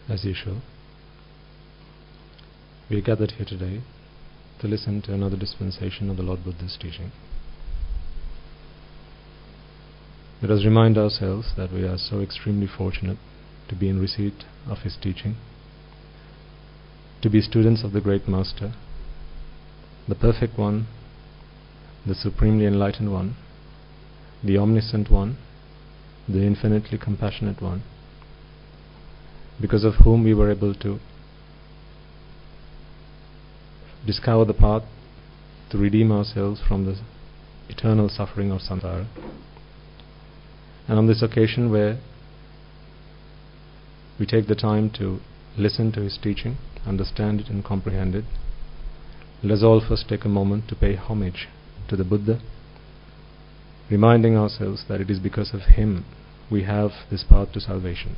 As usual, we are gathered here today to listen to another dispensation of the Lord Buddha's teaching. Let us remind ourselves that we are so extremely fortunate to be in receipt of his teaching, to be students of the Great Master, the Perfect One, the Supremely Enlightened One, the Omniscient One, the Infinitely Compassionate One, because of whom we were able to discover the path to redeem ourselves from the eternal suffering of samsara. And on this occasion where we take the time to listen to his teaching, understand it and comprehend it, let us all first take a moment to pay homage to the Buddha, reminding ourselves that it is because of him we have this path to salvation.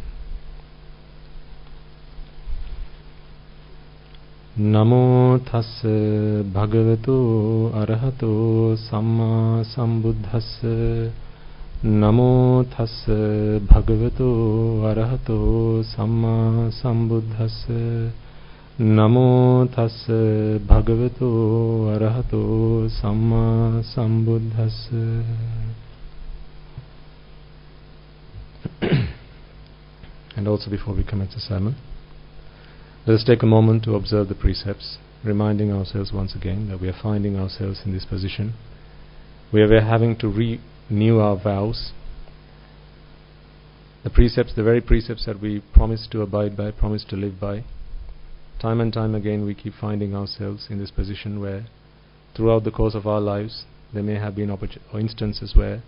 Namo tassa bhagavato arahato samma sambuddhassa. Namo tassa bhagavato arahato samma sambuddhassa. Namo tassa bhagavato arahato samma sambuddhassa. And also, before we commence the sermon, let us take a moment to observe the precepts, reminding ourselves once again that we are finding ourselves in this position where we are having to renew our vows. The precepts, the very precepts that we promise to abide by, promise to live by, time and time again we keep finding ourselves in this position where throughout the course of our lives there may have been instances where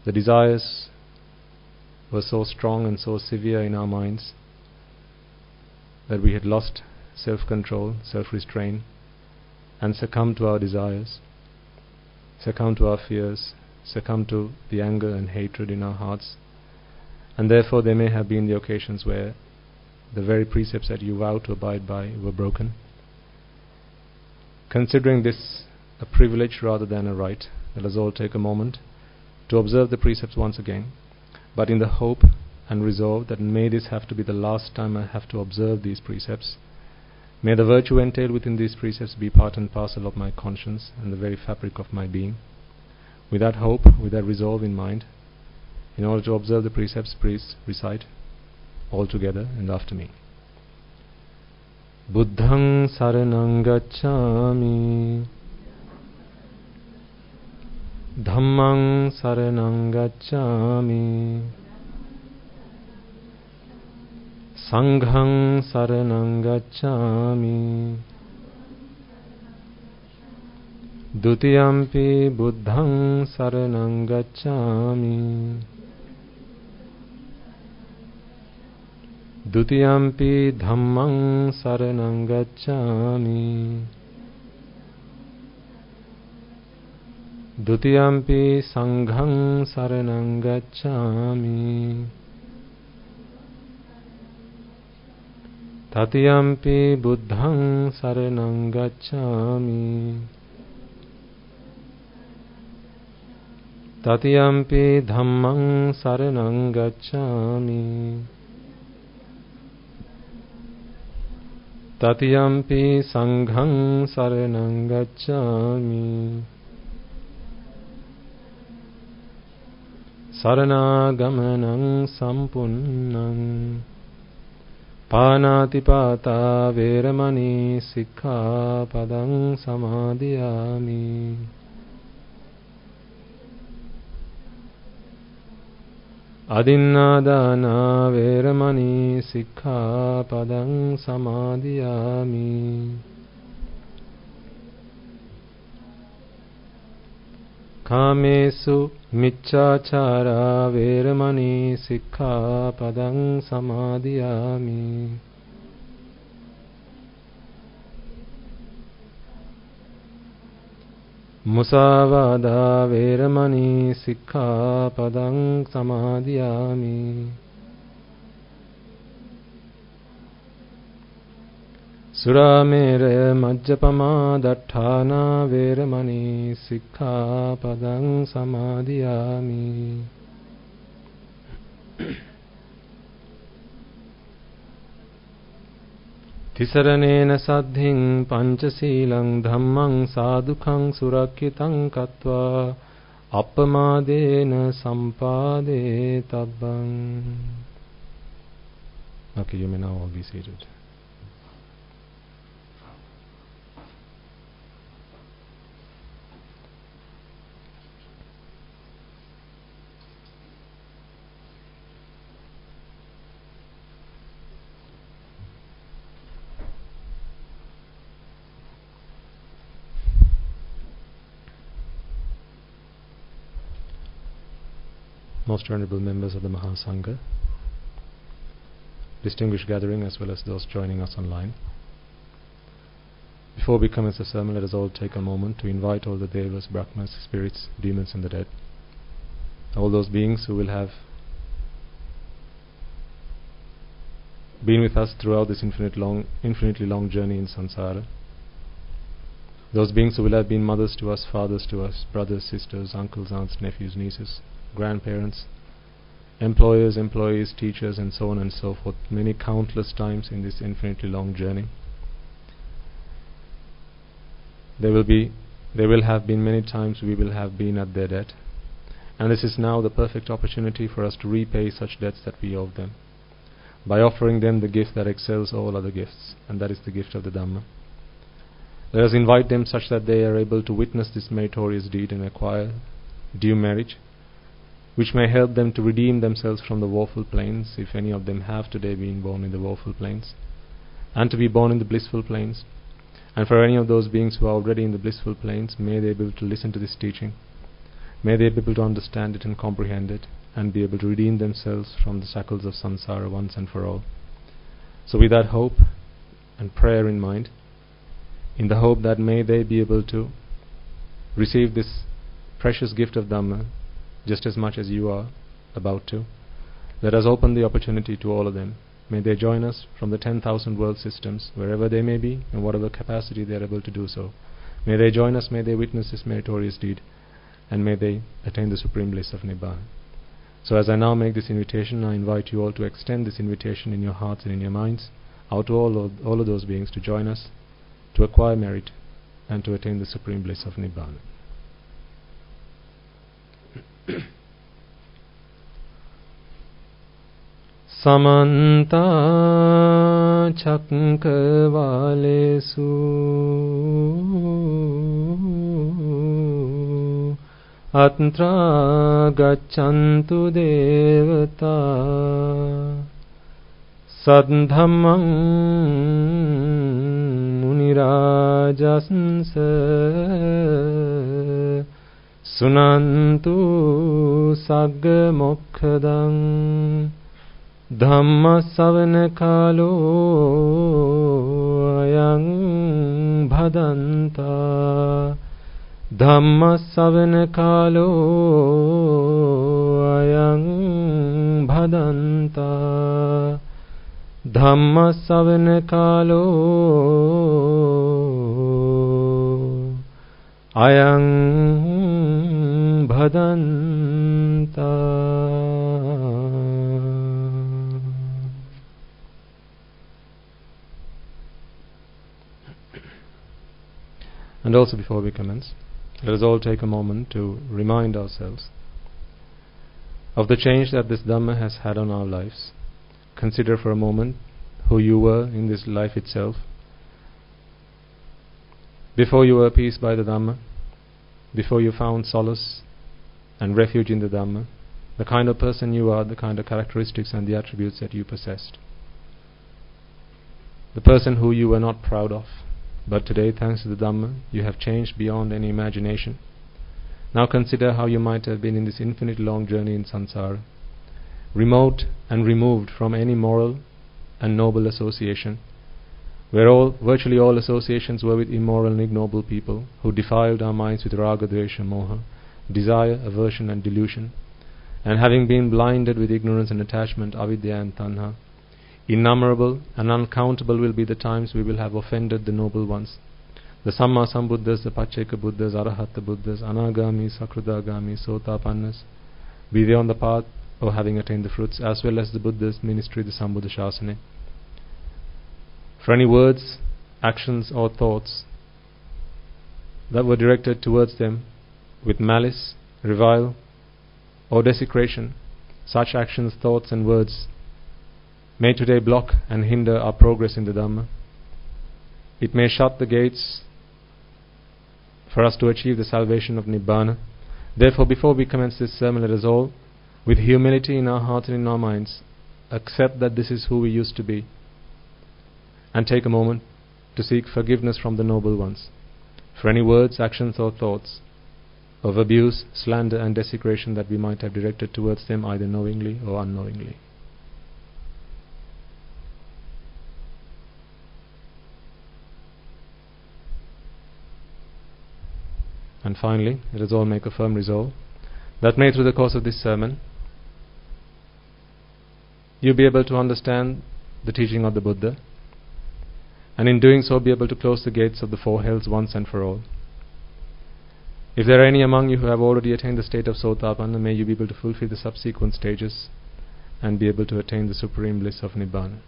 the desires were so strong and so severe in our minds that we had lost self-control, self-restraint, and succumbed to our desires, succumbed to our fears, succumbed to the anger and hatred in our hearts. And therefore there may have been the occasions where the very precepts that you vowed to abide by were broken. Considering this a privilege rather than a right, let us all take a moment to observe the precepts once again, but in the hope and resolve that may this have to be the last time I have to observe these precepts. May the virtue entailed within these precepts be part and parcel of my conscience and the very fabric of my being. With that hope, with that resolve in mind, in order to observe the precepts, please recite all together and after me. Buddhang saranang gacchami, Dhammang saranang gacchami, Sanghang saranang gacchami, Dutiyampi buddhang saranang gacchami, Dutiyampi dhammang saranang gacchami, Dutiyampi sanghang saranang gacchami, Tatiyampi buddhang saranang gacchami, Tatiyampi dhammang saranang gacchami, Tatiyampi sanghang saranang gacchami, Saranaгаmanang sampunnang, Panatipata veramani sikkhapadang samadhiyami. Adinnādāna veramani sikkhapadang samadhiyami. Kāmesu micchāchārā veramani sikkhapadang samadhiyami. Musāvādā veramani sikkhapadang samadhiyami. Suramera majjapama datthana veramani sikkhapadang samadhiyami. Tisaranena saddhing panchasilang dhammang sadhukhang surakkitang katva appamadena sampade tabbang. Okay, you may now all be seated. Most venerable members of the Mahasangha, distinguished gathering, as well as those joining us online. Before we commence the sermon, let us all take a moment to invite all the devas, brahmas, spirits, demons and the dead, all those beings who will have been with us throughout this infinitely long journey in samsara, those beings who will have been mothers to us, fathers to us, brothers, sisters, uncles, aunts, nephews, nieces, grandparents, employers, employees, teachers, and so on and so forth, many countless times in this infinitely long journey. There will have been many times we will have been at their debt, and this is now the perfect opportunity for us to repay such debts that we owe them, by offering them the gift that excels all other gifts, and that is the gift of the Dhamma. Let us invite them such that they are able to witness this meritorious deed and acquire due merit, which may help them to redeem themselves from the woeful planes, if any of them have today been born in the woeful planes, and to be born in the blissful planes. And for any of those beings who are already in the blissful planes, may they be able to listen to this teaching, may they be able to understand it and comprehend it, and be able to redeem themselves from the shackles of samsara once and for all. So with that hope and prayer in mind, in the hope that may they be able to receive this precious gift of Dhamma just as much as you are about to, let us open the opportunity to all of them. May they join us from the 10,000 world systems, wherever they may be, in whatever capacity they are able to do so. May they join us, may they witness this meritorious deed, and may they attain the supreme bliss of Nibbana. So as I now make this invitation, I invite you all to extend this invitation in your hearts and in your minds out to all of those beings to join us, to acquire merit, and to attain the supreme bliss of Nibbana. Samanta Chakravalesu Atra Gachantu Devata Sadhamang Munirajasansa Sunantu Sagga Mokkadang Dhamma Savana Kalo Ayang Bhadanta Dhamma Savana Kalo Ayang Bhadanta Dhamma Savana Kalo Ayang Bhadanta. And also before we commence, let us all take a moment to remind ourselves of the change that this Dhamma has had on our lives. Consider for a moment who you were in this life itself, before you were appeased by the Dhamma, before you found solace and refuge in the Dhamma, the kind of person you are, the kind of characteristics and the attributes that you possessed. The person who you were not proud of, but today, thanks to the Dhamma, you have changed beyond any imagination. Now consider how you might have been in this infinite long journey in samsara, remote and removed from any moral and noble association, where virtually all associations were with immoral and ignoble people who defiled our minds with raga, dvesha, moha, desire, aversion and delusion, and having been blinded with ignorance and attachment, avidya and tanha, innumerable and uncountable will be the times we will have offended the noble ones, the Samma Sambuddhas, the Pacceka Buddhas, Arahata Buddhas, Anagami, Sakrudagami, Sotapannas, be they on the path or having attained the fruits, as well as the Buddha's ministry, the Sambuddha Shasana. For any words, actions or thoughts that were directed towards them with malice, revile or desecration, such actions, thoughts and words may today block and hinder our progress in the Dhamma. It may shut the gates for us to achieve the salvation of Nibbana. Therefore, before we commence this sermon, let us all, with humility in our hearts and in our minds, accept that this is who we used to be, and take a moment to seek forgiveness from the Noble Ones for any words, actions or thoughts of abuse, slander and desecration that we might have directed towards them either knowingly or unknowingly. And finally, let us all make a firm resolve that may through the course of this sermon you be able to understand the teaching of the Buddha, and in doing so be able to close the gates of the four hells once and for all. If there are any among you who have already attained the state of Sotapanna, may you be able to fulfill the subsequent stages and be able to attain the supreme bliss of Nibbana.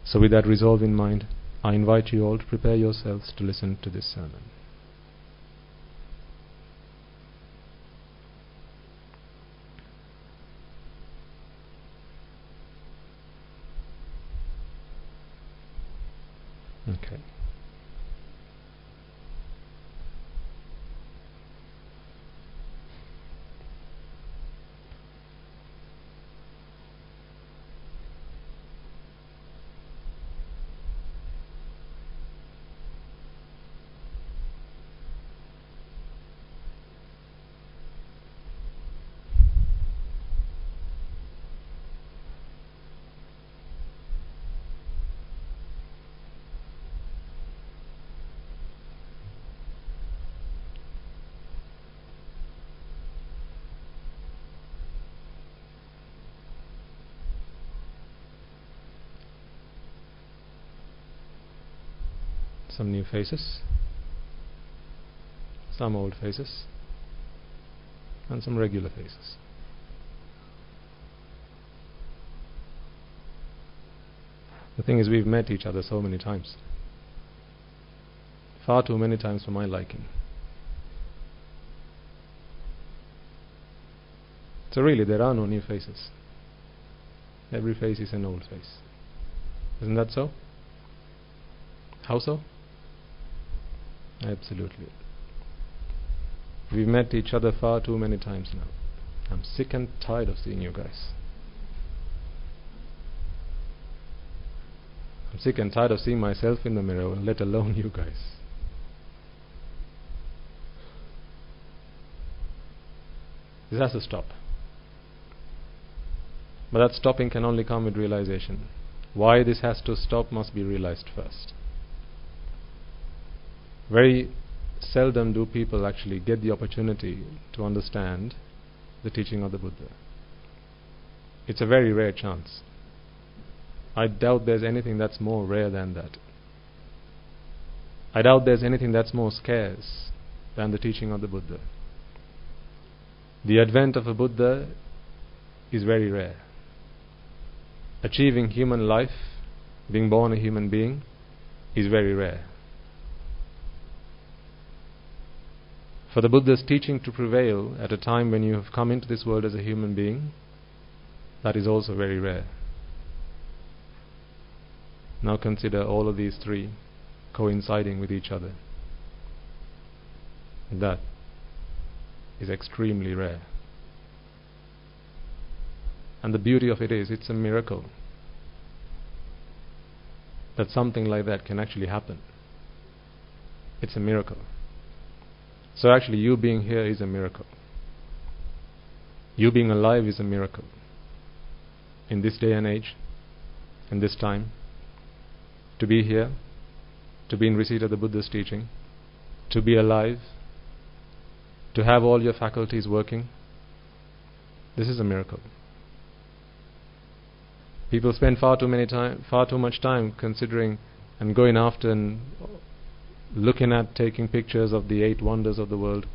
So with that resolve in mind, I invite you all to prepare yourselves to listen to this sermon. Okay. Some new faces, some old faces, and some regular faces. The thing is, we've met each other so many times. Far too many times for my liking. So really, there are no new faces. Every face is an old face. Isn't that so? How so? Absolutely. We've met each other far too many times now. I'm sick and tired of seeing you guys. I'm sick and tired of seeing myself in the mirror, let alone you guys. This has to stop. But that stopping can only come with realization. Why this has to stop must be realized first. Very seldom do people actually get the opportunity to understand the teaching of the Buddha. It's a very rare chance. I doubt there's anything that's more rare than that. I doubt there's anything that's more scarce than the teaching of the Buddha. The advent of a Buddha is very rare. Achieving human life, being born a human being, is very rare. For the Buddha's teaching to prevail at a time when you have come into this world as a human being, that is also very rare. Now consider all of these three coinciding with each other. That is extremely rare. And the beauty of it is, it's a miracle that something like that can actually happen. It's a miracle. So actually, you being here is a miracle. You being alive is a miracle. In this day and age, in this time, to be here, to be in receipt of the Buddha's teaching, to be alive, to have all your faculties working, this is a miracle. People spend far too much time considering and going after and looking at, taking pictures of the 8 wonders of the world.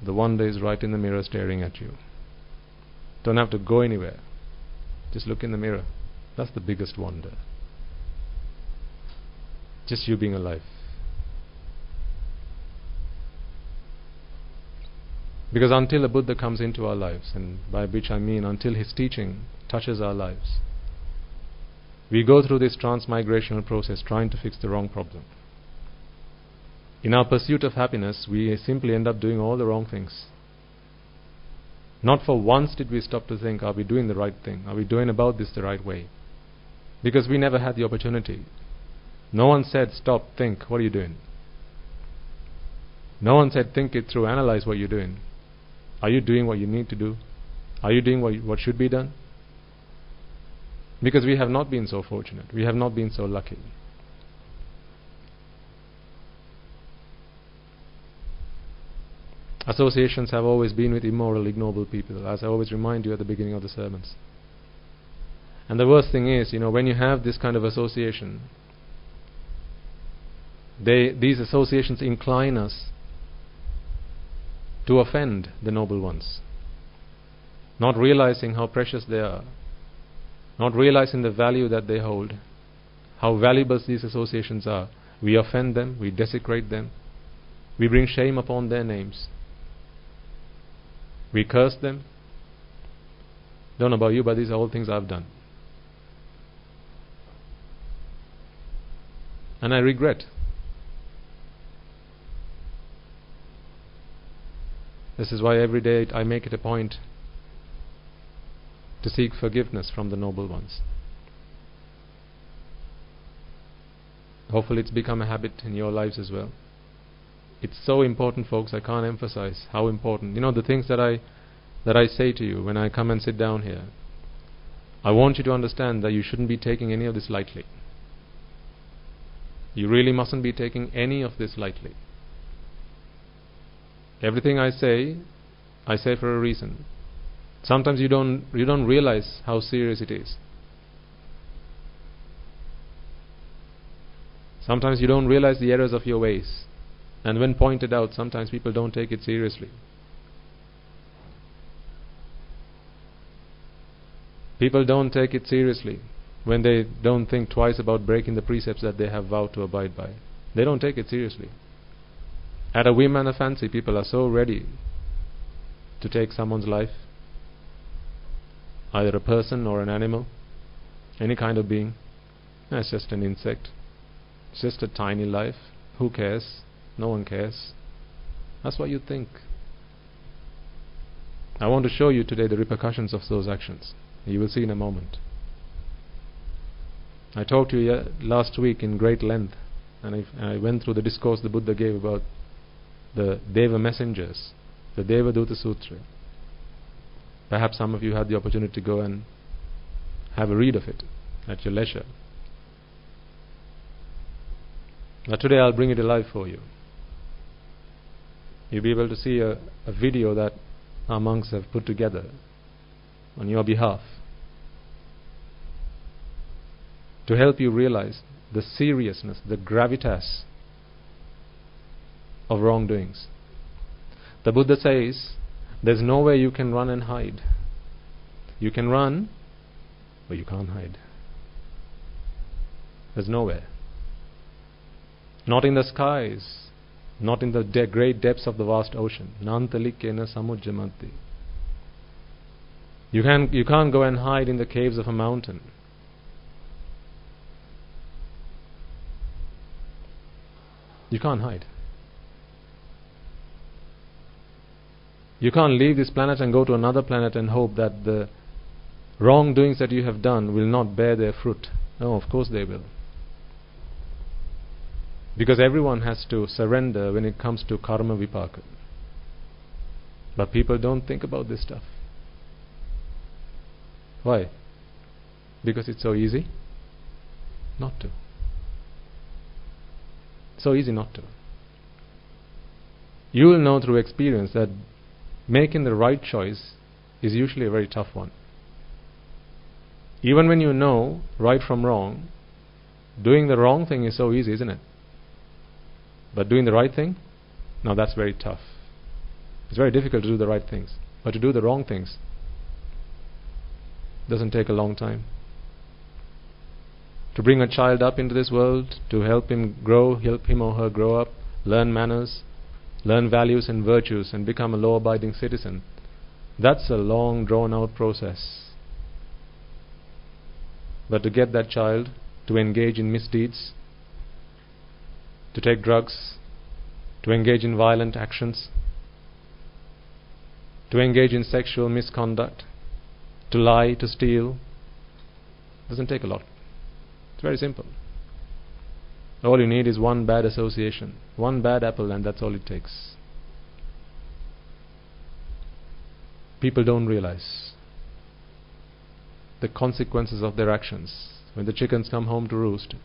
The wonder is right in the mirror staring at you. Don't have to go anywhere. Just look in the mirror. That's the biggest wonder. Just you being alive. Because until a Buddha comes into our lives, and by which I mean until his teaching touches our lives, we go through this transmigrational process trying to fix the wrong problem. In our pursuit of happiness, we simply end up doing all the wrong things. Not for once did we stop to think, are we doing the right thing? Are we doing about this the right way? Because we never had the opportunity. No one said, stop, think, what are you doing? No one said, think it through, analyze what you're doing. Are you doing what you need to do? Are you doing what should be done? Because we have not been so fortunate. We have not been so lucky. Associations have always been with immoral, ignoble people, as I always remind you at the beginning of the sermons. And the worst thing is, when you have this kind of association, these associations incline us to offend the noble ones, not realizing how precious they are, not realizing the value that they hold, how valuable these associations are. We offend them, we desecrate them, we bring shame upon their names, we curse them. Don't know about you, but these are all things I've done. And I regret. This is why every day I make it a point to seek forgiveness from the noble ones. Hopefully it's become a habit in your lives as well. It's so important, folks. I can't emphasize how important. The things that I say to you when I come and sit down here, I want you to understand that you shouldn't be taking any of this lightly. You really mustn't be taking any of this lightly. Everything I say for a reason. Sometimes you don't realize how serious it is. Sometimes you don't realize the errors of your ways. And when pointed out, sometimes people don't take it seriously. People don't take it seriously when they don't think twice about breaking the precepts that they have vowed to abide by. They don't take it seriously. At a whim and a fancy, people are so ready to take someone's life, either a person or an animal, any kind of being. It's just an insect. It's just a tiny life. Who cares? No one cares. That's what you think. I want to show you today the repercussions of those actions. You will see in a moment. I talked to you last week in great length, and I went through the discourse the Buddha gave about the Deva messengers, the Devaduta Sutra. Perhaps some of you had the opportunity to go and have a read of it at your leisure. Now today I'll bring it alive for you. You'll be able to see a video that our monks have put together on your behalf to help you realize the seriousness, the gravitas of wrongdoings. The Buddha says there's nowhere you can run and hide. You can run, but you can't hide. There's nowhere. Not in the skies, not in the great depths of the vast ocean. Nantalikena samujjamanti. You can't go and hide in the caves of a mountain. You can't hide. You can't leave this planet and go to another planet and hope that the wrongdoings that you have done will not bear their fruit. No, of course they will. Because everyone has to surrender when it comes to karma vipaka. But people don't think about this stuff. Why? Because it's so easy not to. So easy not to. You will know through experience that making the right choice is usually a very tough one. Even when you know right from wrong, doing the wrong thing is so easy, isn't it? But doing the right thing, now that's very tough. It's very difficult to do the right things. But to do the wrong things doesn't take a long time. to bring a child up into this world, to help him grow, help him or her grow up, learn manners, learn values and virtues, and become a law-abiding citizen. That's a long, drawn-out process. But to get that child to engage in misdeeds, to take drugs, to engage in violent actions, to engage in sexual misconduct, to lie, to steal, doesn't take a lot. It's very simple. All you need is one bad association, one bad apple, and that's all it takes. People don't realize the consequences of their actions. When the chickens come home to roost,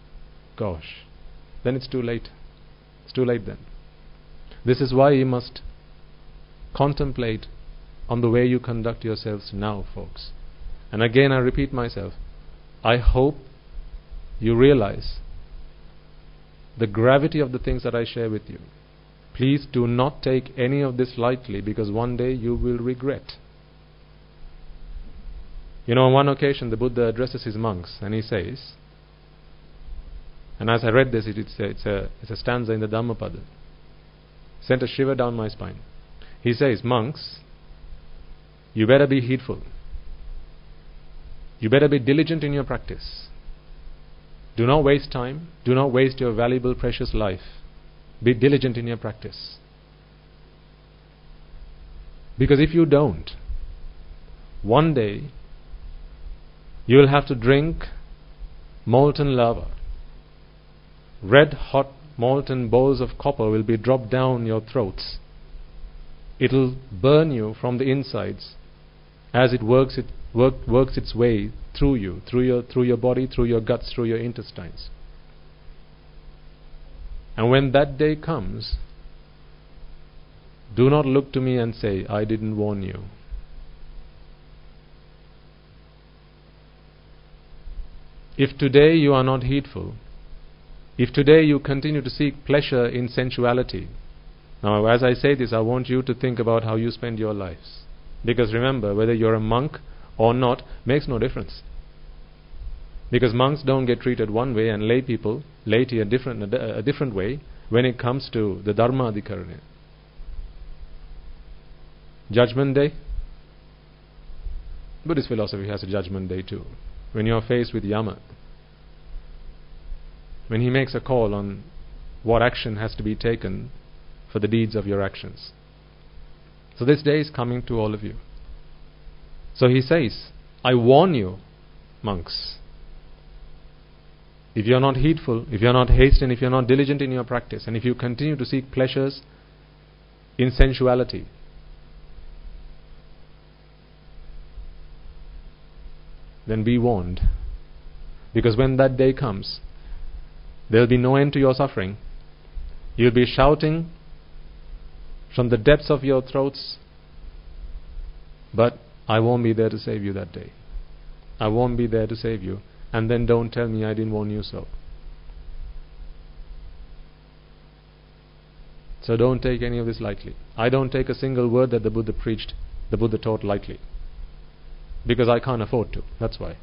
gosh, then it's too late. It's too late then. This is why you must contemplate on the way you conduct yourselves now, folks. And again I repeat myself, I hope you realize the gravity of the things that I share with you. Please do not take any of this lightly, because one day you will regret. You know, on one occasion the Buddha addresses his monks and he says, and as I read this, it's a stanza in the Dhammapada, sent a shiver down my spine. He says, monks, you better be heedful. You better be diligent in your practice. Do not waste time. Do not waste your valuable, precious life. Be diligent in your practice. Because if you don't, one day you will have to drink molten lava. Red hot molten balls of copper will be dropped down your throats. It will burn you from the insides as it works its way through you, through your body, through your guts, through your intestines. And when that day comes, do not look to me and say, I didn't warn you. If today you are not heedful, if today you continue to seek pleasure in sensuality, now as I say this, I want you to think about how you spend your lives. Because remember, whether you're a monk or not makes no difference. Because monks don't get treated one way and lay people, laity a different way when it comes to the Dharma Adhikarana. Judgment Day, Buddhist philosophy has a judgment day too. When you are faced with Yama, when he makes a call on what action has to be taken for the deeds of your actions. So this day is coming to all of you. So he says, I warn you, monks, if you are not heedful, if you are not hastened, if you are not diligent in your practice, and if you continue to seek pleasures in sensuality, then be warned. Because when that day comes, there will be no end to your suffering. You will be shouting from the depths of your throats, but I won't be there to save you that day. I won't be there to save you. And then don't tell me I didn't warn you so. So don't take any of this lightly. I don't take a single word that the Buddha preached, the Buddha taught lightly. Because I can't afford to. That's why.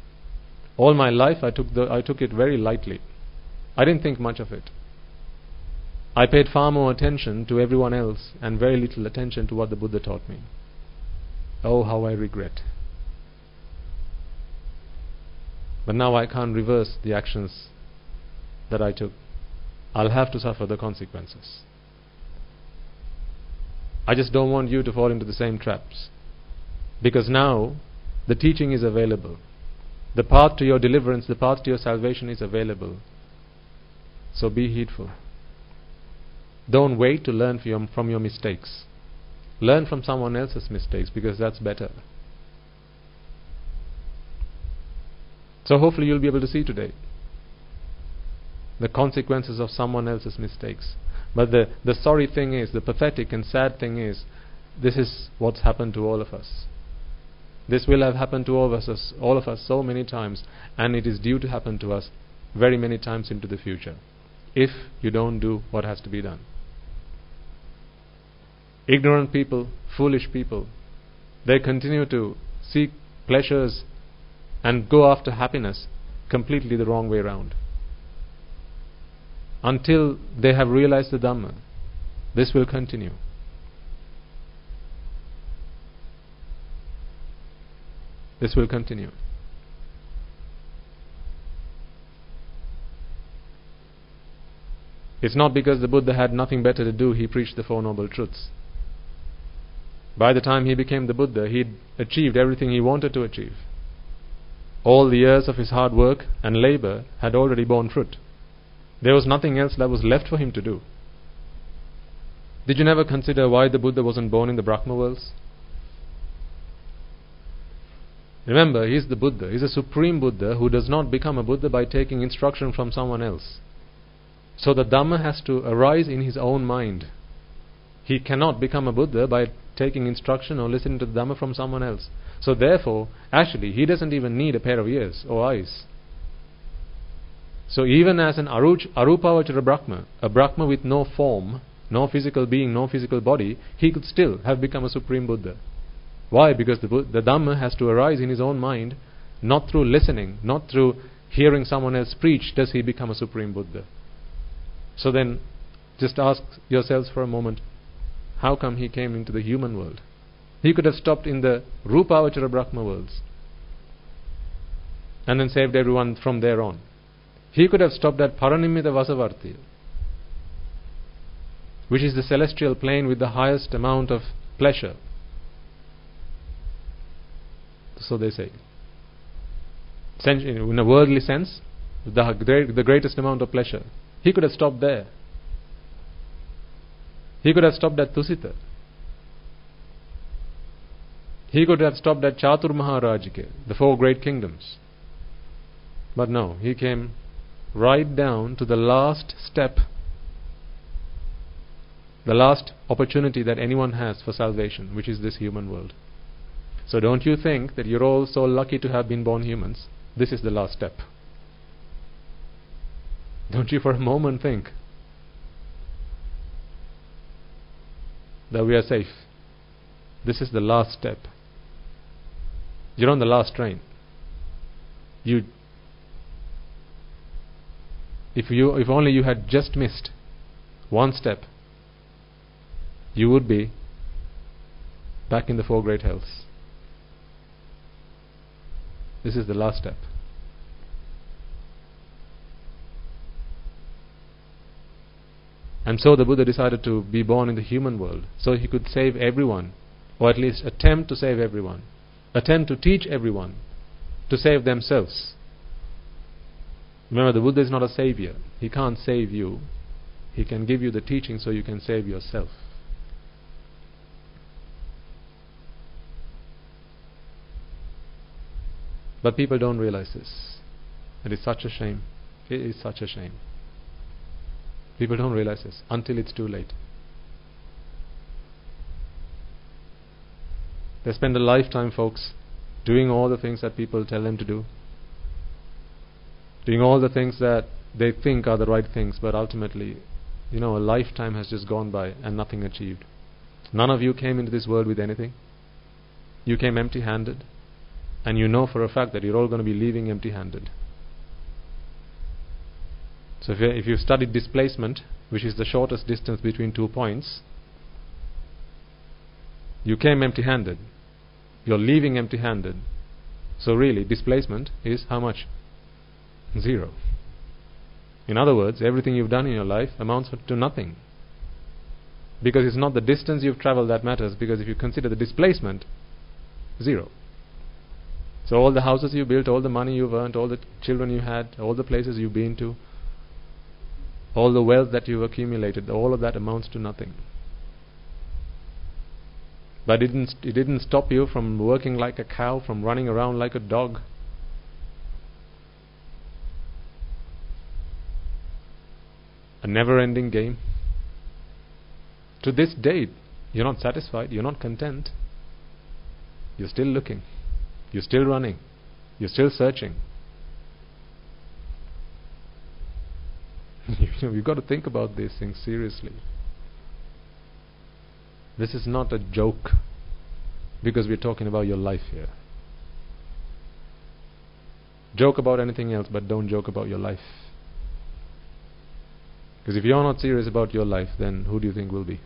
All my life I took it very lightly. I didn't think much of it. I paid far more attention to everyone else and very little attention to what the Buddha taught me. Oh, how I regret. But now I can't reverse the actions that I took. I'll have to suffer the consequences. I just don't want you to fall into the same traps. Because now the teaching is available. The path to your deliverance, the path to your salvation is available. So be heedful. Don't wait to learn from your mistakes. Learn from someone else's mistakes, because that's better. So hopefully you'll be able to see today the consequences of someone else's mistakes. But the sorry thing is, the pathetic and sad thing is, this is what's happened to all of us. This will have happened to all of us so many times, and it is due to happen to us very many times into the future, if you don't do what has to be done. Ignorant people, foolish people, they continue to seek pleasures and go after happiness completely the wrong way round. Until they have realized the Dhamma, this will continue. This will continue. It's not because the Buddha had nothing better to do he preached the Four Noble Truths. By the time he became the Buddha, he'd achieved everything he wanted to achieve. All the years of his hard work and labor had already borne fruit. There was nothing else that was left for him to do. Did you never consider why the Buddha wasn't born in the Brahma worlds? Remember, he is the Buddha. He is a supreme Buddha who does not become a Buddha by taking instruction from someone else. So the Dhamma has to arise in his own mind. He cannot become a Buddha by taking instruction or listening to the Dhamma from someone else. So therefore, actually, he doesn't even need a pair of ears or eyes. So even as an Arupavachara Brahma, a Brahma with no form, no physical being, no physical body, he could still have become a Supreme Buddha. Why? Because the Dhamma has to arise in his own mind, not through listening, not through hearing someone else preach does he become a Supreme Buddha. So then, just ask yourselves for a moment, how come he came into the human world? He could have stopped in the Rupavachara Brahma worlds and then saved everyone from there on. He could have stopped at Paranimita Vasavarti, which is the celestial plane with the highest amount of pleasure. So they say. In a worldly sense, the greatest amount of pleasure. He could have stopped there. He could have stopped at Tusita. He could have stopped at Chatur Maharajike, the four great kingdoms. But no, he came right down to the last step, the last opportunity that anyone has for salvation, which is this human world. So don't you think that you're all so lucky to have been born humans? This is the last step. Don't you for a moment think that we are safe. This is the last step. You're on the last train. If only you had just missed one step, you would be back in the four great hells. This is the last step. And so the Buddha decided to be born in the human world, so he could save everyone, or at least attempt to save everyone, attempt to teach everyone to save themselves. Remember, the Buddha is not a savior. He can't save you. He can give you the teaching so you can save yourself. But people don't realize this. It is such a shame. It is such a shame. People don't realize this until it's too late. They spend a lifetime, folks, doing all the things that people tell them to do, doing all the things that they think are the right things, but ultimately, a lifetime has just gone by and nothing achieved. None of you came into this world with anything. You came empty-handed, and you know for a fact that you're all going to be leaving empty-handed. So if you've studied displacement, which is the shortest distance between 2 points, you came empty-handed. You're leaving empty-handed. So really, displacement is how much? 0. In other words, everything you've done in your life amounts to nothing. Because it's not the distance you've traveled that matters, because if you consider the displacement, 0. So all the houses you built, all the money you've earned, all the children you had, all the places you've been to, all the wealth that you've accumulated, all of that amounts to nothing. But it didn't stop you from working like a cow, from running around like a dog. A never-ending game. To this date, you're not satisfied, you're not content. You're still looking. You're still running. You're still searching. You've got to think about these things seriously. This is not a joke, because we're talking about your life here. Joke about anything else, but don't joke about your life. Because if you're not serious about your life, then who do you think will be?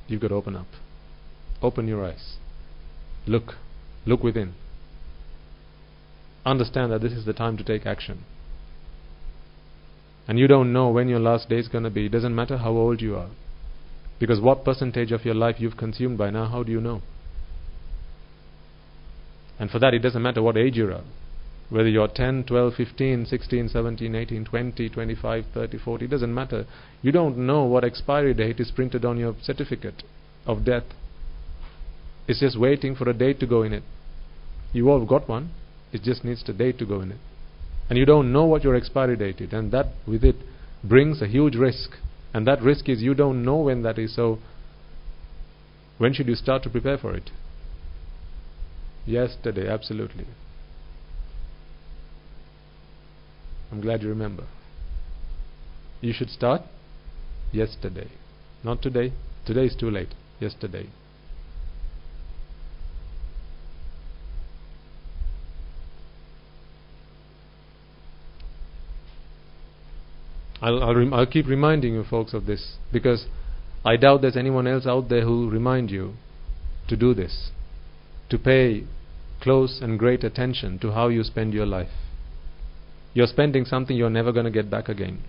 You've got to open up. Open your eyes. Look. Look within. Understand that this is the time to take action. And you don't know when your last day is going to be. It doesn't matter how old you are. Because what percentage of your life you've consumed by now, how do you know? And for that, it doesn't matter what age you are. Whether you're 10, 12, 15, 16, 17, 18, 20, 25, 30, 40, it doesn't matter. You don't know what expiry date is printed on your certificate of death. It's just waiting for a date to go in it. You all got one. It just needs a date to go in it. And you don't know what your expiry date is. And that with it brings a huge risk. And that risk is you don't know when that is. So when should you start to prepare for it? Yesterday, absolutely. I'm glad you remember. You should start yesterday. Not today. Today is too late. Yesterday. I'll keep reminding you folks of this, because I doubt there's anyone else out there who will remind you to do this, to pay close and great attention to how you spend your life. You're spending something you're never going to get back again.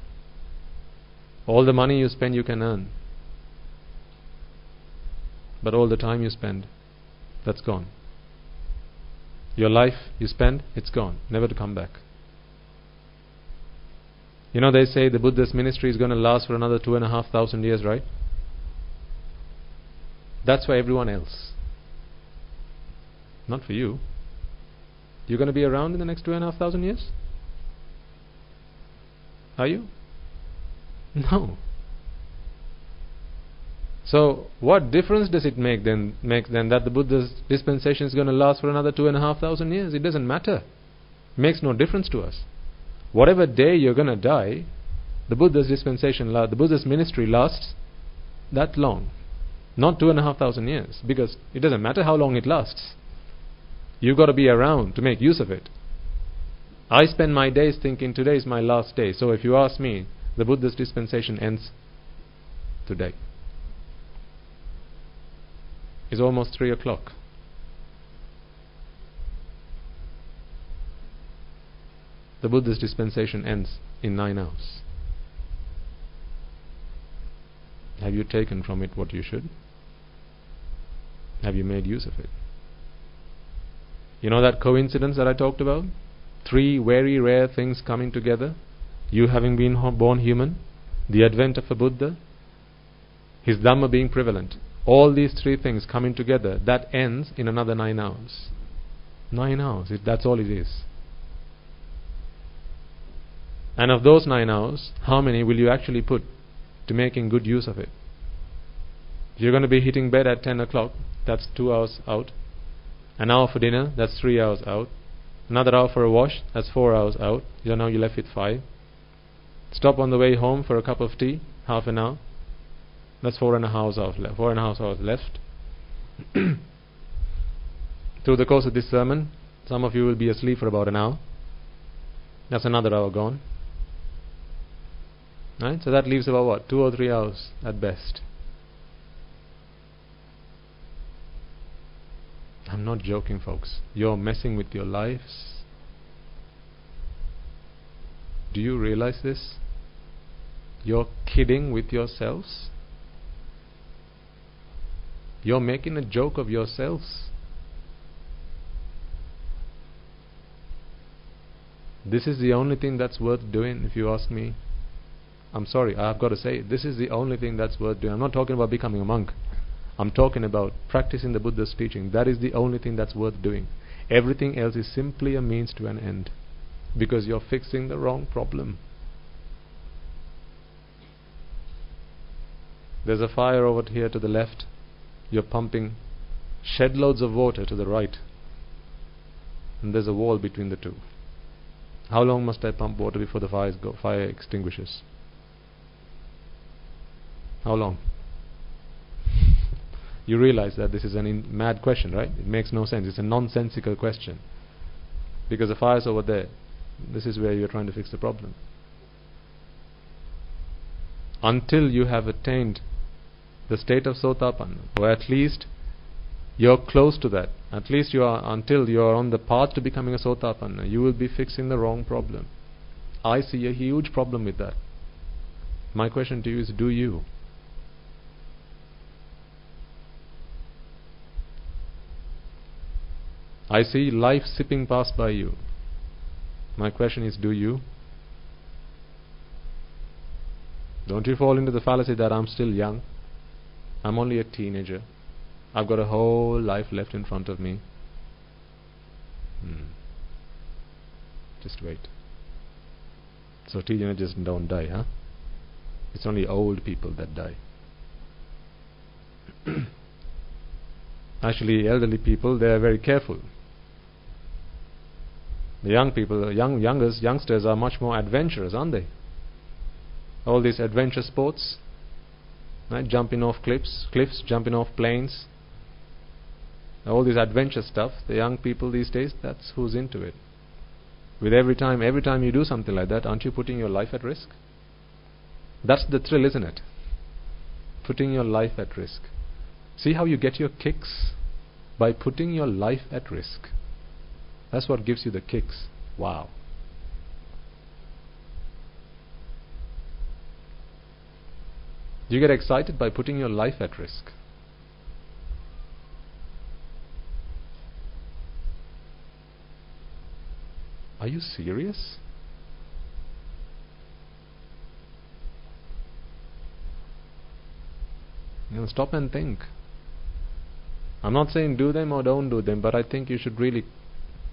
All the money you spend you can earn, but all the time you spend, that's gone. Your life you spend, it's gone, never to come back. You know, they say the Buddha's ministry is going to last for another 2,500 years, right? That's for everyone else. Not for you. You're going to be around in the next 2,500 years? Are you? No. So, what difference does it make then that the Buddha's dispensation is going to last for another 2,500 years? It doesn't matter. It makes no difference to us. Whatever day you're going to die, the Buddha's dispensation, the Buddha's ministry lasts that long. Not 2,500 years. Because it doesn't matter how long it lasts. You've got to be around to make use of it. I spend my days thinking today is my last day. So if you ask me, the Buddha's dispensation ends today. It's almost 3 o'clock. The Buddha's dispensation ends in 9 hours. Have you taken from it what you should? Have you made use of it? You know that coincidence that I talked about? 3 very rare things coming together. You having been born human, the advent of a Buddha, his Dhamma being prevalent. All these 3 things coming together, that ends in another 9 hours. 9 hours, that's all it is. And of those 9 hours, how many will you actually put to making good use of it? If you're going to be hitting bed at 10 o'clock, that's 2 hours out. An hour for dinner, that's 3 hours out. Another hour for a wash, that's 4 hours out. Now you're left with 5. Stop on the way home for a cup of tea, half an hour. That's 4.5 hours left. 4.5 hours left. Through the course of this sermon, some of you will be asleep for about an hour. That's another hour gone. Right? So that leaves about what? 2 or 3 hours at best. I'm not joking, folks. You're messing with your lives. Do you realize this? You're kidding with yourselves. You're making a joke of yourselves. This is the only thing that's worth doing, if you ask me. I'm sorry, I've got to say it. This is the only thing that's worth doing. I'm not talking about becoming a monk. I'm talking about practicing the Buddha's teaching. That is the only thing that's worth doing. Everything else is simply a means to an end, because you're fixing the wrong problem. There's a fire over here to the left. You're pumping shed loads of water to the right, and there's a wall between the two. How long must I pump water before the fire extinguishes? How long? you realize that this is a mad question, right? It makes no sense. It's a nonsensical question. Because the fire's over there. This is where you're trying to fix the problem. Until you have attained the state of Sotapanna, or at least you're close to that, at least until you are on the path to becoming a Sotapanna, you will be fixing the wrong problem. I see a huge problem with that. My question to you is, do you? I see life sipping past by you. My question is, do you? Don't you fall into the fallacy that I'm still young. I'm only a teenager. I've got a whole life left in front of me. Just wait. So teenagers don't die, huh? It's only old people that die. Actually, elderly people, they are very careful. The young people, the youngsters are much more adventurous, aren't they? All these adventure sports, right? Jumping off cliffs, jumping off planes, all this adventure stuff. The young people these days, that's who's into it. With every time you do something like that, aren't you putting your life at risk? That's the thrill, isn't it? Putting your life at risk. See how you get your kicks? By putting your life at risk. That's what gives you the kicks. Wow. Do you get excited by putting your life at risk? Are you serious? Stop and think. I'm not saying do them or don't do them, but I think you should really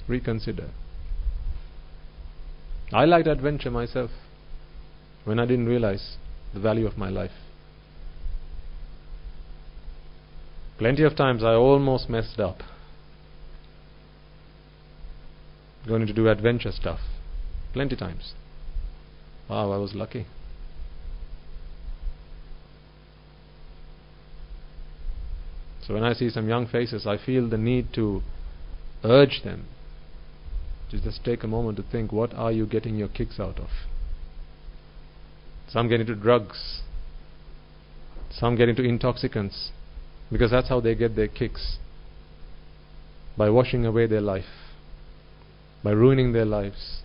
reconsider. I liked adventure myself when I didn't realize the value of my life. Plenty of times I almost messed up going to do adventure stuff. Plenty times. Wow, I was lucky. So when I see some young faces, I feel the need to urge them to just take a moment to think, what are you getting your kicks out of? Some get into drugs, some get into intoxicants, because that's how they get their kicks. By washing away their life, by ruining their lives.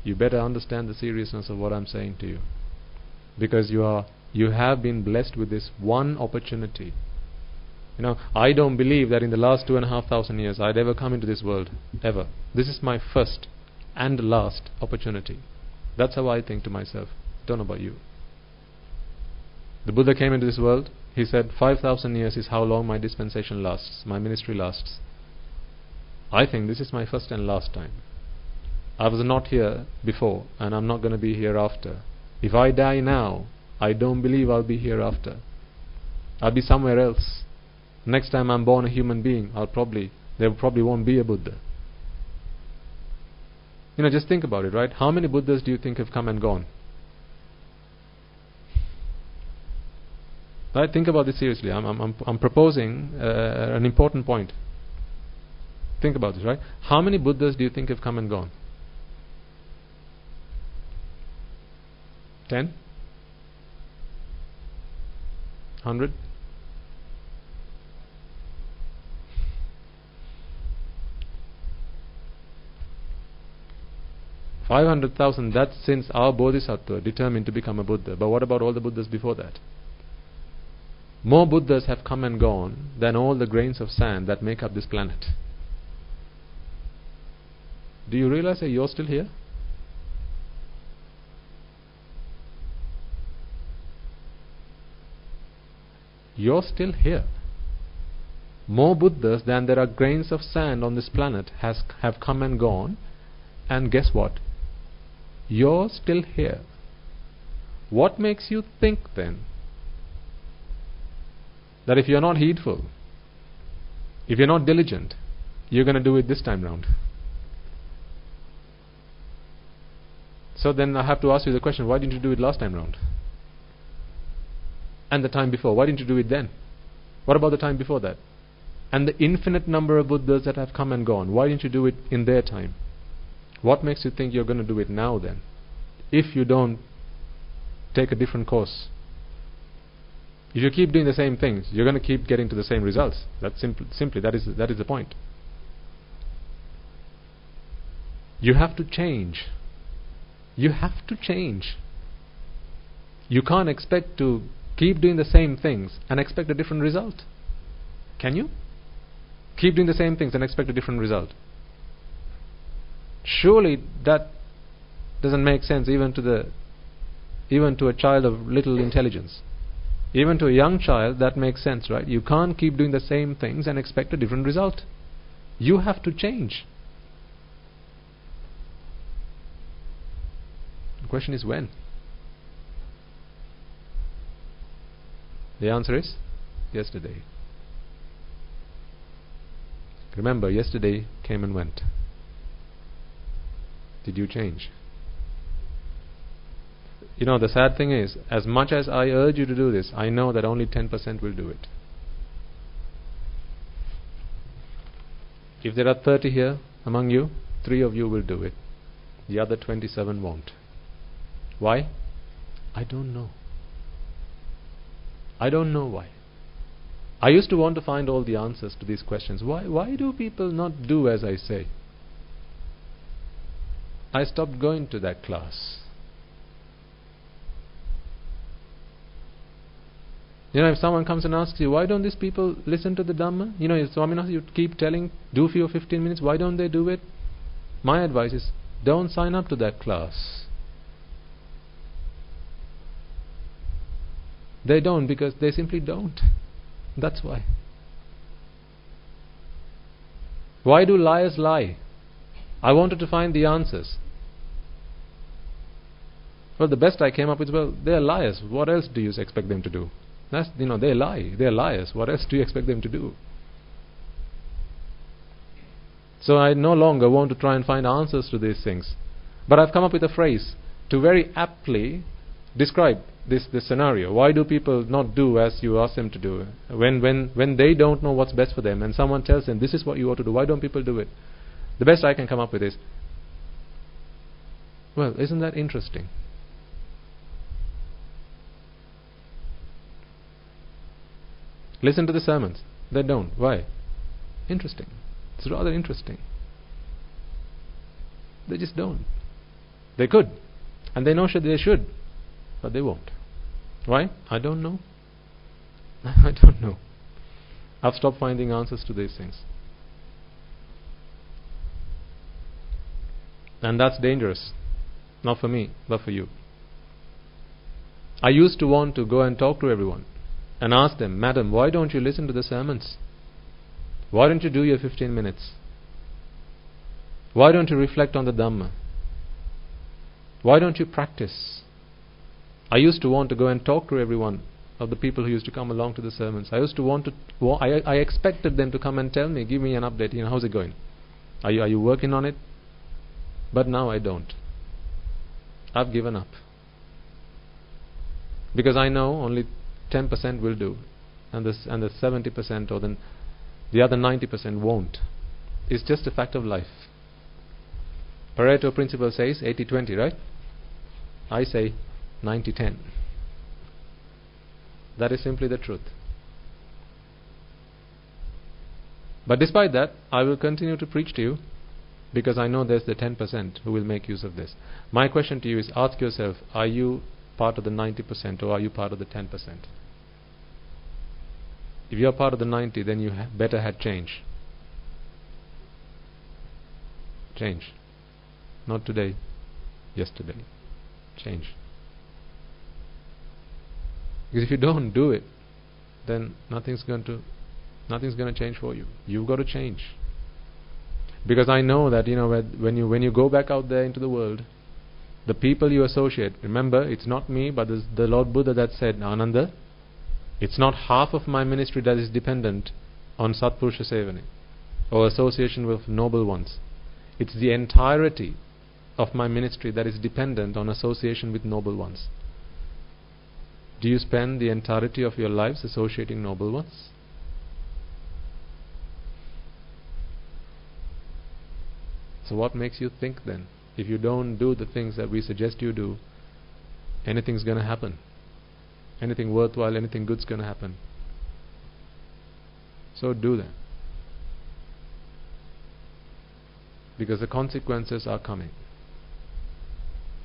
You better understand the seriousness of what I'm saying to you, because you have been blessed with this one opportunity. I don't believe that in the last 2,500 years I'd ever come into this world, ever. This is my first and last opportunity. That's how I think to myself. Don't know about you. The Buddha came into this world. He said 5,000 years is how long my dispensation lasts, my ministry lasts. I think this is my first and last time. I was not here before, and I'm not going to be here after. If I die now, I don't believe I'll be here after. I'll be somewhere else. Next time I'm born a human being, there probably won't be a Buddha. Just think about it, right? How many Buddhas do you think have come and gone? Right? Think about this seriously. I'm proposing an important point. Think about this, right? How many Buddhas do you think have come and gone? 10? 100? $500,000, that's since our Bodhisattva determined to become a Buddha. But what about all the Buddhas before that? More Buddhas have come and gone than all the grains of sand that make up this planet. Do you realize that you're still here? You're still here. More Buddhas than there are grains of sand on this planet have come and gone, and guess what? You're still here. What makes you think then that if you're not heedful, if you're not diligent, you're going to do it this time round? So then I have to ask you the question, why didn't you do it last time round? And the time before, why didn't you do it then? What about the time before that? And the infinite number of Buddhas that have come and gone, why didn't you do it in their time? What makes you think you're going to do it now then? If you don't take a different course. If you keep doing the same things, you're going to keep getting to the same results. That's simply that is the point. You have to change. You have to change. You can't expect to keep doing the same things and expect a different result. Can you? Keep doing the same things and expect a different result. Surely that doesn't make sense even to a child of little intelligence. Even to a young child that makes sense, right? You can't keep doing the same things and expect a different result. You have to change. The question is when? The answer is yesterday. Remember, yesterday came and went. Did you change? You know, the sad thing is, as much as I urge you to do this, I know that only 10% will do it. If there are 30 here among you, 3 of you will do it. The other 27 won't. Why? I don't know. I don't know why. I used to want to find all the answers to these questions. Why do people not do as I say? I stopped going to that class. You know, if someone comes and asks you, why don't these people listen to the Dhamma? You know, if Swaminatha, you keep telling, do for your 15 minutes, why don't they do it? My advice is, don't sign up to that class. They don't because they simply don't. That's why. Why do liars lie? I wanted to find the answers. Well, the best I came up with, well, they're liars. What else do you expect them to do? That's, you know, they lie. They're liars. What else do you expect them to do? So I no longer want to try and find answers to these things. But I've come up with a phrase to very aptly describe this scenario. Why do people not do as you ask them to do? When they don't know what's best for them and someone tells them, this is what you ought to do, why don't people do it? The best I can come up with is, well, isn't that interesting? Listen to the sermons. They don't. Why? Interesting. It's rather interesting. They just don't. They could. And they know they should. But they won't. Why? I don't know. I don't know. I've stopped finding answers to these things. And that's dangerous. Not for me, but for you. I used to want to go and talk to everyone and ask them, Madam, why don't you listen to the sermons? Why don't you do your 15 minutes? Why don't you reflect on the Dhamma? Why don't you practice? I used to want to go and talk to everyone of the people who used to come along to the sermons. I used to want to. I expected them to come and tell me, give me an update. You know, how's it going? Are you working on it? But now I don't. I've given up because I know only 10% will do, and the 70% or the other 90% won't. It's just a fact of life. Pareto principle says 80-20, right? I say 90-10. That is simply the truth. But despite that, I will continue to preach to you because I know there's the 10% who will make use of this. My question to you is, ask yourself, are you part of the 90% or are you part of the 10%? If you are part of the 90, then you better had change. Change. Not today, yesterday. Change. Because if you don't do it, then nothing's going to change for you. You've got to change. Because I know that, you know, when you go back out there into the world, the people you associate, remember, it's not me, but the Lord Buddha that said, Ananda, it's not half of my ministry that is dependent on Satpurusha Sevana or association with noble ones. It's the entirety of my ministry that is dependent on association with noble ones? Do you spend the entirety of your lives associating noble ones? So what makes you think then, if you don't do the things that we suggest you do, anything's going to happen? Anything worthwhile, anything good's going to happen. So do that. Because the consequences are coming.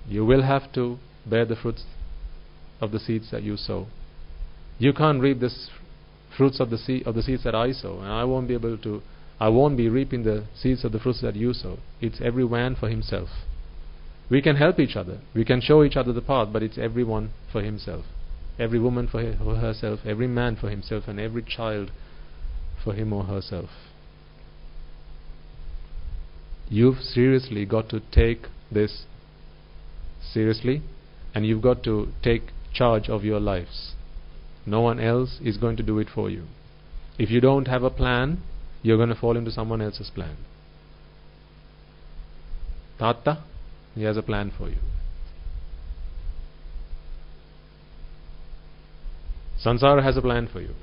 You will have to bear the fruits of the seeds that you sow. You can't reap the fruits of the seeds that I sow, and I won't be reaping the seeds of the fruits that you sow. It's every man for himself. We can help each other. We can show each other the path, but it's everyone for himself. Every woman for herself, every man for himself, and every child for him or herself. You've seriously got to take this seriously, and you've got to take charge of your lives. No one else is going to do it for you. If you don't have a plan, you're going to fall into someone else's plan. Tata, he has a plan for you. Sansara has a plan for you.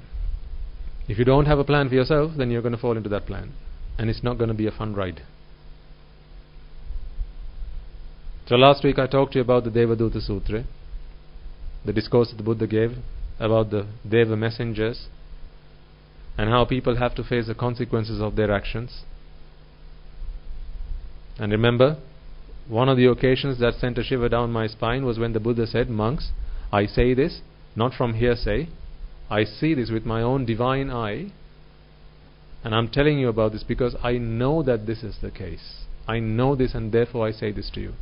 If you don't have a plan for yourself, then you're going to fall into that plan, and it's not going to be a fun ride. So last week I talked to you about the Devaduta Sutra, the discourse that the Buddha gave about the Deva messengers, and how people have to face the consequences of their actions. And remember, one of the occasions that sent a shiver down my spine was when the Buddha said, "Monks, I say this not from hearsay. I see this with my own divine eye, and I'm telling you about this because I know that this is the case. I know this, and therefore I say this to you."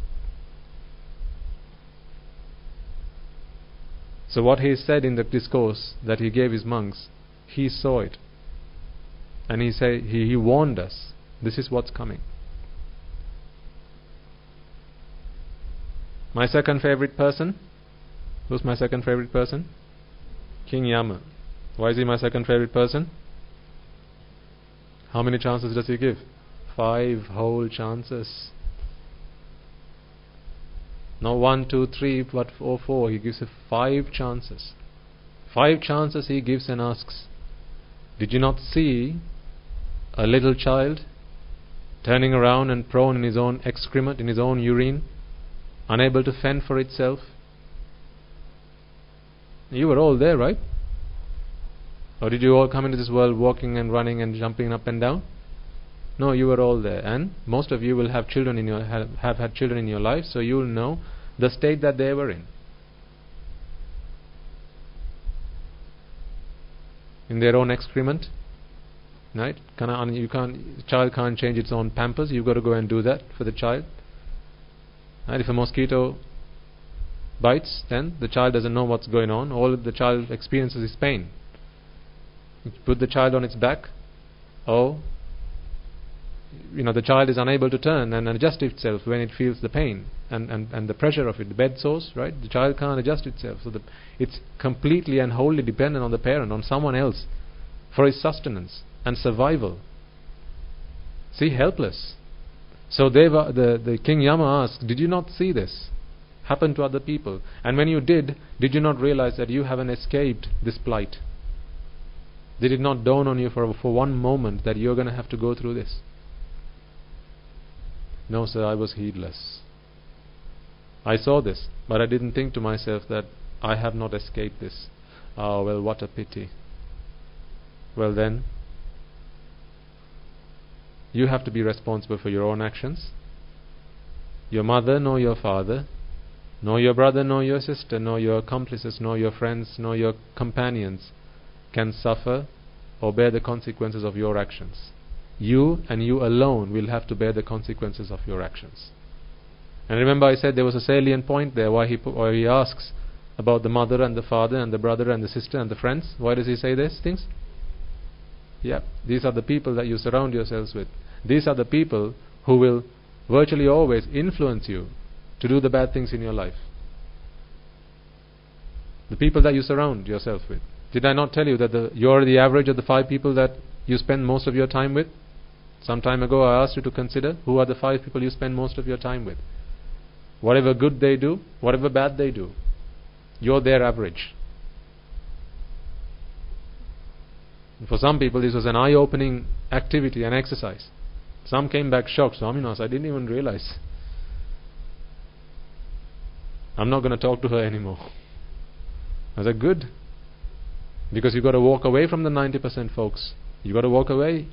So what he said in the discourse that he gave his monks, he saw it, and he warned us, this is what's coming. My second favorite person, who's my second favorite person? King Yama. Why is he my second favorite person? How many chances does he give? 5 whole chances. Not 1, 2, 3, but 4. He gives 5 chances. 5 chances he gives and asks, did you not see a little child turning around and prone in his own excrement, in his own urine, unable to fend for itself? You were all there, right? Or did you all come into this world walking and running and jumping up and down? No, you were all there, and most of you will have children have had children in your life, so you will know the state that they were in their own excrement, right? Child can't change its own pampers. You've got to go and do that for the child. Right? If a mosquito bites, then the child doesn't know what's going on. All the child experiences is pain. You put the child on its back. The child is unable to turn and adjust itself when it feels the pain and the pressure of it, the bed sores, right? The child can't adjust itself. So it's completely and wholly dependent on the parent, on someone else, for his sustenance and survival. See, helpless. So the King Yama asked, did you not see this happen to other people? And when you did you not realize that you haven't escaped this plight? Did it not dawn on you for one moment that you're going to have to go through this? No, sir, I was heedless. I saw this, but I didn't think to myself that I have not escaped this. Oh, well, what a pity. Well then, you have to be responsible for your own actions. Your mother, nor your father, nor your brother, nor your sister, nor your accomplices, nor your friends, nor your companions can suffer or bear the consequences of your actions. You and you alone will have to bear the consequences of your actions. And remember, I said there was a salient point there why he asks about the mother and the father and the brother and the sister and the friends. Why does he say these things? Yeah, these are the people that you surround yourselves with. These are the people who will virtually always influence you to do the bad things in your life. The people that you surround yourself with. Did I not tell you that you're the average of the 5 people that you spend most of your time with? Some time ago I asked you to consider who are the 5 people you spend most of your time with. Whatever good they do, whatever bad they do, you're their average. And for some people this was an eye-opening activity and exercise. Some came back shocked. Swaminas, I didn't even realize. I'm not going to talk to her anymore. I said, good. Because you've got to walk away from the 90% folks. You've got to walk away.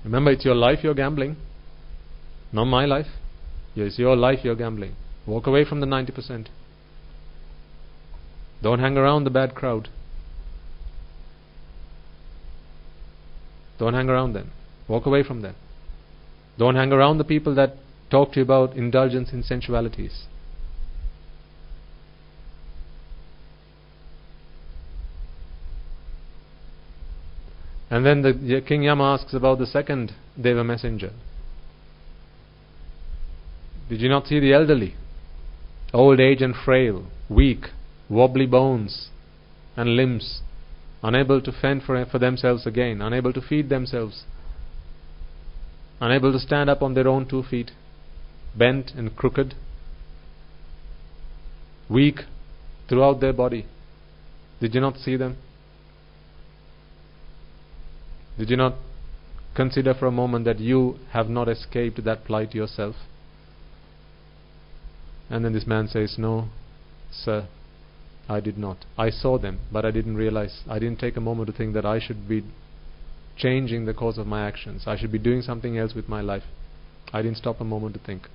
Remember, it's your life you're gambling. Not my life. It's your life you're gambling. Walk away from the 90%. Don't hang around the bad crowd. Don't hang around them. Walk away from them. Don't hang around the people that talk to you about indulgence in sensualities. And then the King Yama asks about the second Deva messenger. Did you not see the elderly? Old age and frail, weak, wobbly bones and limbs, unable to fend for themselves again, unable to feed themselves, unable to stand up on their own 2 feet, bent and crooked, weak throughout their body. Did you not see them? Did you not consider for a moment that you have not escaped that plight yourself? And then this man says, no, sir, I did not. I saw them, but I didn't realize. I didn't take a moment to think that I should be changing the course of my actions. I should be doing something else with my life. I didn't stop a moment to think.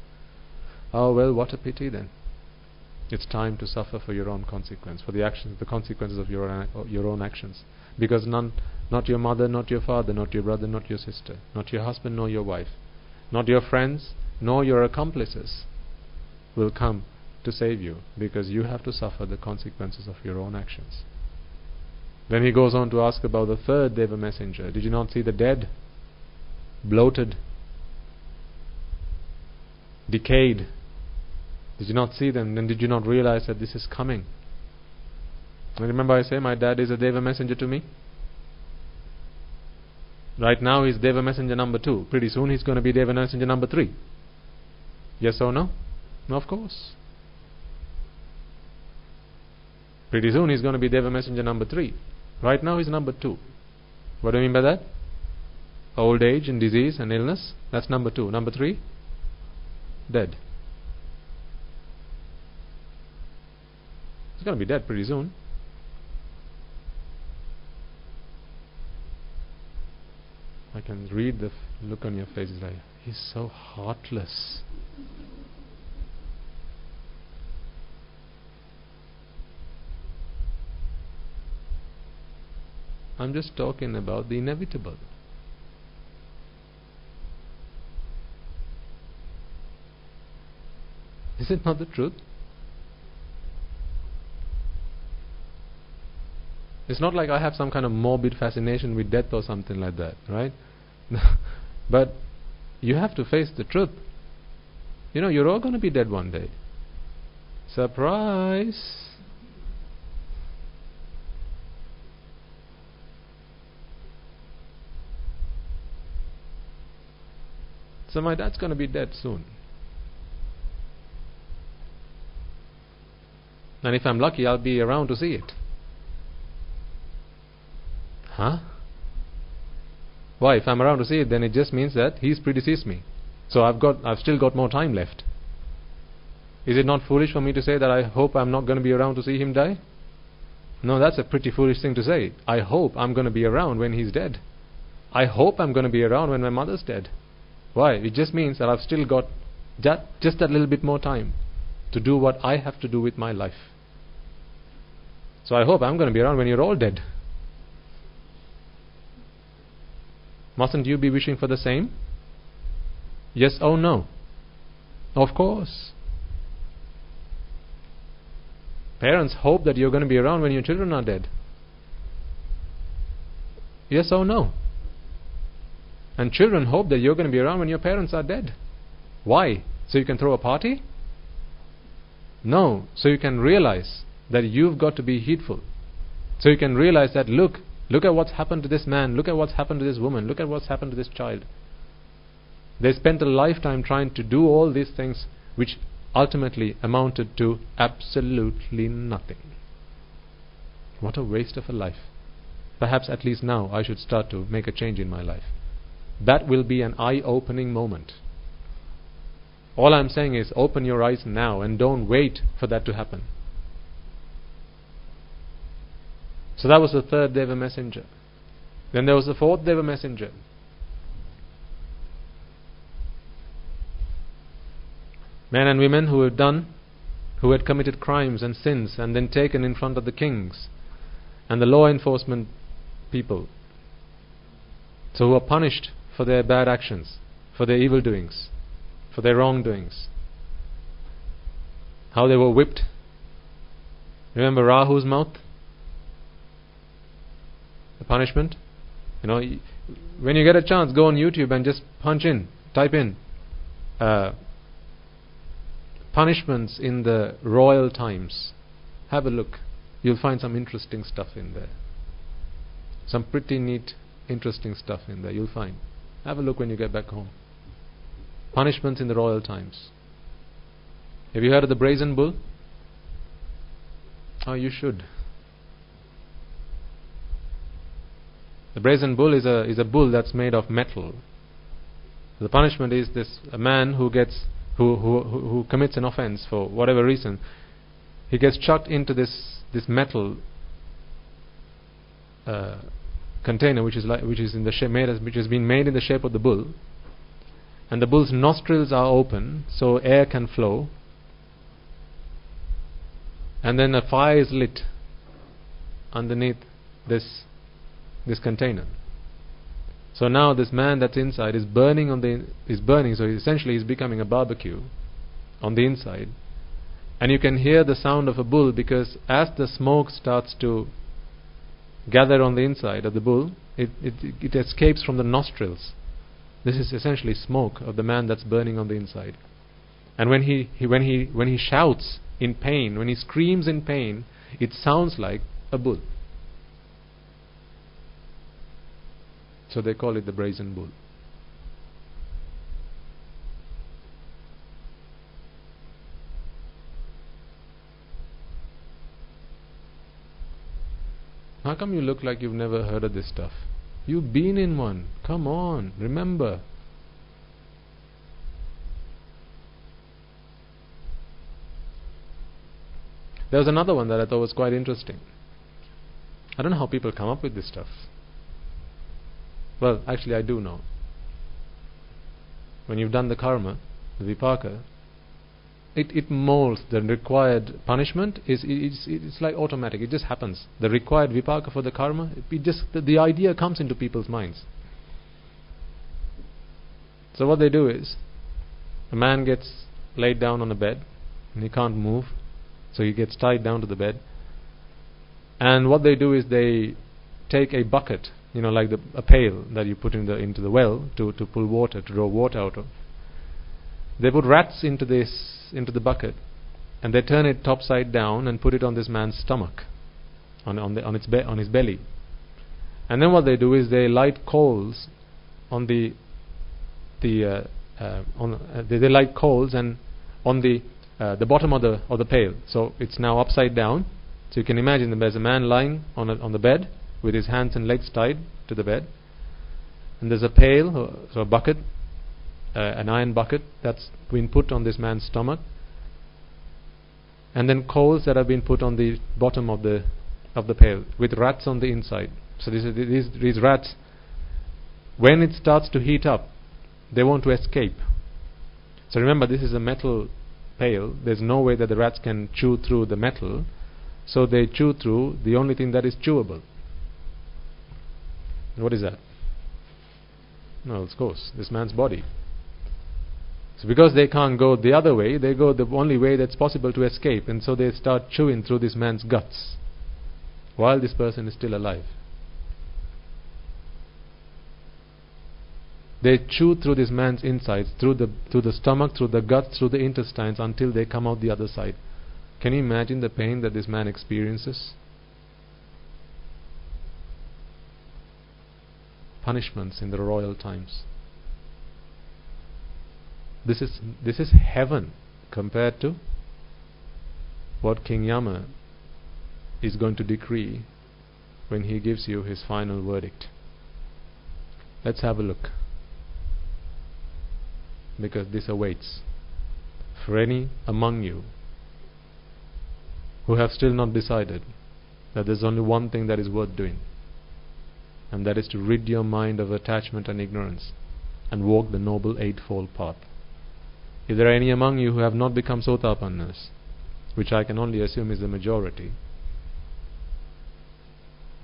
Oh well, what a pity then. It's time to suffer for your own consequence, for the actions, the consequences of your own actions. Because not your mother, not your father, not your brother, not your sister, not your husband, nor your wife, not your friends, nor your accomplices will come to save you, because you have to suffer the consequences of your own actions. Then he goes on to ask about the third Deva messenger. Did you not see the dead, bloated, decayed? Did you not see them? Then did you not realize that this is coming? And remember I say my dad is a Deva messenger to me. Right now he's Deva messenger number 2. Pretty soon he's going to be Deva messenger number 3. Yes or no? No, of course. Pretty soon he's going to be Deva messenger number 3. Right now he's number 2. What do I mean by that? Old age and disease and illness. That's number 2. Number 3? Dead. He's going to be dead pretty soon. I can read the look on your face. It's like, he's so heartless. I'm just talking about the inevitable. Is it not the truth? It's not like I have some kind of morbid fascination with death or something like that, right? But you have to face the truth. You know, you're all going to be dead one day. Surprise! So my dad's going to be dead soon. And if I'm lucky, I'll be around to see it. Huh? Why? If I'm around to see it, then it just means that he's predeceased me. So I've still got more time left. Is it not foolish for me to say that I hope I'm not going to be around to see him die? No, that's a pretty foolish thing to say. I hope I'm going to be around when he's dead. I hope I'm going to be around when my mother's dead. Why? It just means that I've still got just that little bit more time to do what I have to do with my life. So I hope I'm going to be around when you're all dead. Mustn't you be wishing for the same? Yes or no? Of course. Parents hope that you're going to be around when your children are dead. Yes or no? And children hope that you're going to be around when your parents are dead. Why? So you can throw a party? No, so you can realize that you've got to be heedful. So you can realize that look at what's happened to this man, look at what's happened to this woman, look at what's happened to this child. They spent a lifetime trying to do all these things which ultimately amounted to absolutely nothing. What a waste of a life. Perhaps at least now I should start to make a change in my life. That will be an eye-opening moment. All I'm saying is open your eyes now and don't wait for that to happen. So that was the third Deva messenger. Then there was the fourth Deva messenger. Men and women who had committed crimes and sins and then taken in front of the kings and the law enforcement people. So who are punished for their bad actions, for their evil doings, for their wrongdoings. How they were whipped. Remember Rahu's mouth? The punishment? When you get a chance, go on YouTube and just type in punishments in the royal times. Have a look. You'll find some interesting stuff in there. Some pretty neat, interesting stuff in there you'll find. Have a look when you get back home. Punishments in the royal times. Have you heard of the brazen bull? Oh, you should. The brazen bull is a bull that's made of metal. The punishment is a man who commits an offense for whatever reason. He gets chucked into this metal container, which has been made in the shape of the bull, and the bull's nostrils are open so air can flow, and then a fire is lit underneath this container. So now this man that's inside is burning. So essentially he's becoming a barbecue on the inside, and you can hear the sound of a bull, because as the smoke starts to gather on the inside of the bull, it escapes from the nostrils. This is essentially smoke of the man that's burning on the inside. And when he shouts in pain, when he screams in pain, it sounds like a bull. So they call it the brazen bull. How come you look like you've never heard of this stuff? You've been in one. Come on, remember. There was another one that I thought was quite interesting. I don't know how people come up with this stuff. Well, actually I do know. When you've done the karma, the vipaka, it molds the required punishment. It's like automatic. It just happens. The required vipaka for the karma, the idea comes into people's minds. So what they do is, a man gets laid down on a bed and he can't move, so he gets tied down to the bed. And what they do is they take a bucket, like a pail that you put into the well to pull water, to draw water out of. They put rats into the bucket, and they turn it topside down and put it on this man's stomach, on his belly. And then what they do is they light coals on they light coals and on the bottom of the pail. So it's now upside down. So you can imagine that there's a man lying on the bed with his hands and legs tied to the bed, and there's a pail, so a bucket, an iron bucket that's been put on this man's stomach, and then coals that have been put on the bottom of the pail with rats on the inside. So these rats, when it starts to heat up, they want to escape. So remember, this is a metal pail. There's no way that the rats can chew through the metal, so they chew through the only thing that is chewable. What is that? No, of course, this man's body. So because they can't go the other way, they go the only way that's possible to escape, and so they start chewing through this man's guts while this person is still alive. They chew through this man's insides, through the stomach, through the guts, through the intestines, until they come out the other side. Can you imagine the pain that this man experiences? Punishments in the royal times. This is heaven compared to what King Yama is going to decree when he gives you his final verdict? Let's have a look, because this awaits for any among you who have still not decided that there's only one thing that is worth doing, and that is to rid your mind of attachment and ignorance and walk the noble eightfold path. If there are any among you who have not become Sotapannas, which I can only assume is the majority,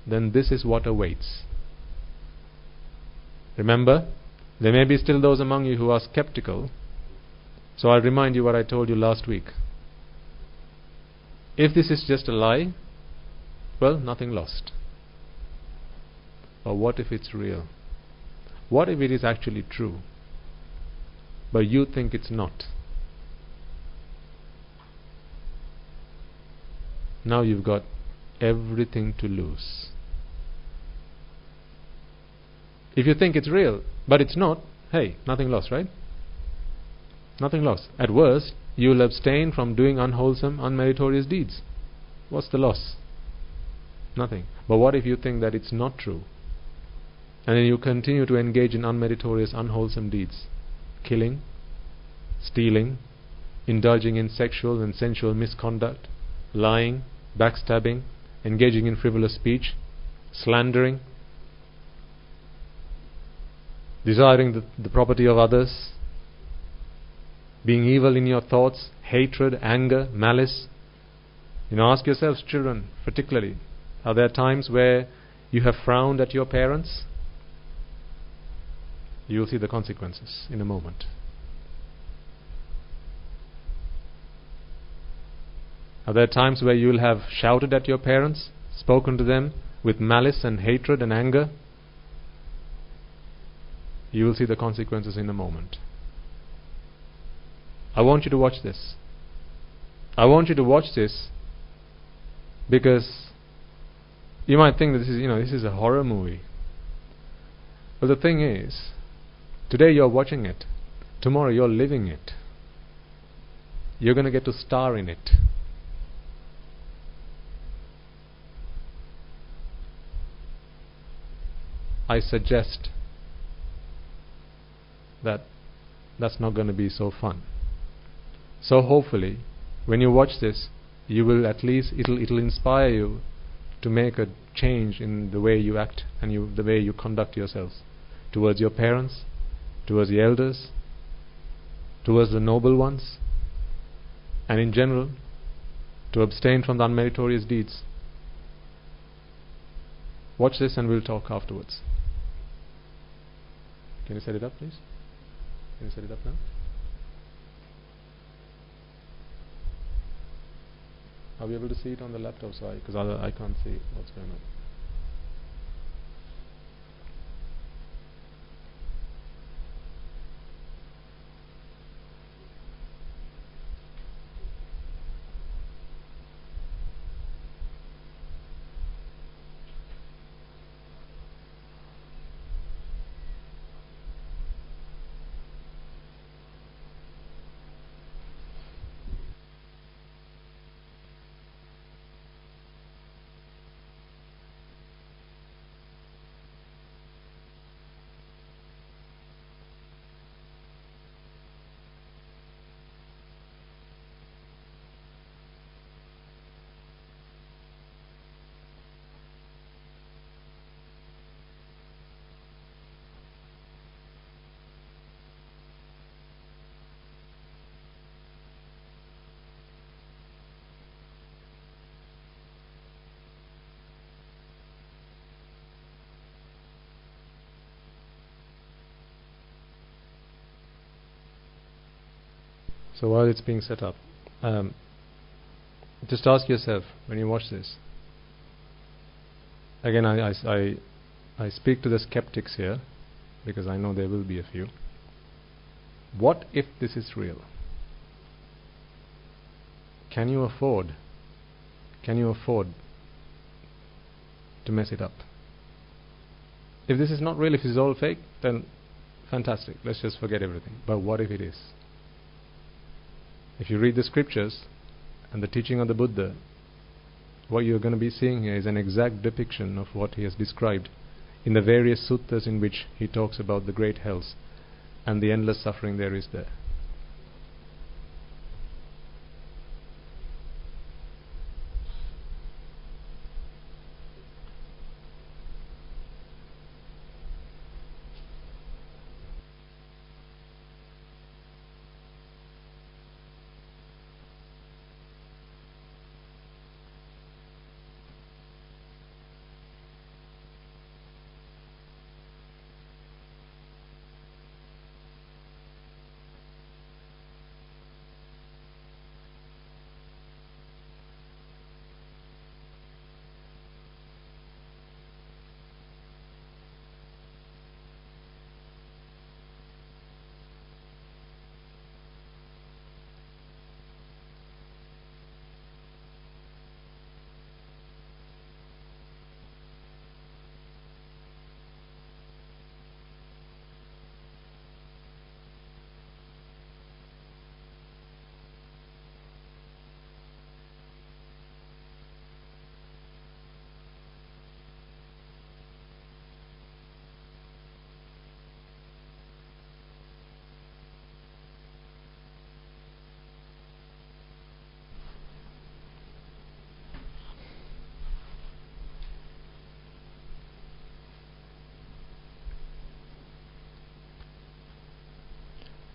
then this is what awaits. Remember, there may be still those among you who are skeptical, so I'll remind you what I told you last week. If this is just a lie, well, nothing lost. But what if it's real? What if it is actually true, but you think it's not? Now you've got everything to lose. If you think it's real, but it's not, hey, nothing lost, right? Nothing lost. At worst, you will abstain from doing unwholesome, unmeritorious deeds. What's the loss? Nothing. But what if you think that it's not true, and then you continue to engage in unmeritorious, unwholesome deeds? Killing, stealing, indulging in sexual and sensual misconduct, lying, backstabbing, engaging in frivolous speech, slandering, desiring the property of others, being evil in your thoughts, hatred, anger, malice. Ask yourselves, children particularly, are there times where you have frowned at your parents? You will see the consequences in a moment. Are there times where you will have shouted at your parents, spoken to them with malice and hatred and anger? You will see the consequences in a moment. I want you to watch this. I want you to watch this because you might think that this is a horror movie. But the thing is, today you're watching it. Tomorrow you're living it. You're going to get to star in it. I suggest that that's not going to be so fun. So hopefully, when you watch this, you will at least, it'll inspire you to make a change in the way you act and the way you conduct yourselves towards your parents, towards the elders, towards the noble ones, and in general, to abstain from the unmeritorious deeds. Watch this and we'll talk afterwards. Can you set it up, please? Can you set it up now? Are we able to see it on the laptop? Because I can't see what's going on. So while it's being set up, just ask yourself when you watch this. Again, I speak to the skeptics here because I know there will be a few. What if this is real? Can you afford to mess it up? If this is not real, if this is all fake, then fantastic. Let's just forget everything. But what if it is? If you read the scriptures and the teaching of the Buddha, what you're going to be seeing here is an exact depiction of what he has described in the various suttas in which he talks about the great hells and the endless suffering there is there.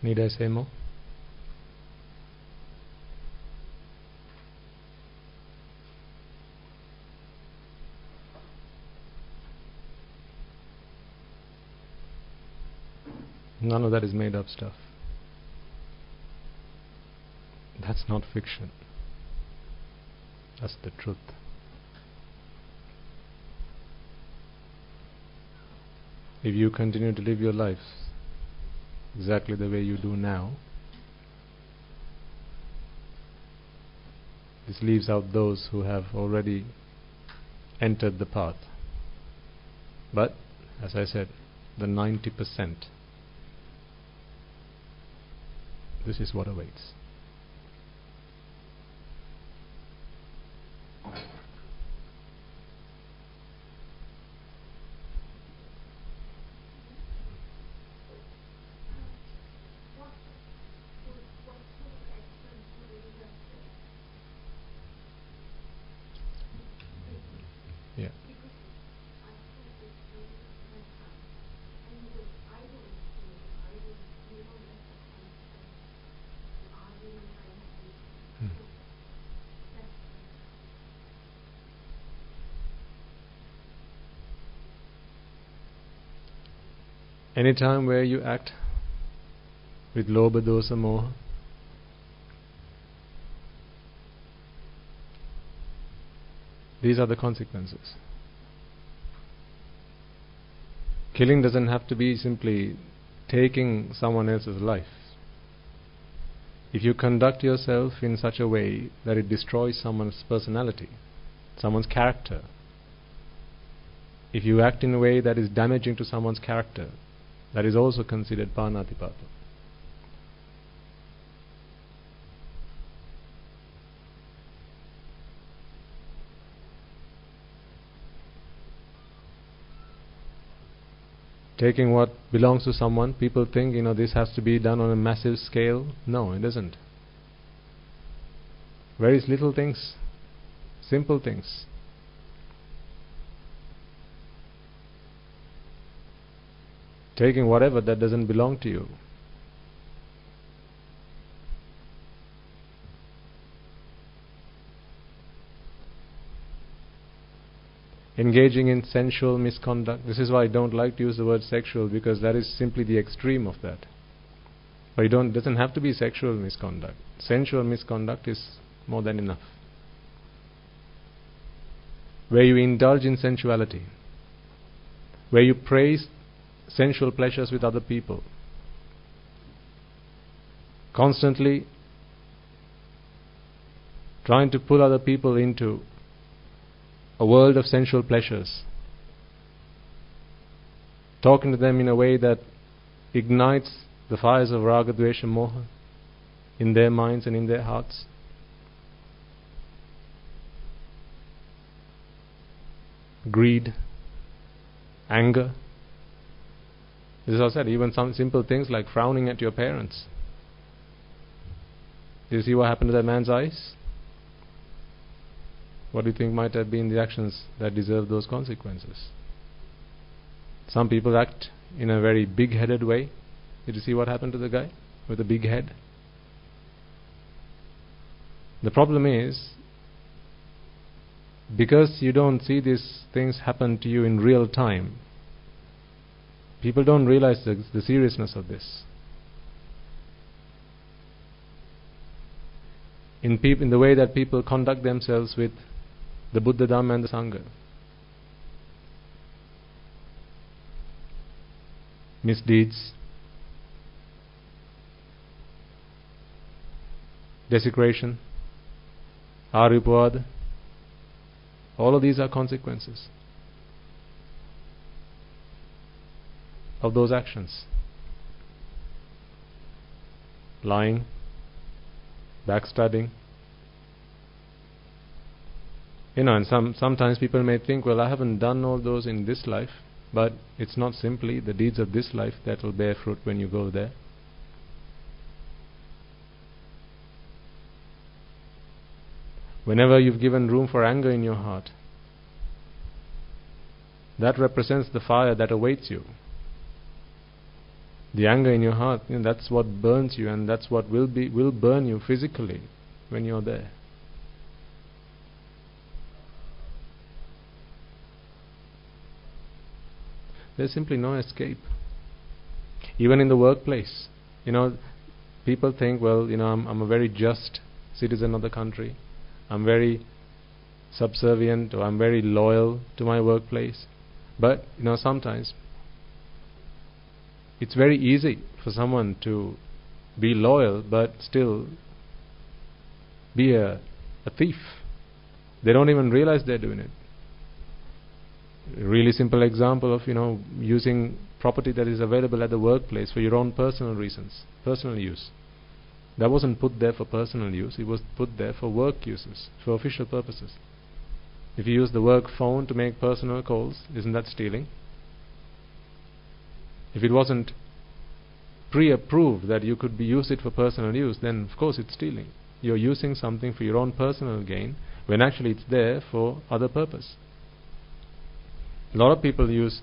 Need I say more? None of that is made up stuff. That's not fiction. That's the truth. If you continue to live your life exactly the way you do now, this leaves out those who have already entered the path. But, as I said, the 90%, this is what awaits. Yeah. Any time where you act with lobha, dosa, moha, these are the consequences. Killing doesn't have to be simply taking someone else's life. If you conduct yourself in such a way that it destroys someone's personality, someone's character, if you act in a way that is damaging to someone's character, that is also considered panatipata. Taking what belongs to someone, people think, this has to be done on a massive scale. No, it doesn't. Very little things, simple things. Taking whatever that doesn't belong to you. Engaging in sensual misconduct. This is why I don't like to use the word sexual, because that is simply the extreme of that. But it doesn't have to be sexual misconduct. Sensual misconduct is more than enough. Where you indulge in sensuality, where you praise sensual pleasures with other people, constantly trying to pull other people into a world of sensual pleasures, talking to them in a way that ignites the fires of raga, dvesha, moha, in their minds and in their hearts. Greed, anger. This is what I said, even some simple things like frowning at your parents. Do you see what happened to that man's eyes? What do you think might have been the actions that deserve those consequences? Some people act in a very big-headed way. Did you see what happened to the guy with the big head? The problem is, because you don't see these things happen to you in real time, people don't realize the seriousness of this. In the way that people conduct themselves with the Buddha, Dhamma and the Sangha. Misdeeds, desecration, Arupavad, all of these are consequences of those actions. Lying, backstabbing. And sometimes people may think, well, I haven't done all those in this life, but it's not simply the deeds of this life that will bear fruit when you go there. Whenever you've given room for anger in your heart, that represents the fire that awaits you. The anger in your heart, that's what burns you, and that's what will burn you physically when you're there. There's simply no escape. Even in the workplace, people think, well, I'm a very just citizen of the country. I'm very subservient, or I'm very loyal to my workplace. But, sometimes it's very easy for someone to be loyal but still be a thief. They don't even realize they're doing it. A really simple example of using property that is available at the workplace for your own personal reasons, personal use. That wasn't put there for personal use, it was put there for work uses, for official purposes. If you use the work phone to make personal calls, isn't that stealing? If it wasn't pre-approved that you could use it for personal use, then of course it's stealing. You're using something for your own personal gain when actually it's there for other purpose. A lot of people use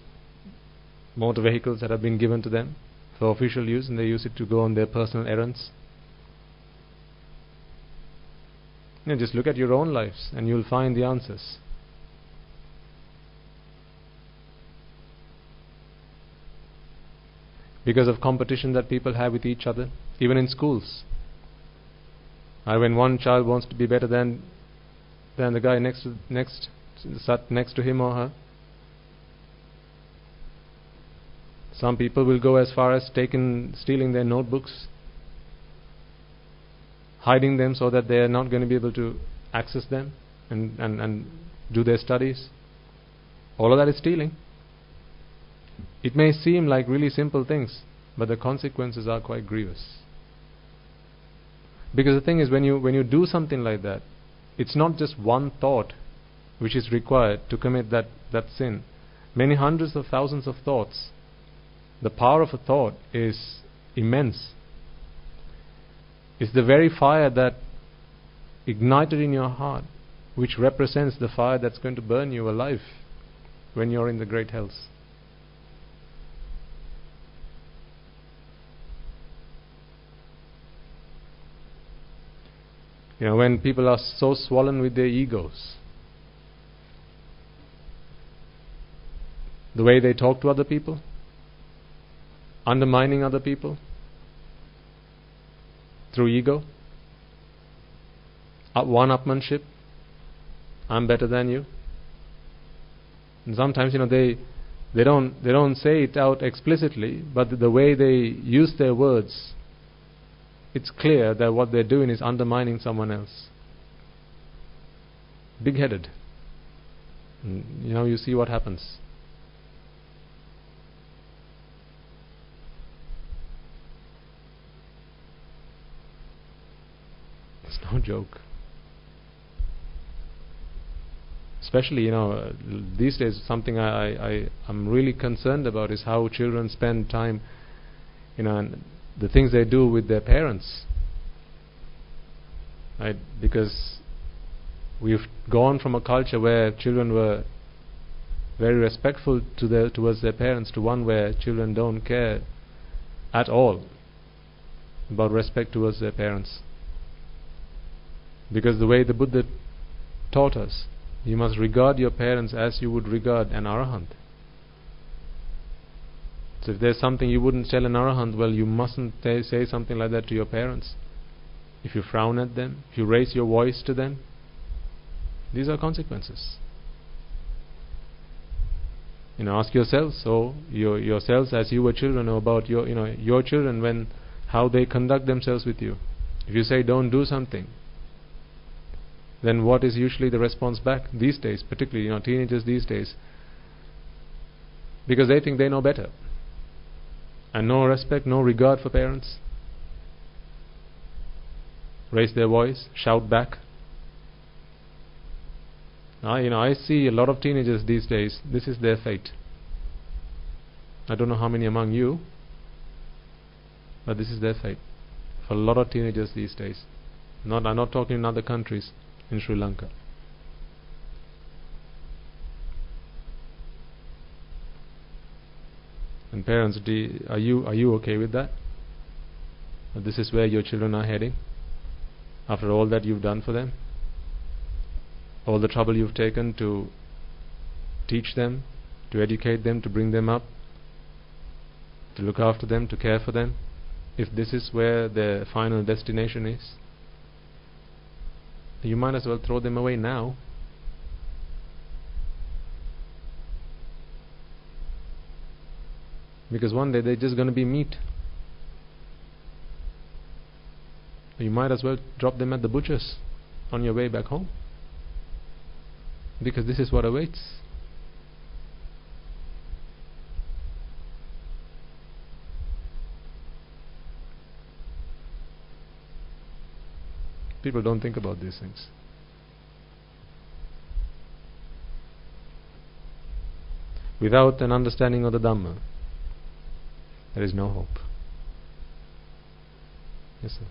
motor vehicles that have been given to them for official use, and they use it to go on their personal errands. Just look at your own lives and you'll find the answers. Because of competition that people have with each other, even in schools. When one child wants to be better than the guy sat next to him or her, some people will go as far as stealing their notebooks, hiding them so that they are not going to be able to access them and do their studies. All of that is stealing. It may seem like really simple things, but the consequences are quite grievous. Because the thing is, when you do something like that, it's not just one thought which is required to commit that sin. Many hundreds of thousands of thoughts. The power of a thought is immense. It's the very fire that ignited in your heart which represents the fire that's going to burn you alive when you're in the great hells. When people are so swollen with their egos, the way they talk to other people, undermining other people through ego, one-upmanship, I'm better than you. And sometimes they don't say it out explicitly, but the way they use their words, it's clear that what they're doing is undermining someone else. Big-headed. You see what happens. It's no joke. Especially, these days, something I'm really concerned about is how children spend time, and the things they do with their parents. Right? Because we've gone from a culture where children were very respectful towards their parents to one where children don't care at all about respect towards their parents. Because the way the Buddha taught us, you must regard your parents as you would regard an arahant. So if there's something you wouldn't tell an arahant, well, you mustn't say something like that to your parents. If you frown at them, if you raise your voice to them, these are consequences. Ask yourselves, yourselves as you were children, about your children, how they conduct themselves with you. If you say don't do something, then what is usually the response back these days, particularly teenagers these days? Because they think they know better, and no respect, no regard for parents. Raise their voice, shout back. I see a lot of teenagers these days, this is their fate. I don't know how many among you, but this is their fate for a lot of teenagers these days. I'm not talking in other countries, in Sri Lanka. And parents, are you okay with that? This is where your children are heading after all that you've done for them? All the trouble you've taken to teach them, to educate them, to bring them up, to look after them, to care for them, if this is where their final destination is, you might as well throw them away now. Because one day they're just going to be meat. You might as well drop them at the butcher's on your way back home. Because this is what awaits. People don't think about these things. Without an understanding of the Dhamma, there is no hope. Yes, sir.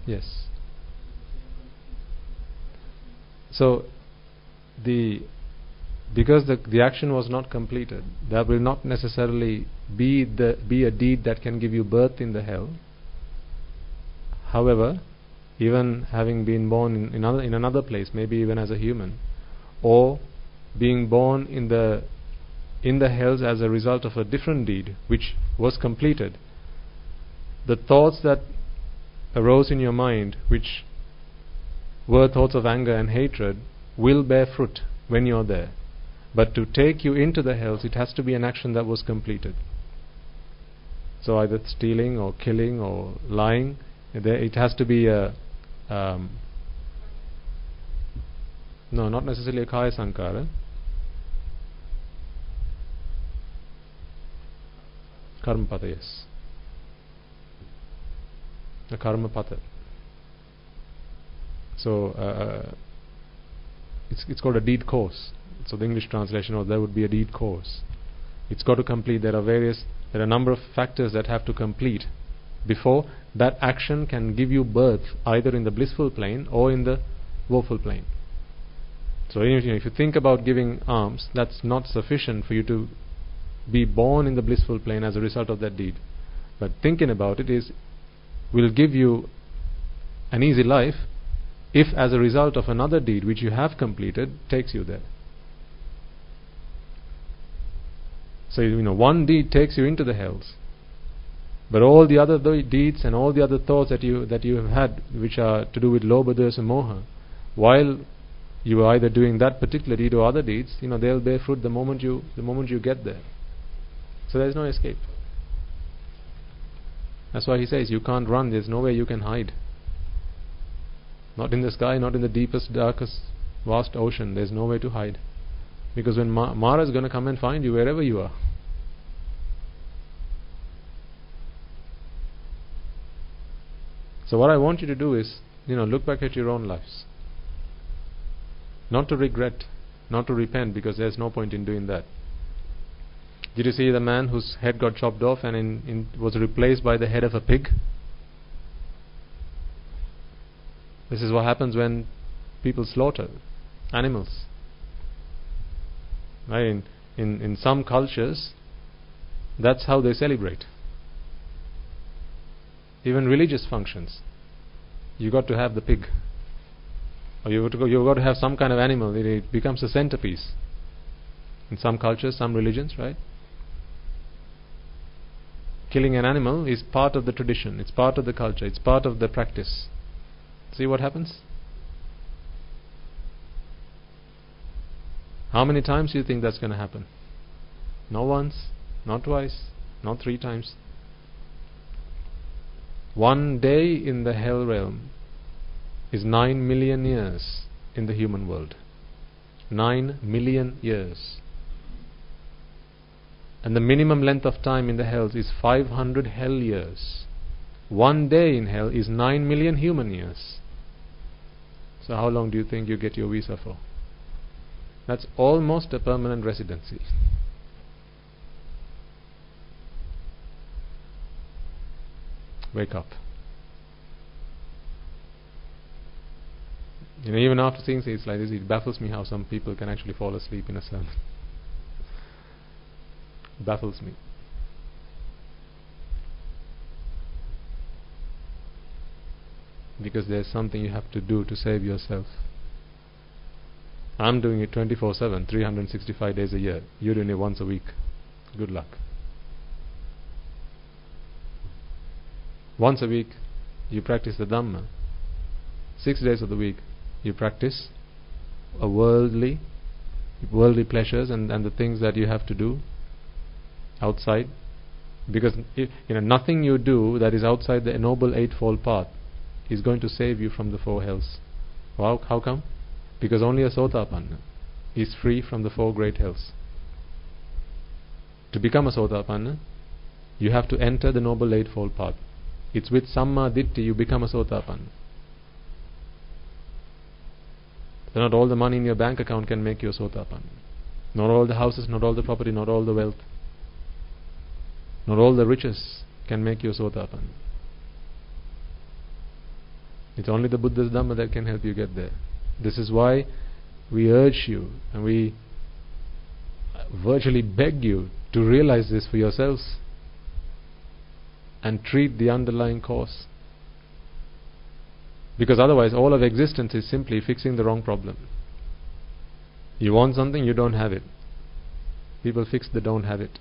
Yes. So because the action was not completed, there will not necessarily be a deed that can give you birth in the hell. However, even having been born in another place, maybe even as a human, or being born in the hells as a result of a different deed which was completed, the thoughts that arose in your mind, which were thoughts of anger and hatred, will bear fruit when you are there. But to take you into the hells, it has to be an action that was completed. So either stealing or killing or lying, it has to be a no, not necessarily a kaya sankara. Karma pata, yes. A karma pata. So it's called a deed course. So the English translation, or there would be a deed course. It's got to complete. There are a number of factors that have to complete before that action can give you birth either in the blissful plane or in the woeful plane. So if you think about giving alms, that's not sufficient for you to be born in the blissful plane as a result of that deed. But thinking about it will give you an easy life if as a result of another deed which you have completed takes you there. So one deed takes you into the hells, but all the other deeds and all the other thoughts that you have had, which are to do with lobha, dosa, moha, while you are either doing that particular deed or other deeds, they'll bear fruit the moment you get there. So there is no escape. That's why he says you can't run. There's nowhere you can hide. Not in the sky, not in the deepest, darkest, vast ocean. There's nowhere to hide. Because when Mara is going to come and find you wherever you are, So what I want you to do is, look back at your own lives. Not to regret, not to repent, because there's no point in doing that. Did you see the man whose head got chopped off and was replaced by the head of a pig? This is what happens when people slaughter animals. Right? In some cultures, that's how they celebrate. Even religious functions, you got to have the pig, or you got to have some kind of animal. It becomes a centerpiece. In some cultures, some religions, right? Killing an animal is part of the tradition. It's part of the culture. It's part of the practice. See what happens? How many times do you think that's going to happen? Not once, not twice, not 3 times. One day in the hell realm is 9 million years in the human world. 9 million years. And the minimum length of time in the hells is 500 hell years. One day in hell is 9 million human years. So how long do you think you get your visa for? That's almost a permanent residency. Wake up. Even after seeing things like this, it baffles me how some people can actually fall asleep in a sermon. It baffles me. Because there's something you have to do to save yourself. I'm doing it 24/7, 365 days a year. You're doing it once a week. Good luck. Once a week, you practice the Dhamma. 6 days of the week, you practice worldly pleasures and the things that you have to do outside. Because nothing you do that is outside the Noble Eightfold Path is going to save you from the 4 hells. Wow, how come? Because only a Sotapanna is free from the 4 great hells. To become a Sotapanna, you have to enter the Noble Eightfold Path. It's with Samma Ditti you become a Sotapanna. So not all the money in your bank account can make you a Sotapanna. Not all the houses, not all the property, not all the wealth, not all the riches can make you a Sotapanna. It's only the Buddha's Dhamma that can help you get there. This is why we urge you and we virtually beg you to realize this for yourselves and treat the underlying cause. Because otherwise all of existence is simply fixing the wrong problem. You want something, you don't have it. People fix the don't have it.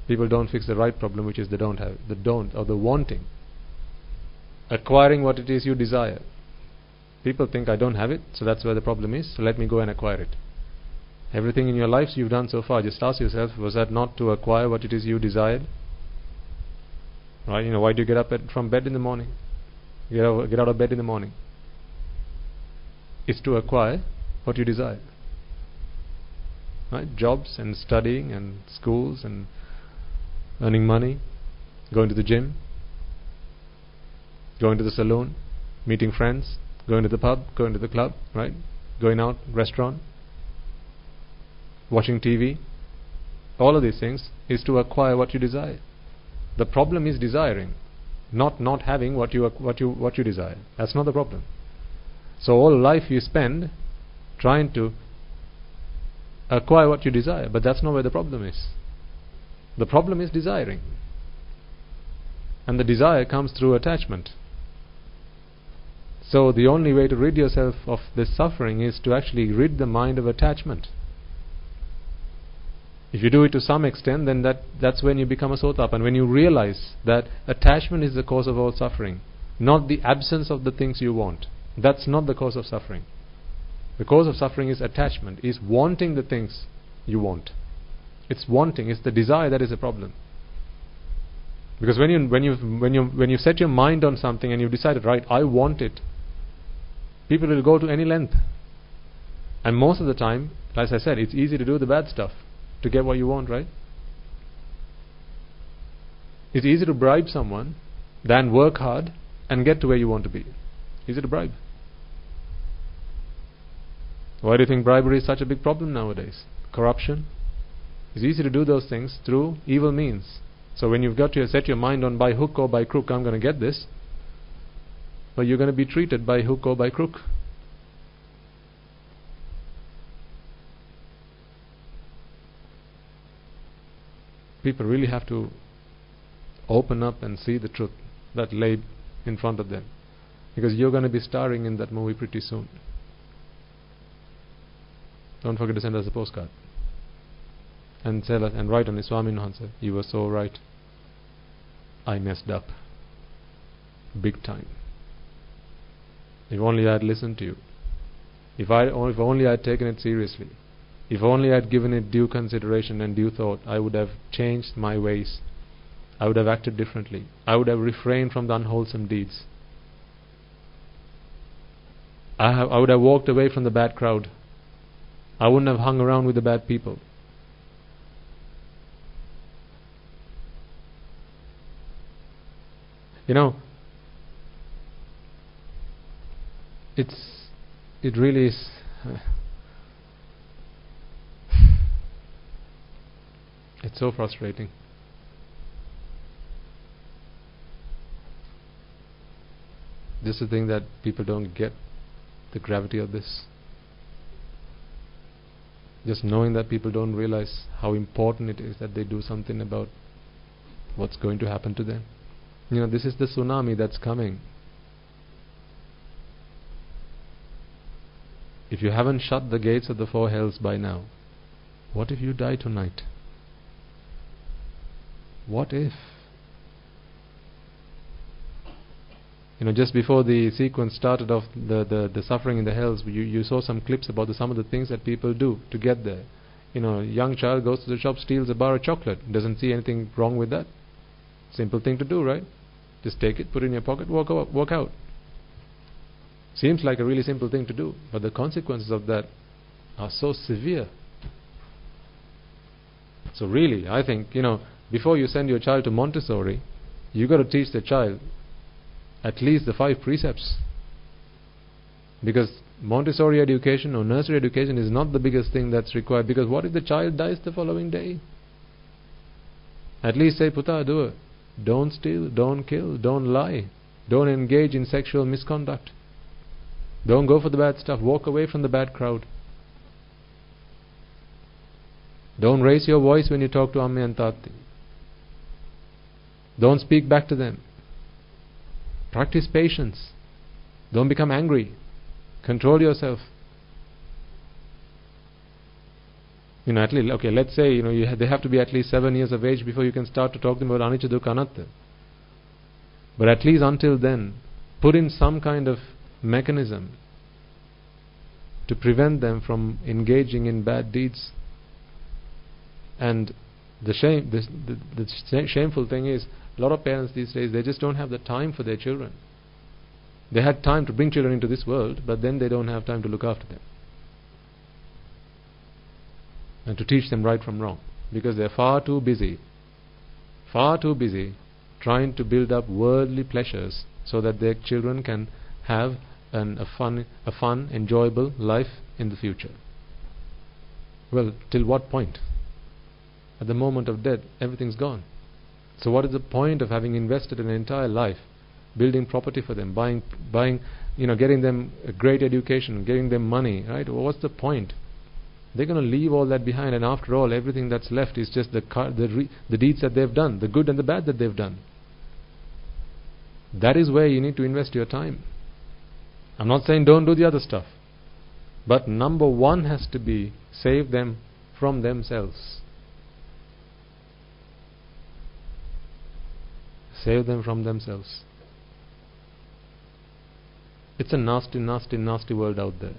People don't fix the right problem, which is the don't have it. The don't, or the wanting. Acquiring what it is you desire. People think, I don't have it, so that's where the problem is, so let me go and acquire it. Everything in your lives you've done so far, just ask yourself, was that not to acquire what it is you desired? Right? Why do you get up from bed in the morning? Get out of bed in the morning. It's to acquire what you desire. Right? Jobs and studying and schools and earning money, going to the gym, going to the saloon, meeting friends, going to the pub, going to the club, right? Going out, restaurant, watching TV. All of these things is to acquire what you desire. The problem is desiring, not having what you desire. That's not the problem. So all life you spend trying to acquire what you desire, but that's not where the problem is. The problem is desiring. And the desire comes through attachment. So the only way to rid yourself of this suffering is to actually rid the mind of attachment. If you do it to some extent, then that's when you become a Sotapanna. When you realize that attachment is the cause of all suffering, not the absence of the things you want. That's not the cause of suffering. The cause of suffering is attachment, is wanting the things you want. It's wanting, it's the desire that is a problem. Because when you set your mind on something and you've decided, right, I want it, people will go to any length. And most of the time, as I said, it's easy to do the bad stuff to get what you want, right? It's easier to bribe someone than work hard and get to where you want to be. Is it a bribe? Why do you think bribery is such a big problem nowadays? Corruption. It's easy to do those things through evil means. So when you've got to set your mind on by hook or by crook, I'm going to get this, but you're going to be treated by hook or by crook. People really have to open up and see the truth that laid in front of them, because you're going to be starring in that movie pretty soon. Don't forget to send us a postcard and tell us, and write on the Swami answer, you were so right, I messed up big time. If only I had listened to you, if only I had taken it seriously, if only I had given it due consideration and due thought, I would have changed my ways, I would have acted differently, I would have refrained from the unwholesome deeds, I would have walked away from the bad crowd, I wouldn't have hung around with the bad people. You know, it really is it's so frustrating. This is the thing that people don't get, the gravity of this. Just knowing that people don't realize how important it is that they do something about what's going to happen to them. You know, this is the tsunami that's coming. If you haven't shut the gates of the four hells by now, what if you die tonight? What if? You know, just before the sequence started of the suffering in the hells, you saw some clips about some of the things that people do to get there. You know, a young child goes to the shop, steals a bar of chocolate, doesn't see anything wrong with that. Simple thing to do, right? Just take it, put it in your pocket, walk out. Seems like a really simple thing to do, but the consequences of that are so severe. So really, I think, you know, before you send your child to Montessori, you got to teach the child at least the 5 precepts, because Montessori education or nursery education is not the biggest thing that's required. Because what if the child dies the following day? At least say, Puta, do it. Don't steal, don't kill, don't lie, don't engage in sexual misconduct, don't go for the bad stuff, walk away from the bad crowd, don't raise your voice when you talk to Amme and Tati, don't speak back to them, practice patience, don't become angry, control yourself. You know, at least, okay, let's say, you know, they have to be at least 7 years of age before you can start to talk to them about anicca dukkha anatta. But at least until then, put in some kind of mechanism to prevent them from engaging in bad deeds. And the shameful thing is, a lot of parents these days, they just don't have the time for their children. They had time to bring children into this world, but then they don't have time to look after them and to teach them right from wrong, because they're far too busy trying to build up worldly pleasures so that their children can have a fun, enjoyable life in the future. Well, till what point? At the moment of death, everything's gone. So what is the point of having invested an entire life building property for them, buying, you know, getting them a great education, getting them money, right? Well, what's the point? They're going to leave all that behind, and after all, everything that's left is just the deeds that they've done, the good and the bad that they've done. That is where you need to invest your time. I'm not saying don't do the other stuff, but number one has to be save them from themselves. Save them from themselves. It's a nasty, nasty, nasty world out there,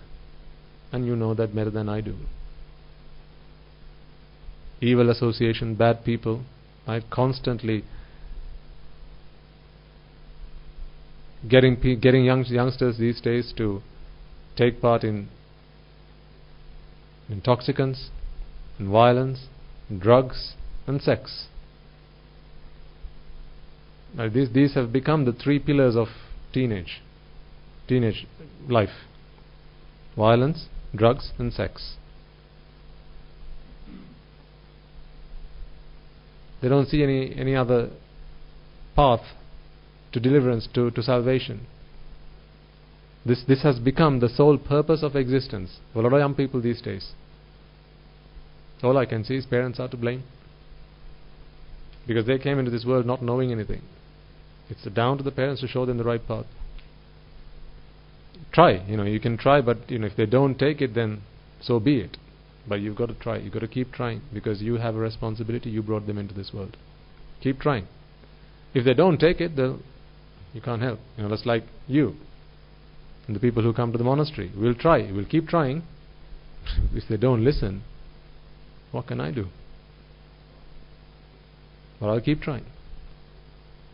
and you know that better than I do. Evil association, bad people, right? Constantly getting youngsters these days to take part in intoxicants, and violence, and drugs, and sex. These have become the 3 pillars of teenage life: violence, drugs, and sex. They don't see any other path to deliverance, to salvation. This has become the sole purpose of existence for a lot of young people these days. All I can see is parents are to blame, because they came into this world not knowing anything. It's down to the parents to show them the right path. Try, you can try, but if they don't take it, then so be it. But you've got to try. You've got to keep trying, because you have a responsibility. You brought them into this world. Keep trying. If they don't take it, you can't help. That's like you and the people who come to the monastery. We'll try. We'll keep trying. If they don't listen, what can I do? But I'll keep trying.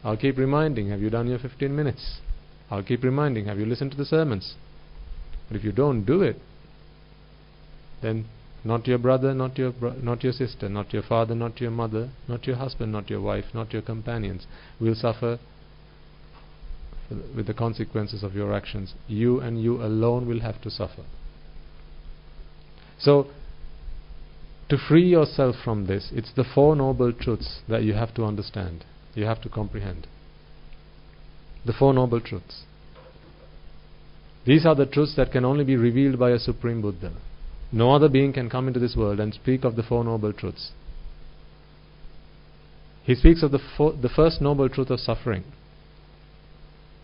I'll keep reminding, have you done your 15 minutes? I'll keep reminding, have you listened to the sermons? But if you don't do it, then not your brother, not your sister, not your father, not your mother, not your husband, not your wife, not your companions will suffer with the consequences of your actions. You and you alone will have to suffer. So, to free yourself from this, it's the Four Noble Truths that you have to understand. You have to comprehend. The Four Noble Truths. These are the truths that can only be revealed by a Supreme Buddha. No other being can come into this world and speak of the Four Noble Truths. He speaks of the first Noble Truth of suffering.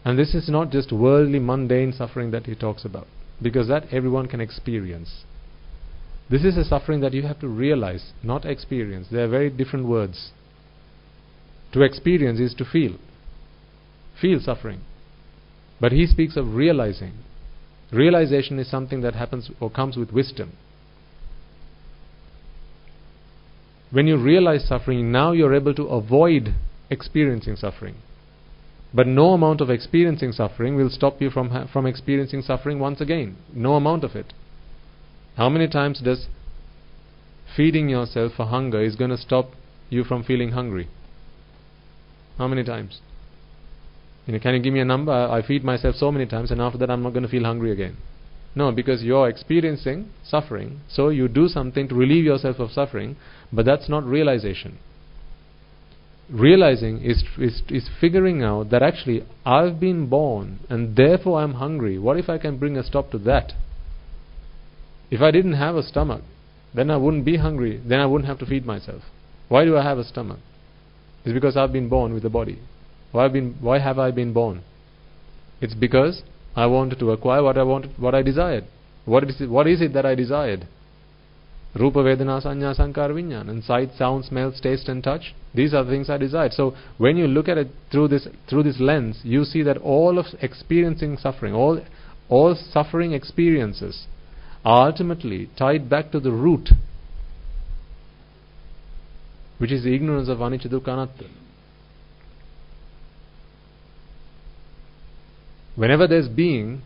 And this is not just worldly, mundane suffering that he talks about, because that everyone can experience. This is a suffering that you have to realize, not experience. They are very different words. To experience is to feel. Feel suffering. But he speaks of realizing. Realization is something that happens or comes with wisdom. When you realize suffering, now you're able to avoid experiencing suffering. But no amount of experiencing suffering will stop you from experiencing suffering once again. No amount of it. How many times does feeding yourself for hunger is going to stop you from feeling hungry? How many times? Can you give me a number? I feed myself so many times and after that I'm not going to feel hungry again. No, because you're experiencing suffering, so you do something to relieve yourself of suffering, but that's not realization. Realizing is figuring out that actually I've been born and therefore I'm hungry. What if I can bring a stop to that? If I didn't have a stomach, then I wouldn't be hungry, then I wouldn't have to feed myself. Why do I have a stomach? It's because I've been born with a body. Why have I been born? It's because I wanted to acquire what I wanted, what I desired. What is it that I desired? Rupa, Vedana, Sanya, Sankara, Vijnana. And sight, sound, smell, taste and touch. These are the things I desired. So when you look at it through this lens, you see that all of experiencing suffering, all suffering experiences are ultimately tied back to the root, which is the ignorance of anicca, dukkha, anatta. Whenever there's being,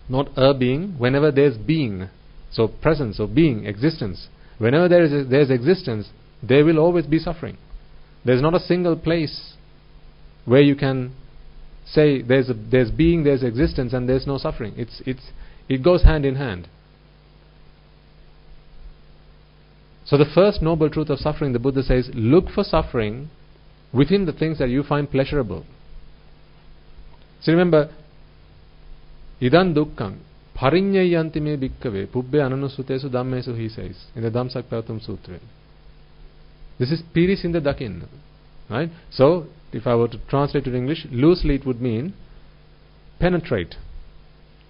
not a being, whenever there's being, so presence or being, existence, whenever there's existence, there will always be suffering. There's not a single place where you can say there's being, there's existence, and there's no suffering. It goes hand in hand. So the first noble truth of suffering, the Buddha says, look for suffering within the things that you find pleasurable. So remember, idan dukkham parinyayanti me bhikkave pubbe ananusutesu dhammesu, he says in the Dhammsakpatam Sutra. This is pirisinda dakinna, right? So if I were to translate to English, loosely it would mean penetrate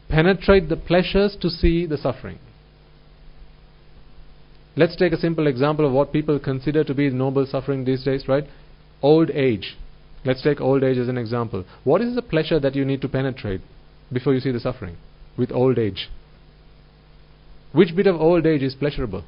the pleasures to see the suffering. Let's take a simple example of what people consider to be noble suffering these days, right? Old age. Let's take old age as an example. What is the pleasure that you need to penetrate before you see the suffering with old age? Which bit of old age is pleasurable?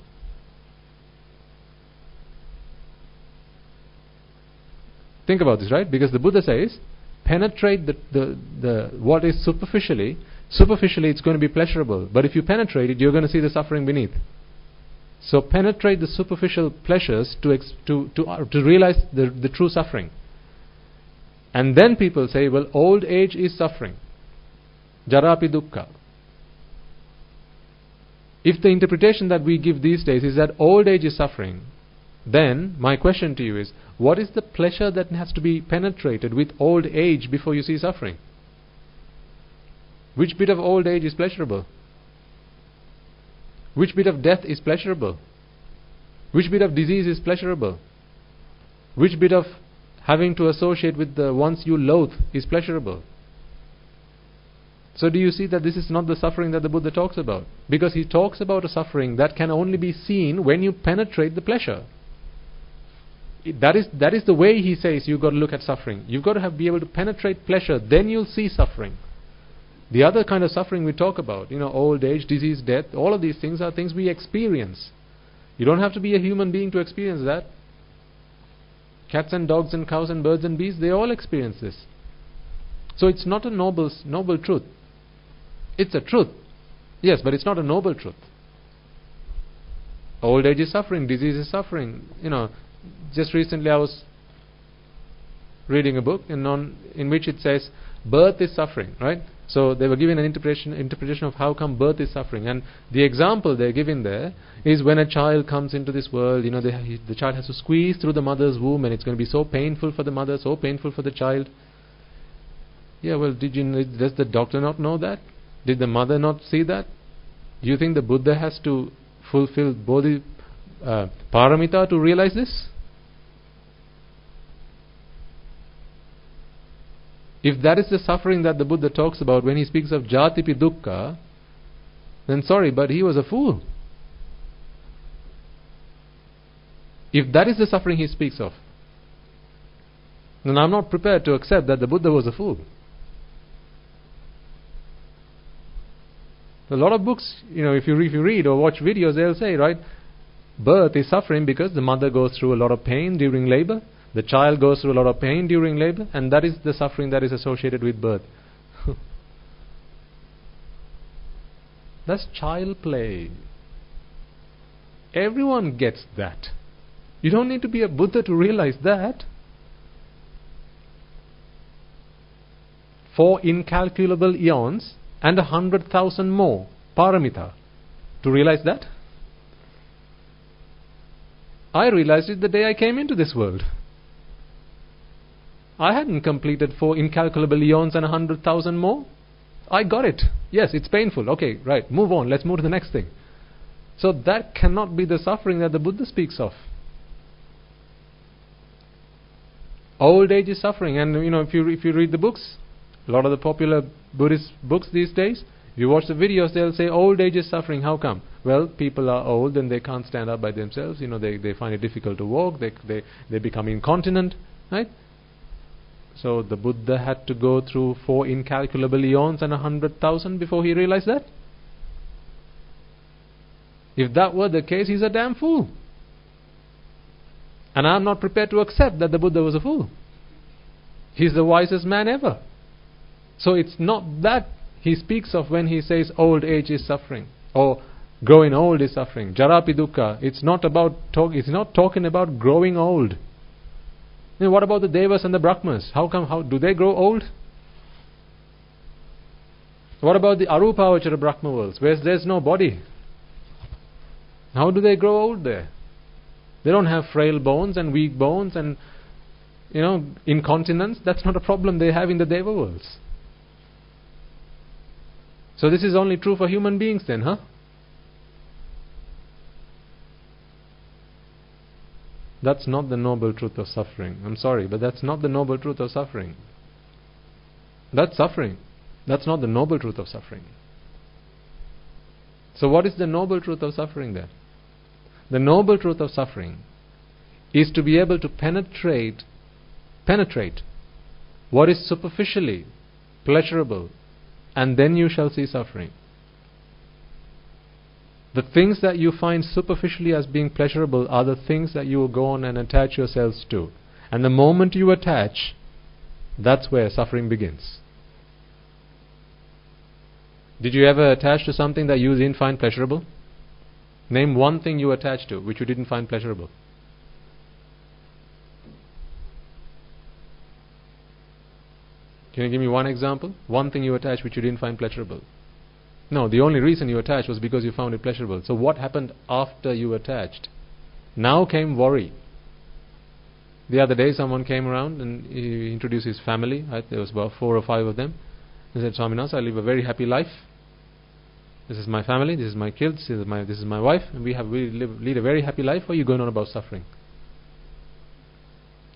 Think about this, right? Because the Buddha says, penetrate the what is superficially it's going to be pleasurable. But if you penetrate it, you're going to see the suffering beneath. So penetrate the superficial pleasures to realize the true suffering. And then people say, well, old age is suffering. Jarapi dukkha. If the interpretation that we give these days is that old age is suffering, then my question to you is, what is the pleasure that has to be penetrated with old age before you see suffering? Which bit of old age is pleasurable? Which bit of death is pleasurable? Which bit of disease is pleasurable? Which bit of having to associate with the ones you loathe is pleasurable? So do you see that this is not the suffering that the Buddha talks about? Because he talks about a suffering that can only be seen when you penetrate the pleasure. That is the way he says you've got to look at suffering. You've got to be able to penetrate pleasure, then you'll see suffering. The other kind of suffering we talk about, old age, disease, death, all of these things are things we experience. You don't have to be a human being to experience that. Cats and dogs and cows and birds and bees, they all experience this. So it's not a noble truth. It's a truth. Yes, but it's not a noble truth. Old age is suffering, disease is suffering. Just recently I was reading a book in which it says birth is suffering, right? So they were given an interpretation of how come birth is suffering, and the example they're giving there is when a child comes into this world. The child has to squeeze through the mother's womb, and it's going to be so painful for the mother, so painful for the child. Yeah, well, does the doctor not know that? Did the mother not see that? Do you think the Buddha has to fulfill bodhi paramita to realize this? If that is the suffering that the Buddha talks about when he speaks of jatipi dukkha, then sorry, but he was a fool. If that is the suffering he speaks of, then I'm not prepared to accept that the Buddha was a fool. A lot of books, if you read or watch videos, they'll say, right, birth is suffering because the mother goes through a lot of pain during labor. The child goes through a lot of pain during labor, and that is the suffering that is associated with birth. That's child play. Everyone gets that. You don't need to be a Buddha to realize that. 4 incalculable eons and 100,000 more paramita to realize that. I realized it the day I came into this world. I hadn't completed 4 incalculable eons and 100,000 more. I got it. Yes, it's painful. Okay, right. Move on. Let's move to the next thing. So that cannot be the suffering that the Buddha speaks of. Old age is suffering, and if you read the books, a lot of the popular Buddhist books these days, if you watch the videos, they'll say old age is suffering. How come? Well, people are old and they can't stand up by themselves. They find it difficult to walk. They become incontinent, right? So the Buddha had to go through 4 incalculable eons and 100,000 before he realized that? If that were the case, he's a damn fool. And I'm not prepared to accept that the Buddha was a fool. He's the wisest man ever. So it's not that he speaks of when he says old age is suffering, or growing old is suffering. Jarapi dukkha. It's not talking about growing old. What about the Devas and the Brahmas? How do they grow old? What about the Arupavachara Brahma worlds, where there's no body? How do they grow old there? They don't have frail bones and weak bones and incontinence. That's not a problem they have in the Deva worlds. So this is only true for human beings then, huh? That's not the noble truth of suffering. I'm sorry, but that's not the noble truth of suffering. That's suffering. That's not the noble truth of suffering. So what is the noble truth of suffering then? The noble truth of suffering is to be able to penetrate what is superficially pleasurable, and then you shall see suffering. The things that you find superficially as being pleasurable are the things that you will go on and attach yourselves to. And the moment you attach, that's where suffering begins. Did you ever attach to something that you didn't find pleasurable? Name one thing you attached to which you didn't find pleasurable. Can you give me one example? One thing you attached which you didn't find pleasurable. No, the only reason you attached was because you found it pleasurable. So what happened after you attached? Now came worry. The other day someone came around and he introduced his family. There was about 4 or 5 of them. He said, Swaminatha, I live a very happy life. This is my family, this is my kids, this is my wife, and we lead a very happy life. Or are you going on about suffering?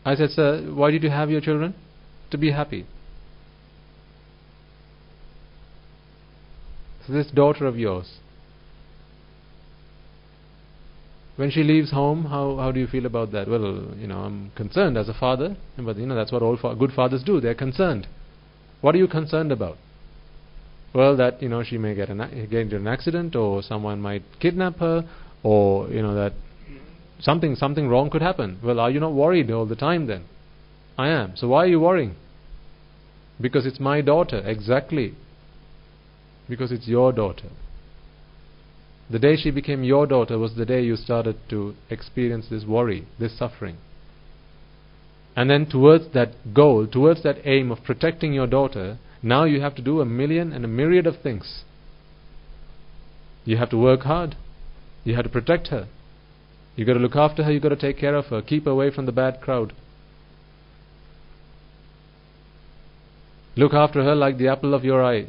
I said, sir, why did you have your children? To be happy. So this daughter of yours, when she leaves home, how do you feel about that? Well, I'm concerned as a father, but that's what all good fathers do. They're concerned. What are you concerned about? Well, that she may get into an accident, or someone might kidnap her, or that something wrong could happen. Well, are you not worried all the time then? I am. So why are you worrying? Because it's my daughter. Exactly. Because it's your daughter. The day she became your daughter was the day you started to experience this worry, this suffering. And then towards that goal, towards that aim of protecting your daughter, now you have to do a million and a myriad of things. You have to work hard. You have to protect her. You got to look after her, you got to take care of her, keep her away from the bad crowd. Look after her like the apple of your eye.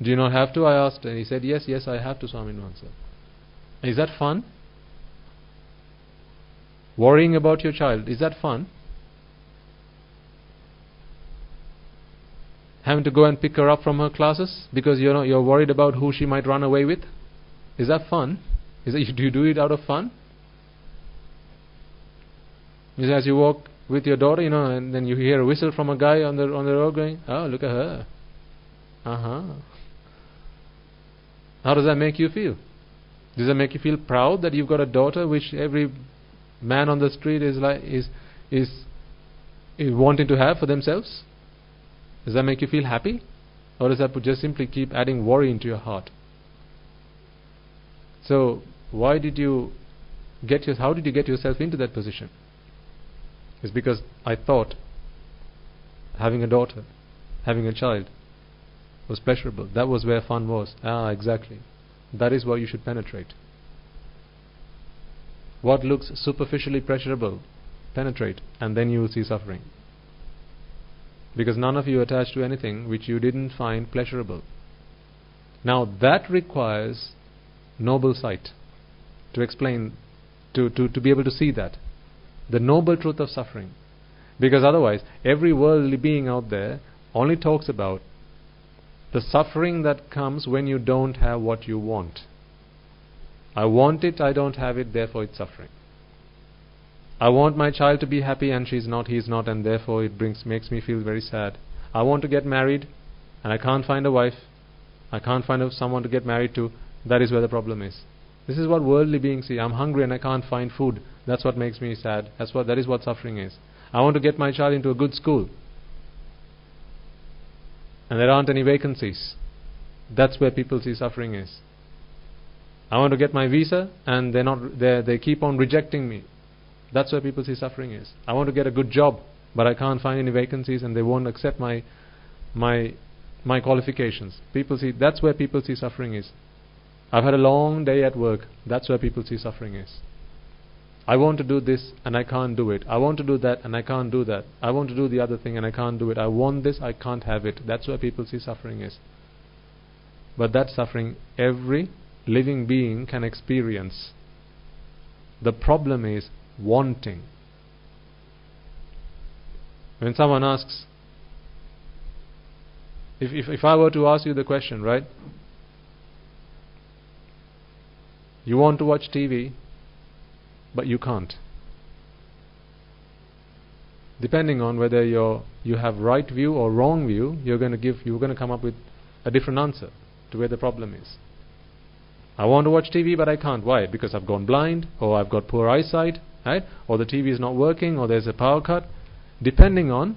Do you not have to? I asked, and he said, yes, I have to, Swaminatha. Is that fun? Worrying about your child, is that fun? Having to go and pick her up from her classes because you're worried about who she might run away with? Is that fun? Do you do it out of fun? As you walk with your daughter, and then you hear a whistle from a guy on the road going, oh, look at her. How does that make you feel? Does that make you feel proud that you've got a daughter which every man on the street is wanting to have for themselves? Does that make you feel happy? Or does that just simply keep adding worry into your heart? So, how did you get yourself into that position? It's because I thought having a daughter, having a child was pleasurable. That was where fun was. Exactly. That is what you should penetrate. What looks superficially pleasurable, penetrate, and then you will see suffering. Because none of you attach to anything which you didn't find pleasurable. Now that requires noble sight to explain, to be able to see that. The noble truth of suffering. Because otherwise, every worldly being out there only talks about the suffering that comes when you don't have what you want. I want it, I don't have it, therefore it's suffering. I want my child to be happy and she's not, he's not, and therefore it makes me feel very sad. I want to get married and I can't find a wife. I can't find someone to get married to. That is where the problem is. This is what worldly beings see. I'm hungry and I can't find food. That's what makes me sad. That is what suffering is. I want to get my child into a good school and there aren't any vacancies. That's where people see suffering is. I want to get my visa and they keep on rejecting me. That's where people see suffering is. I want to get a good job, but I can't find any vacancies and they won't accept my qualifications. That's where people see suffering is. I've had a long day at work. That's where people see suffering is. I want to do this and I can't do it. I want to do that and I can't do that. I want to do the other thing and I can't do it. I want this, I can't have it. That's where people see suffering is. But that suffering every living being can experience. The problem is wanting. When someone asks, if I were to ask you the question, right? You want to watch TV, but you can't. Depending on whether you have right view or wrong view, you're going to come up with a different answer to where the problem is. I want to watch TV, but I can't. Why? Because I've gone blind, or I've got poor eyesight, right? Or the TV is not working, or there's a power cut. Depending on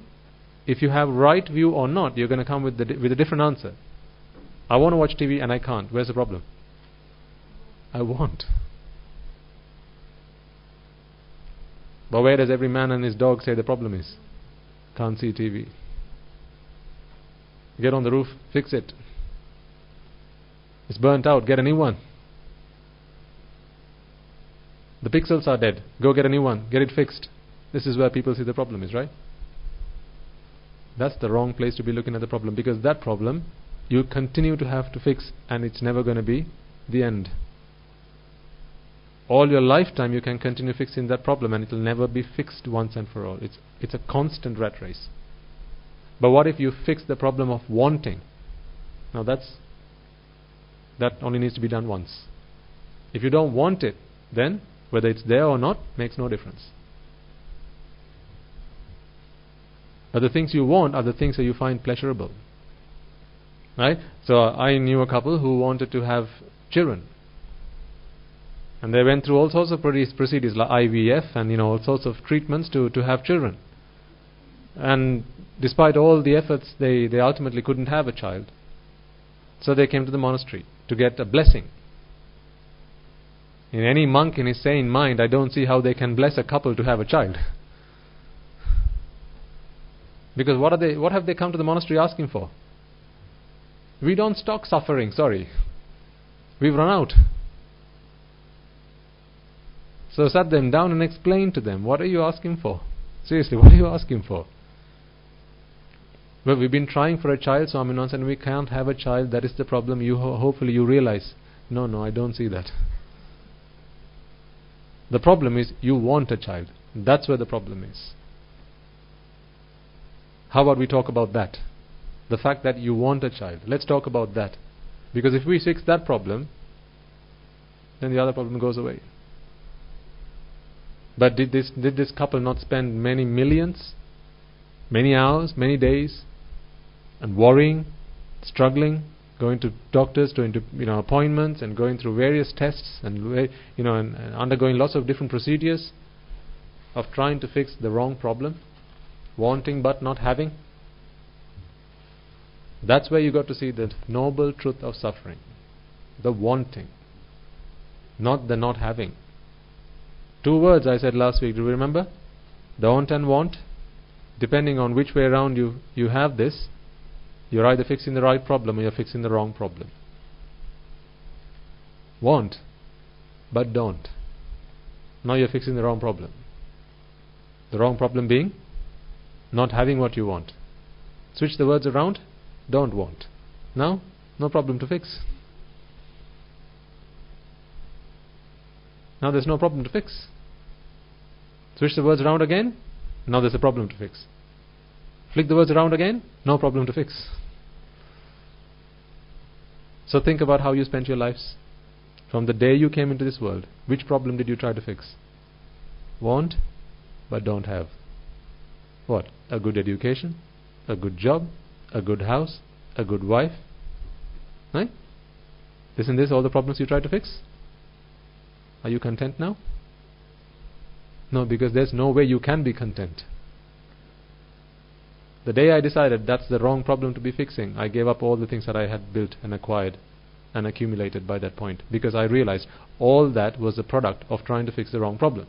if you have right view or not, you're going to come with a different answer. I want to watch TV and I can't. Where's the problem? I want. But where does every man and his dog say the problem is? Can't see TV. Get on the roof, fix it. It's burnt out, get a new one. The pixels are dead, go get a new one, get it fixed. This is where people see the problem is, right? That's the wrong place to be looking at the problem, because that problem you continue to have to fix, and it's never going to be the end. All your lifetime you can continue fixing that problem, and it will never be fixed once and for all. It's a constant rat race. But what if you fix the problem of wanting? Now that only needs to be done once. If you don't want it, then whether it's there or not makes no difference. But the things you want are the things that you find pleasurable. Right? So I knew a couple who wanted to have children. And they went through all sorts of procedures like IVF and all sorts of treatments to have children. And despite all the efforts, they ultimately couldn't have a child. So they came to the monastery to get a blessing. In any monk in his sane mind, I don't see how they can bless a couple to have a child. Because what have they come to the monastery asking for? We don't stock suffering, sorry. We've run out. So sat them down and explained to them, what are you asking for? Seriously, what are you asking for? Well, we've been trying for a child, Swami Nans, and we can't have a child. That is the problem. Hopefully you realize. No, I don't see that. The problem is you want a child. That's where the problem is. How about we talk about that? The fact that you want a child. Let's talk about that. Because if we fix that problem, then the other problem goes away. But did this couple not spend many millions, many hours, many days, and worrying, struggling, going to doctors, going to appointments, and going through various tests, and and undergoing lots of different procedures of trying to fix the wrong problem, wanting but not having? That's where you got to see the noble truth of suffering. The wanting, not the not having. 2 words I said last week, do you remember? Don't and want. Depending on which way around you have this, you're either fixing the right problem or you're fixing the wrong problem. Want, but don't. Now you're fixing the wrong problem. The wrong problem being not having what you want. Switch the words around. Don't want. Now, no problem to fix. Now there's no problem to fix. Switch the words around again. Now there's a problem to fix. Flick the words around again. No problem to fix. So think about how you spent your lives. From the day you came into this world, which problem did you try to fix? Want, but don't have. What? A good education, a good job, a good house, a good wife. Right? Isn't this all the problems you tried to fix? Are you content now? No, because there's no way you can be content. The day I decided that's the wrong problem to be fixing, I gave up all the things that I had built and acquired and accumulated by that point, because I realized all that was the product of trying to fix the wrong problem.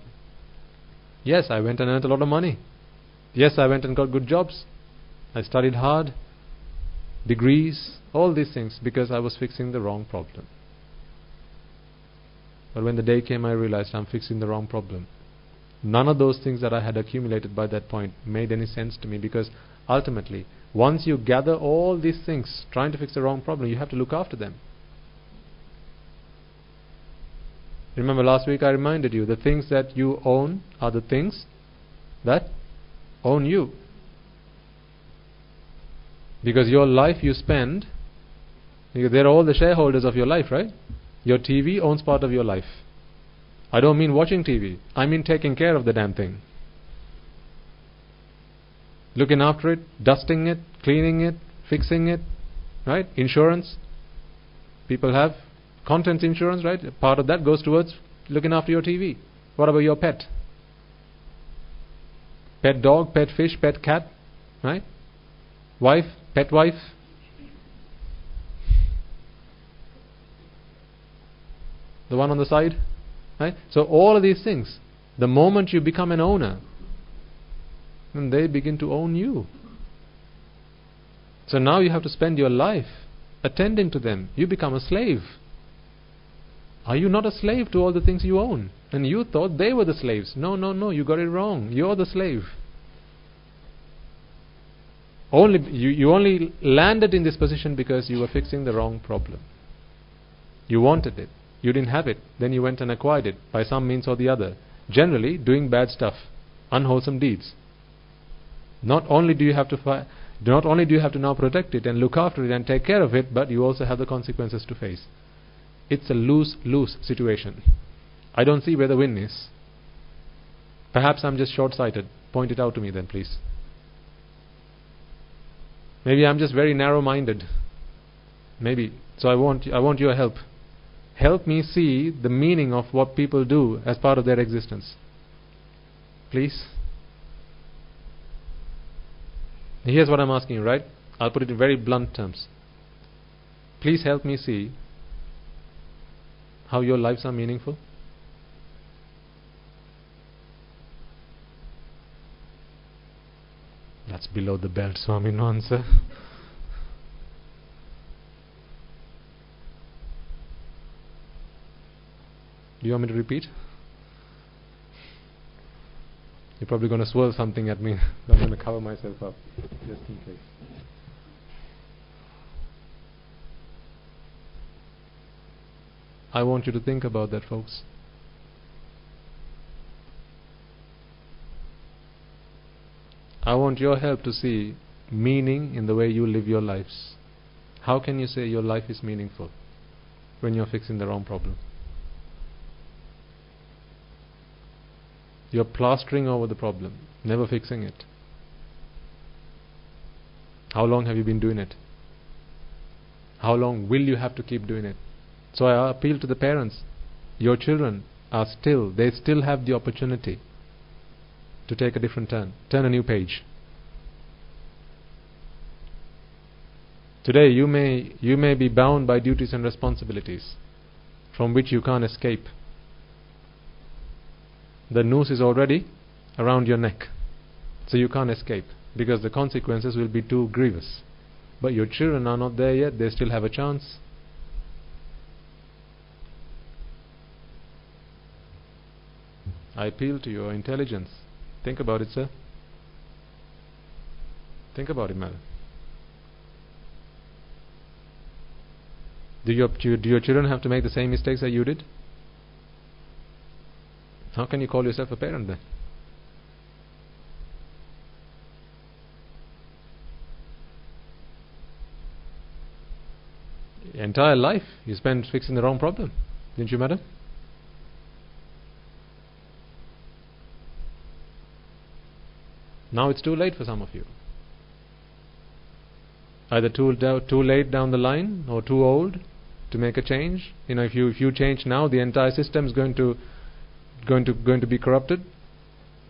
Yes, I went and earned a lot of money. Yes, I went and got good jobs. I studied hard, degrees, all these things, because I was fixing the wrong problem. But when the day came, I realized I'm fixing the wrong problem. None of those things that I had accumulated by that point made any sense to me, because ultimately, once you gather all these things trying to fix the wrong problem, you have to look after them. Remember last week I reminded you, the things that you own are the things that own you. Because your life you spend, they're all the shareholders of your life, right? Your TV owns part of your life. I don't mean watching TV. I mean taking care of the damn thing. Looking after it, dusting it, cleaning it, fixing it, right? Insurance. People have contents insurance, right? Part of that goes towards looking after your TV. What about your pet? Pet dog, pet fish, pet cat, right? Wife, pet wife. The one on the side, right? So all of these things, the moment you become an owner, then they begin to own you. So now you have to spend your life attending to them. You become a slave. Are you not a slave to all the things you own? And you thought they were the slaves. No, no, no, you got it wrong. You're the slave. You only landed in this position because you were fixing the wrong problem. You wanted it. You didn't have it. Then you went and acquired it by some means or the other. Generally, doing bad stuff, unwholesome deeds. Not only do you have to now protect it and look after it and take care of it, but you also have the consequences to face. It's a lose-lose situation. I don't see where the win is. Perhaps I'm just short-sighted. Point it out to me then, please. Maybe I'm just very narrow-minded. Maybe. So I want your help. Help me see the meaning of what people do as part of their existence. Please. Here's what I'm asking you, right? I'll put it in very blunt terms. Please help me see how your lives are meaningful. That's below the belt, Swami, no answer. Do you want me to repeat? You're probably going to swirl something at me. I'm going to cover myself up, just in case. I want you to think about that, folks. I want your help to see meaning in the way you live your lives. How can you say your life is meaningful when you're fixing the wrong problem? You're plastering over the problem, never fixing it. How long have you been doing it? How long will you have to keep doing it? So I appeal to the parents. Your children they still have the opportunity to take a different turn a new page. Today you may be bound by duties and responsibilities from which you can't escape. The noose is already around your neck, so you can't escape because the consequences will be too grievous. But your children are not there yet. They still have a chance. I appeal to your intelligence. Think about it, sir. Think about it, madam. Do your children have to make the same mistakes that you did? How can you call yourself a parent then? Your entire life you spent fixing the wrong problem, didn't you, madam? Now it's too late for some of you. Either too late down the line or too old to make a change. If you change now, the entire system is going to be corrupted.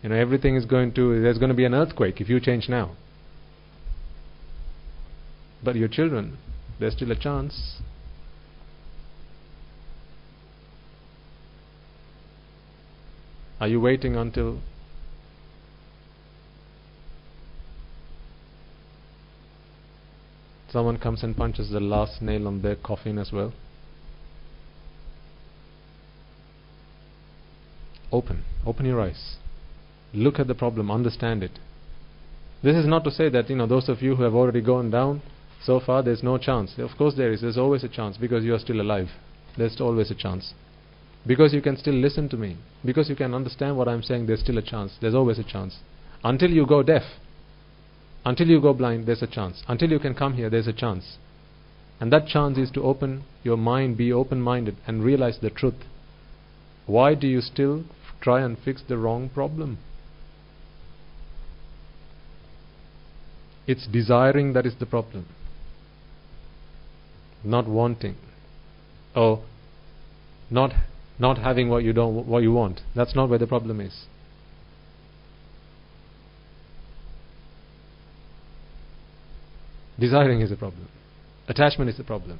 There's going to be an earthquake if you change now. But your children, there's still a chance. Are you waiting until someone comes and punches the last nail on their coffin as well? Open your eyes. Look at the problem, understand it. This is not to say that those of you who have already gone down so far, there's no chance. Of course there is. There's always a chance because you are still alive. There's always a chance. Because you can still listen to me, because you can understand what I'm saying, there's still a chance. There's always a chance. Until you go deaf, until you go blind, there's a chance. Until you can come here, there's a chance. And that chance is to open your mind, be open-minded and realize the truth. Why do you still try and fix the wrong problem? It's desiring that is the problem. Not wanting. Or not having what you want. That's not where the problem is. Desiring is the problem. Attachment is the problem.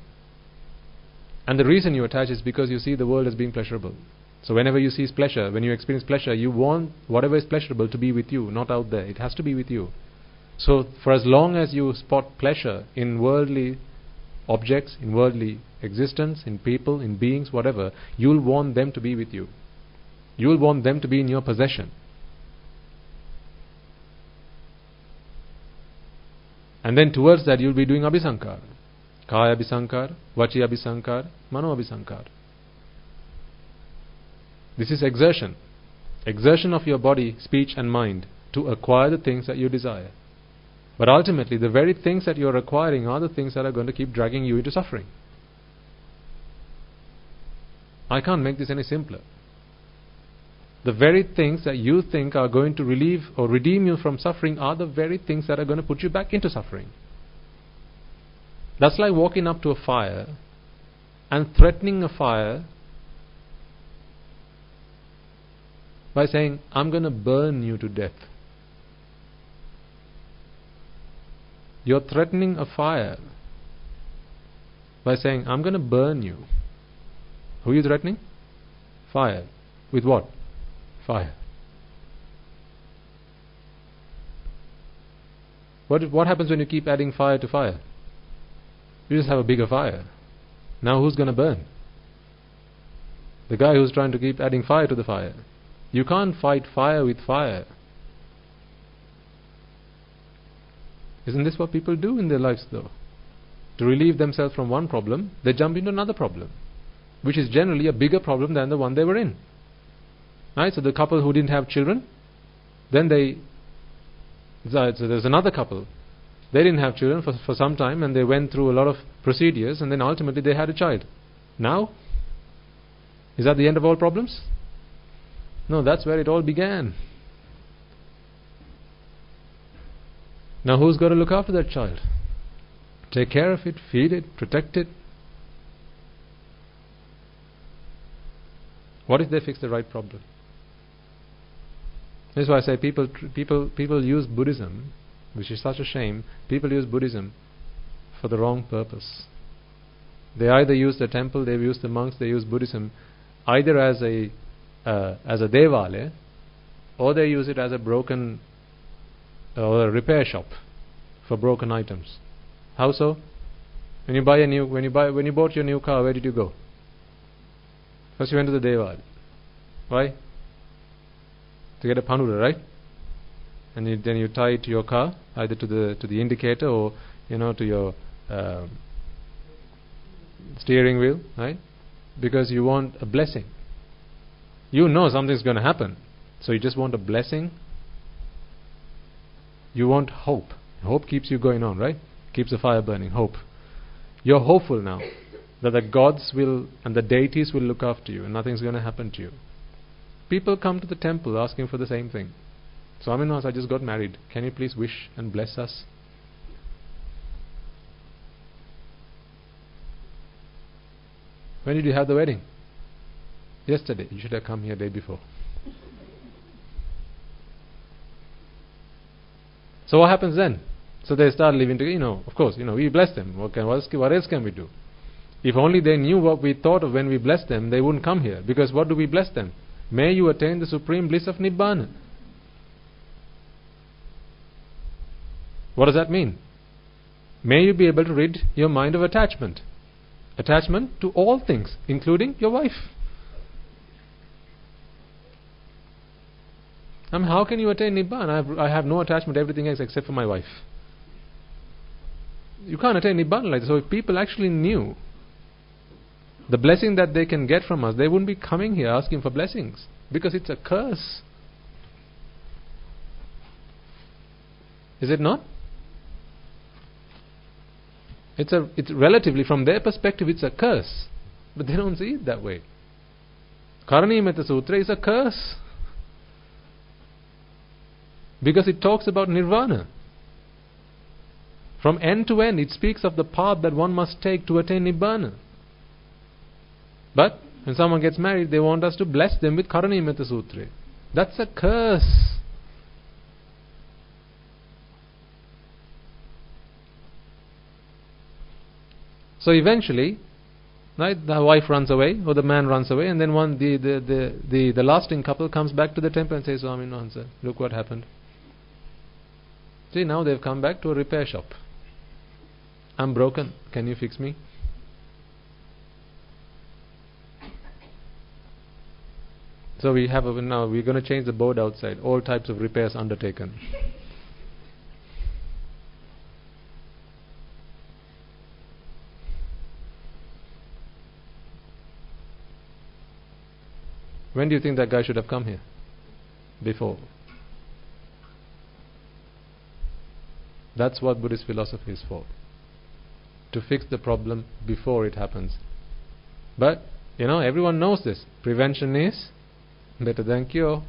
And the reason you attach is because you see the world as being pleasurable. So whenever you see pleasure, when you experience pleasure, you want whatever is pleasurable to be with you, not out there. It has to be with you. So for as long as you spot pleasure in worldly objects, in worldly existence, in people, in beings, whatever, you'll want them to be with you. You'll want them to be in your possession. And then towards that you'll be doing abhisankara. Kaya abhisankara, vachi abhisankara, mano abhisankara. This is exertion. Exertion of your body, speech and mind to acquire the things that you desire. But ultimately the very things that you're acquiring are the things that are going to keep dragging you into suffering. I can't make this any simpler. The very things that you think are going to relieve or redeem you from suffering are the very things that are going to put you back into suffering. That's like walking up to a fire and threatening a fire by saying, I'm going to burn you to death. You're threatening a fire by saying, I'm going to burn you. Who are you threatening? Fire. With what? Fire. What happens when you keep adding fire to fire? You just have a bigger fire. Now who's going to burn? The guy who's trying to keep adding fire to the fire. You can't fight fire with fire. Isn't this what people do in their lives though? To relieve themselves from one problem, they jump into another problem, which is generally a bigger problem than the one they were in. Right? So the couple who didn't have children, then so there's another couple. They didn't have children for some time, and they went through a lot of procedures, and then ultimately they had a child. Now, is that the end of all problems? No, that's where it all began. Now who's got to look after that child? Take care of it, feed it, protect it. What if they fix the right problem? That's why I say people use Buddhism, which is such a shame. People use Buddhism for the wrong purpose. They either use the temple, they use the monks, they use Buddhism either as a devalaya, or they use it as a broken or a repair shop for broken items. How so? When you bought your new car, where did you go? First you went to the devalaya. Why? To get a panura, right? And then you tie it to your car, either to the indicator or to your steering wheel, right? Because you want a blessing. You know something's going to happen, so you just want a blessing. You want hope. Hope keeps you going on, right? Keeps the fire burning. Hope. You're hopeful now that the gods will and the deities will look after you and nothing's going to happen to you. People come to the temple asking for the same thing. Swami knows, I just got married. Can you please wish and bless us? When did you have the wedding? Yesterday. You should have come here day before. So what happens then? So they start living together. Of course, we bless them. What else can we do? If only they knew what we thought of when we blessed them, they wouldn't come here. Because what do we bless them? May you attain the supreme bliss of Nibbana. What does that mean? May you be able to rid your mind of attachment. Attachment to all things, including your wife. How can you attain Nibbana? I have no attachment to everything else except for my wife. You can't attain Nibbana like that. So if people actually knew the blessing that they can get from us, they wouldn't be coming here asking for blessings, because it's a curse. Is it not? It's relatively, from their perspective, it's a curse, but they don't see it that way. Karanimetta Sutra is a curse because it talks about nirvana. From end to end, it speaks of the path that one must take to attain Nibbana. But when someone gets married, they want us to bless them with Karanimetta Sutra. That's a curse. So eventually, right, the wife runs away or the man runs away, and then the lasting couple comes back to the temple and says, Swami, no answer. Look what happened. See, now they've come back to a repair shop. I'm broken, can you fix me? So now we're going to change the board outside. All types of repairs undertaken. When do you think that guy should have come here? Before. That's what Buddhist philosophy is for. To fix the problem before it happens. But, everyone knows this. Prevention is better than cure.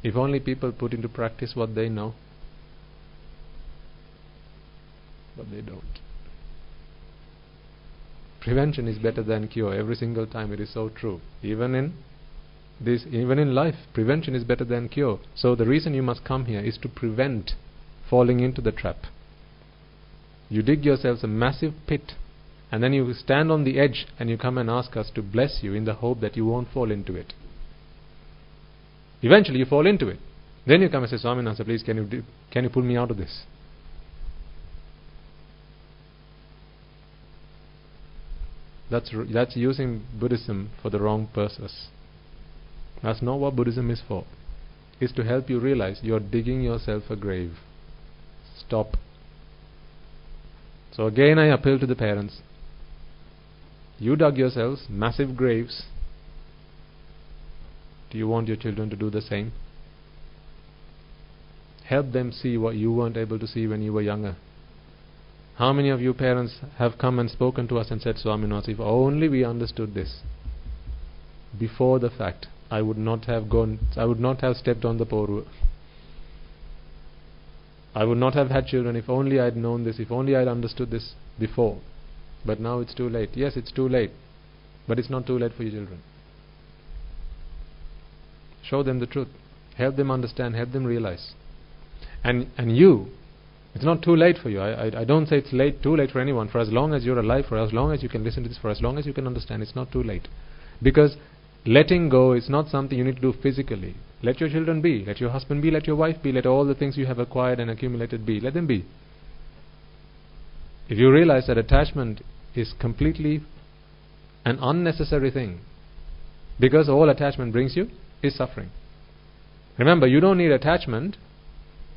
If only people put into practice what they know. But they don't. Prevention is better than cure. Every single time it is so true. Even in life, prevention is better than cure. So the reason you must come here is to prevent falling into the trap. You dig yourselves a massive pit, and then you stand on the edge and you come and ask us to bless you in the hope that you won't fall into it. Eventually you fall into it. Then you come and say, Swaminatha, please can you pull me out of this? That's using Buddhism for the wrong purpose. That's not what Buddhism is for. It's to help you realize you're digging yourself a grave. Stop. So again I appeal to the parents. You dug yourselves massive graves. Do you want your children to do the same? Help them see what you weren't able to see when you were younger. How many of you parents have come and spoken to us and said, Swaminatha, if only we understood this before the fact, I would not have stepped on the poru. I would not have had children if only I had known this, if only I had understood this before. But now it's too late. Yes, it's too late. But it's not too late for your children. Show them the truth. Help them understand, help them realize. And you, it's not too late for you. I don't say it's too late for anyone. For as long as you're alive, for as long as you can listen to this, for as long as you can understand, it's not too late. Because letting go is not something you need to do physically. Let your children be. Let your husband be. Let your wife be. Let all the things you have acquired and accumulated be. Let them be. If you realize that attachment is completely an unnecessary thing, because all attachment brings you is suffering. Remember, you don't need attachment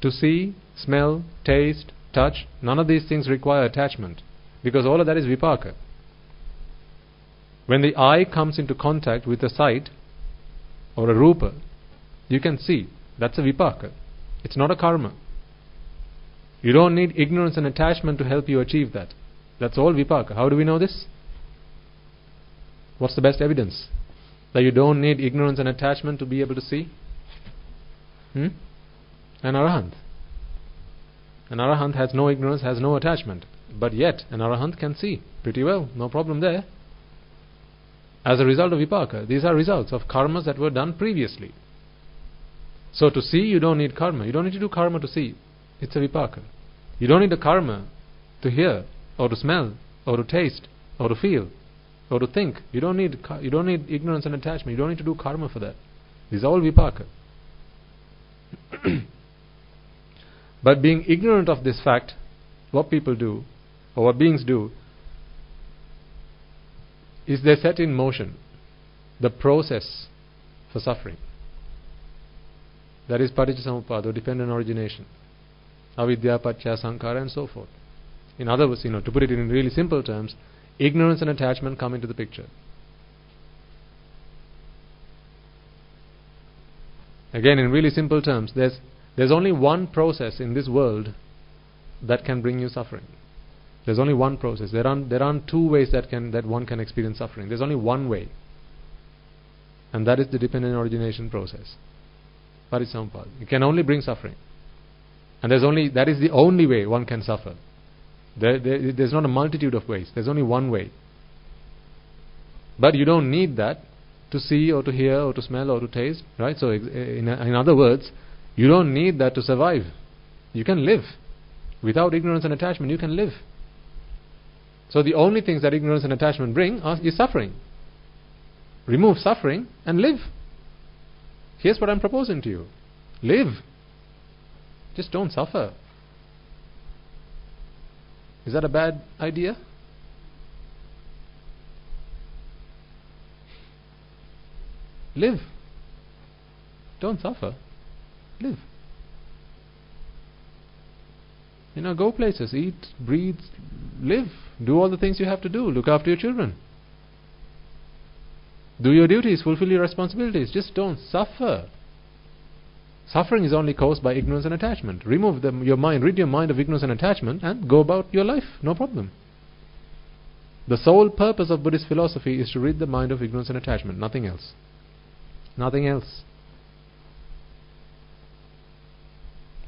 to see, smell, taste, touch. None of these things require attachment, because all of that is vipaka. When the eye comes into contact with a sight or a rupa, you can see. That's a vipaka. It's not a karma. You don't need ignorance and attachment to help you achieve that. That's all vipaka. How do we know this? What's the best evidence that you don't need ignorance and attachment to be able to see? An arahant. An arahant has no ignorance, has no attachment. But yet, an arahant can see pretty well. No problem there. As a result of vipaka, these are results of karmas that were done previously. So to see, you don't need karma. You don't need to do karma to see. It's a vipaka. You don't need a karma to hear, or to smell, or to taste, or to feel, or to think. You don't need ignorance and attachment. You don't need to do karma for that. These are all vipaka. But being ignorant of this fact, what people do, or what beings do, is they set in motion the process for suffering. That is paticcasamuppada, or dependent origination, avidya, paccaya, sankhara, and so forth. In other words, to put it in really simple terms, ignorance and attachment come into the picture. Again, in really simple terms, there's only one process in this world that can bring you suffering. There's only one process. There aren't two ways that one can experience suffering. There's only one way, and that is the dependent origination process. Paticcasamuppada. It can only bring suffering, and that is the only way one can suffer. There's not a multitude of ways. There's only one way. But you don't need that to see or to hear or to smell or to taste, right? So in other words, you don't need that to survive. You can live without ignorance and attachment. You can live. So the only things that ignorance and attachment bring is suffering. Remove suffering and live. Here's what I'm proposing to you. Live. Just don't suffer. Is that a bad idea? Live. Don't suffer. Live. Go places, eat, breathe, live. Do all the things you have to do. Look after your children. Do your duties, fulfill your responsibilities. Just don't suffer. Suffering is only caused by ignorance and attachment. Remove your mind, rid your mind of ignorance and attachment, and go about your life. No problem. The sole purpose of Buddhist philosophy is to rid the mind of ignorance and attachment. Nothing else. Nothing else.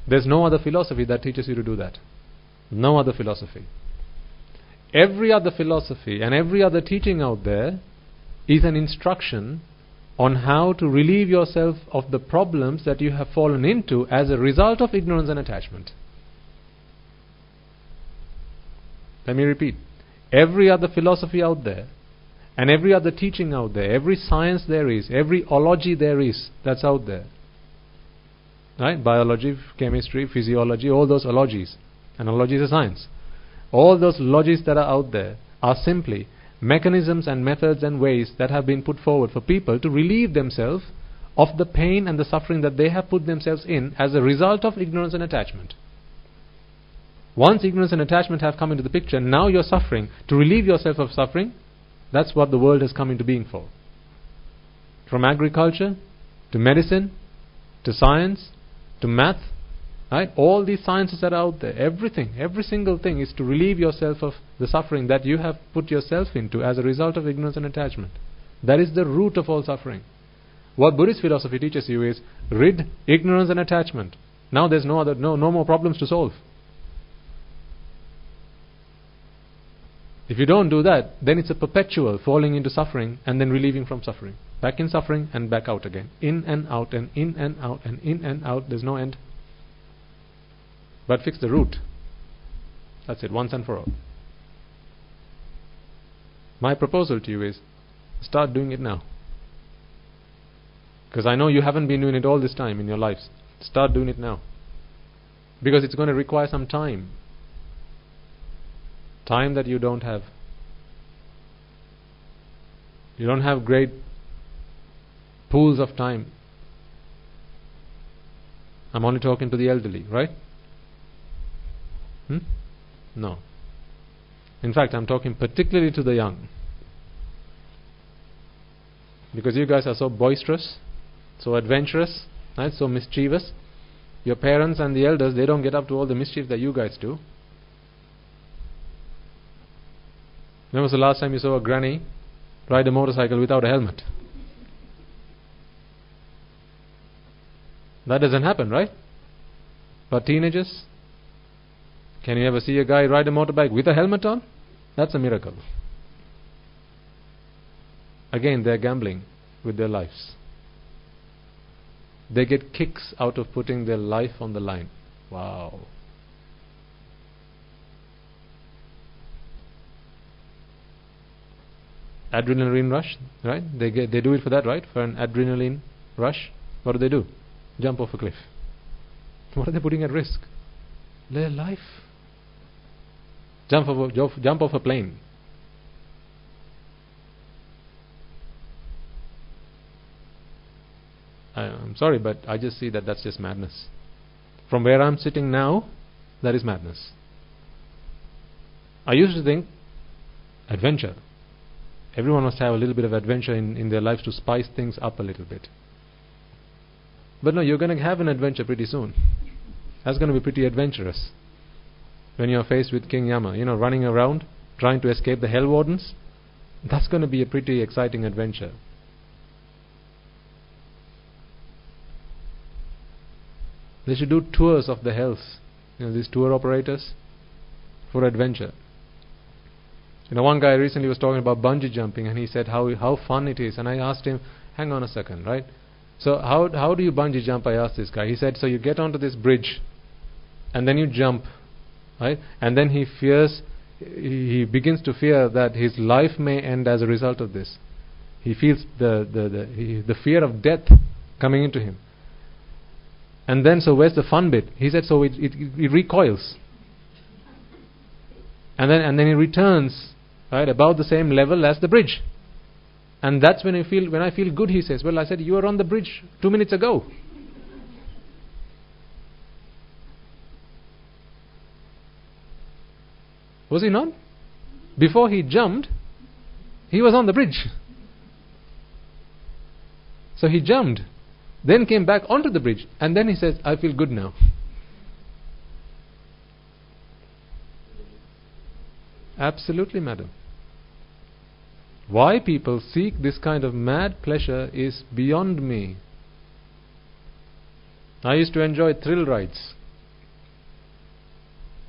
There's no other philosophy that teaches you to do that. No other philosophy. Every other philosophy and every other teaching out there is an instruction on how to relieve yourself of the problems that you have fallen into as a result of ignorance and attachment. Let me repeat. Every other philosophy out there and every other teaching out there, every science there is, every ology there is that's out there, right? Biology, chemistry, physiology, all those ologies. And ology is a science. All those logies that are out there are simply mechanisms and methods and ways that have been put forward for people to relieve themselves of the pain and the suffering that they have put themselves in as a result of ignorance and attachment. Once ignorance and attachment have come into the picture, now you're suffering. To relieve yourself of suffering, that's what the world has come into being for. From agriculture, to medicine, to science, to math, right? All these sciences that are out there, everything, every single thing is to relieve yourself of the suffering that you have put yourself into as a result of ignorance and attachment. That is the root of all suffering. What Buddhist philosophy teaches you is rid ignorance and attachment. Now there's no more problems to solve. If you don't do that, then it's a perpetual falling into suffering and then relieving from suffering. Back in suffering and back out again. In and out and in and out and in and out. There's no end. But fix the root. That's it, once and for all. My proposal to you is start doing it now. Because I know you haven't been doing it all this time in your lives. Start doing it now. Because it's going to require some time. Time that you don't have. You don't have great pools of time. I'm only talking to the elderly, right? No. In fact, I'm talking particularly to the young. Because you guys are so boisterous, so adventurous, right? So mischievous. Your parents and the elders, they don't get up to all the mischief that you guys do. When was the last time you saw a granny ride a motorcycle without a helmet? That doesn't happen, right? But teenagers, can you ever see a guy ride a motorbike with a helmet on? That's a miracle. Again, they're gambling with their lives. They get kicks out of putting their life on the line. Wow. Adrenaline rush, right? They do it for that, right? For an adrenaline rush. What do? Jump off a cliff. What are they putting at risk? Their life. Jump off a plane. I'm sorry, but I just see that that's just madness. From where I'm sitting now, that is madness. I used to think adventure. Everyone must have a little bit of adventure in their lives to spice things up a little bit. But no, you're going to have an adventure pretty soon. That's going to be pretty adventurous. When you're faced with King Yama, running around, trying to escape the hell wardens, that's going to be a pretty exciting adventure. They should do tours of the hells. These tour operators for adventure. One guy recently was talking about bungee jumping, and he said how fun it is. And I asked him, hang on a second, right? So how do you bungee jump? I asked this guy. He said, so you get onto this bridge, and then you jump, right? And then he begins to fear that his life may end as a result of this. He feels the fear of death coming into him. And then, so where's the fun bit? He said, so it recoils. And then it returns, right, about the same level as the bridge. And that's when I feel good, he says. Well, I said, you were on the bridge 2 minutes ago. Was he not? Before he jumped, he was on the bridge. So he jumped, then came back onto the bridge, and then he says, I feel good now. Absolutely, madam. Why people seek this kind of mad pleasure is beyond me. I used to enjoy thrill rides.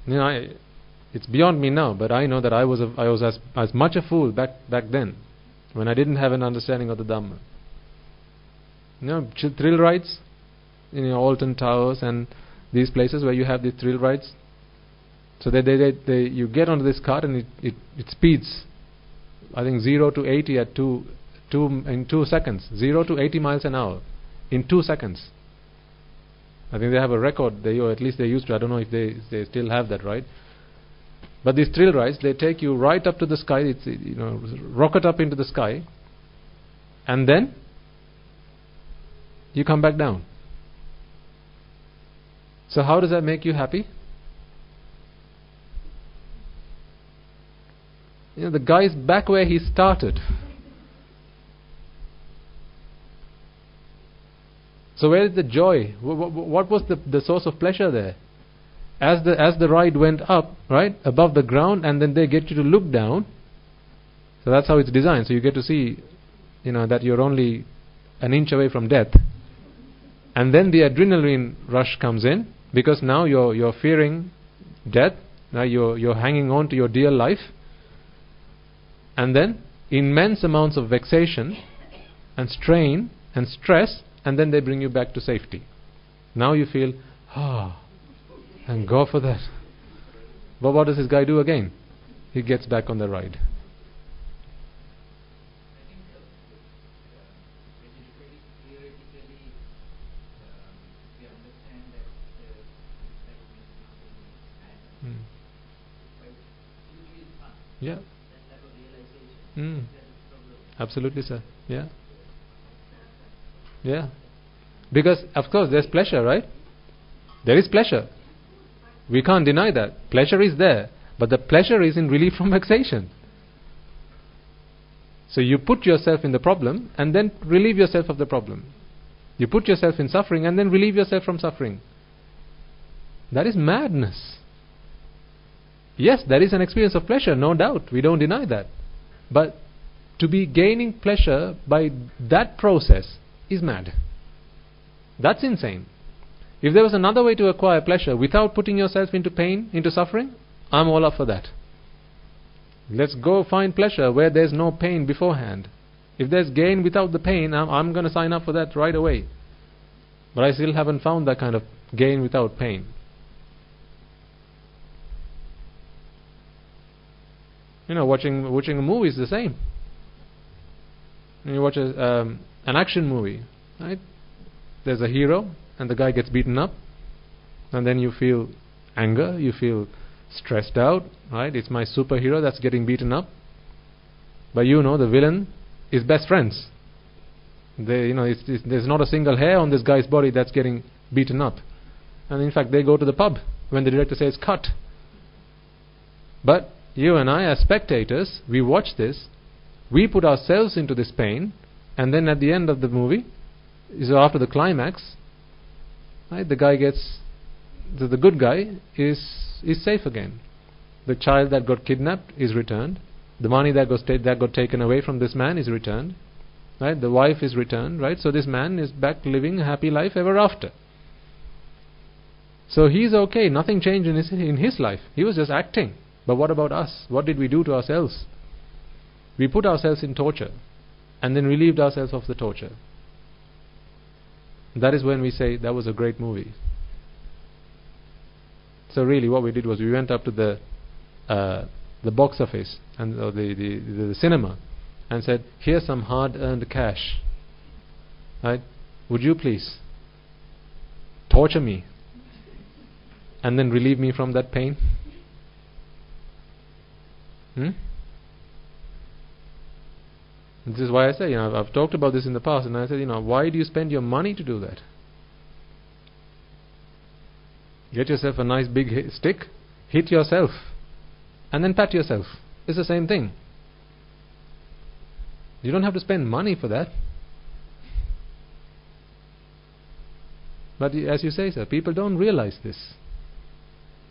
It's beyond me now, but I know that I was as much a fool back then, when I didn't have an understanding of the Dhamma. Thrill rides in Alton Towers and these places where you have these thrill rides. So you get onto this cart and it speeds, I think 0 to 80 at in 2 seconds. 0 to 80 miles an hour in 2 seconds. I think they have a record, or at least they used to. I don't know if they still have that, right? But these thrill rides, they take you right up to the sky. It's rocket up into the sky, and then you come back down. So how does that make you happy? The guy's back where he started. So where is the joy? What was the source of pleasure there? As the ride went up, right, above the ground, and then they get you to look down. So that's how it's designed. So you get to see, that you're only an inch away from death. And then the adrenaline rush comes in, because now you're fearing death. Now you're hanging on to your dear life. And then immense amounts of vexation and strain and stress, and then they bring you back to safety. Now you feel, and go for that. But what does this guy do again? He gets back on the ride. Yeah. Absolutely, sir. Yeah. Yeah. Because, of course, there's pleasure, right? There is pleasure. We can't deny that. Pleasure is there. But the pleasure is in relief from vexation. So you put yourself in the problem and then relieve yourself of the problem. You put yourself in suffering and then relieve yourself from suffering. That is madness. Yes, there is an experience of pleasure, no doubt. We don't deny that. But to be gaining pleasure by that process is mad. That's insane. If there was another way to acquire pleasure without putting yourself into pain, into suffering, I'm all up for that. Let's go find pleasure where there's no pain beforehand. If there's gain without the pain, I'm going to sign up for that right away. But I still haven't found that kind of gain without pain. Watching a movie is the same. You watch an action movie, right? There's a hero and the guy gets beaten up, and then you feel anger, you feel stressed out, right? It's my superhero that's getting beaten up. But the villain is best friends. There's not a single hair on this guy's body that's getting beaten up. And in fact, they go to the pub when the director says cut. But you and I, as spectators, we watch this, we put ourselves into this pain, and then at the end of the movie, so after the climax, right, the good guy is safe again. The child that got kidnapped is returned. The money that got taken away from this man is returned. Right? The wife is returned. Right? So this man is back living a happy life ever after. So he's okay. Nothing changed in his life. He was just acting. But what about us? What did we do to ourselves? We put ourselves in torture and then relieved ourselves of the torture. That is when we say that was a great movie. So really what we did was we went up to the box office and the cinema and said, here's some hard-earned cash. Right? Would you please torture me and then relieve me from that pain? This is why I say, I've talked about this in the past, and I said, why do you spend your money to do that? Get yourself a nice big stick, hit yourself, and then pat yourself. It's the same thing. You don't have to spend money for that. But as you say, sir, people don't realize this.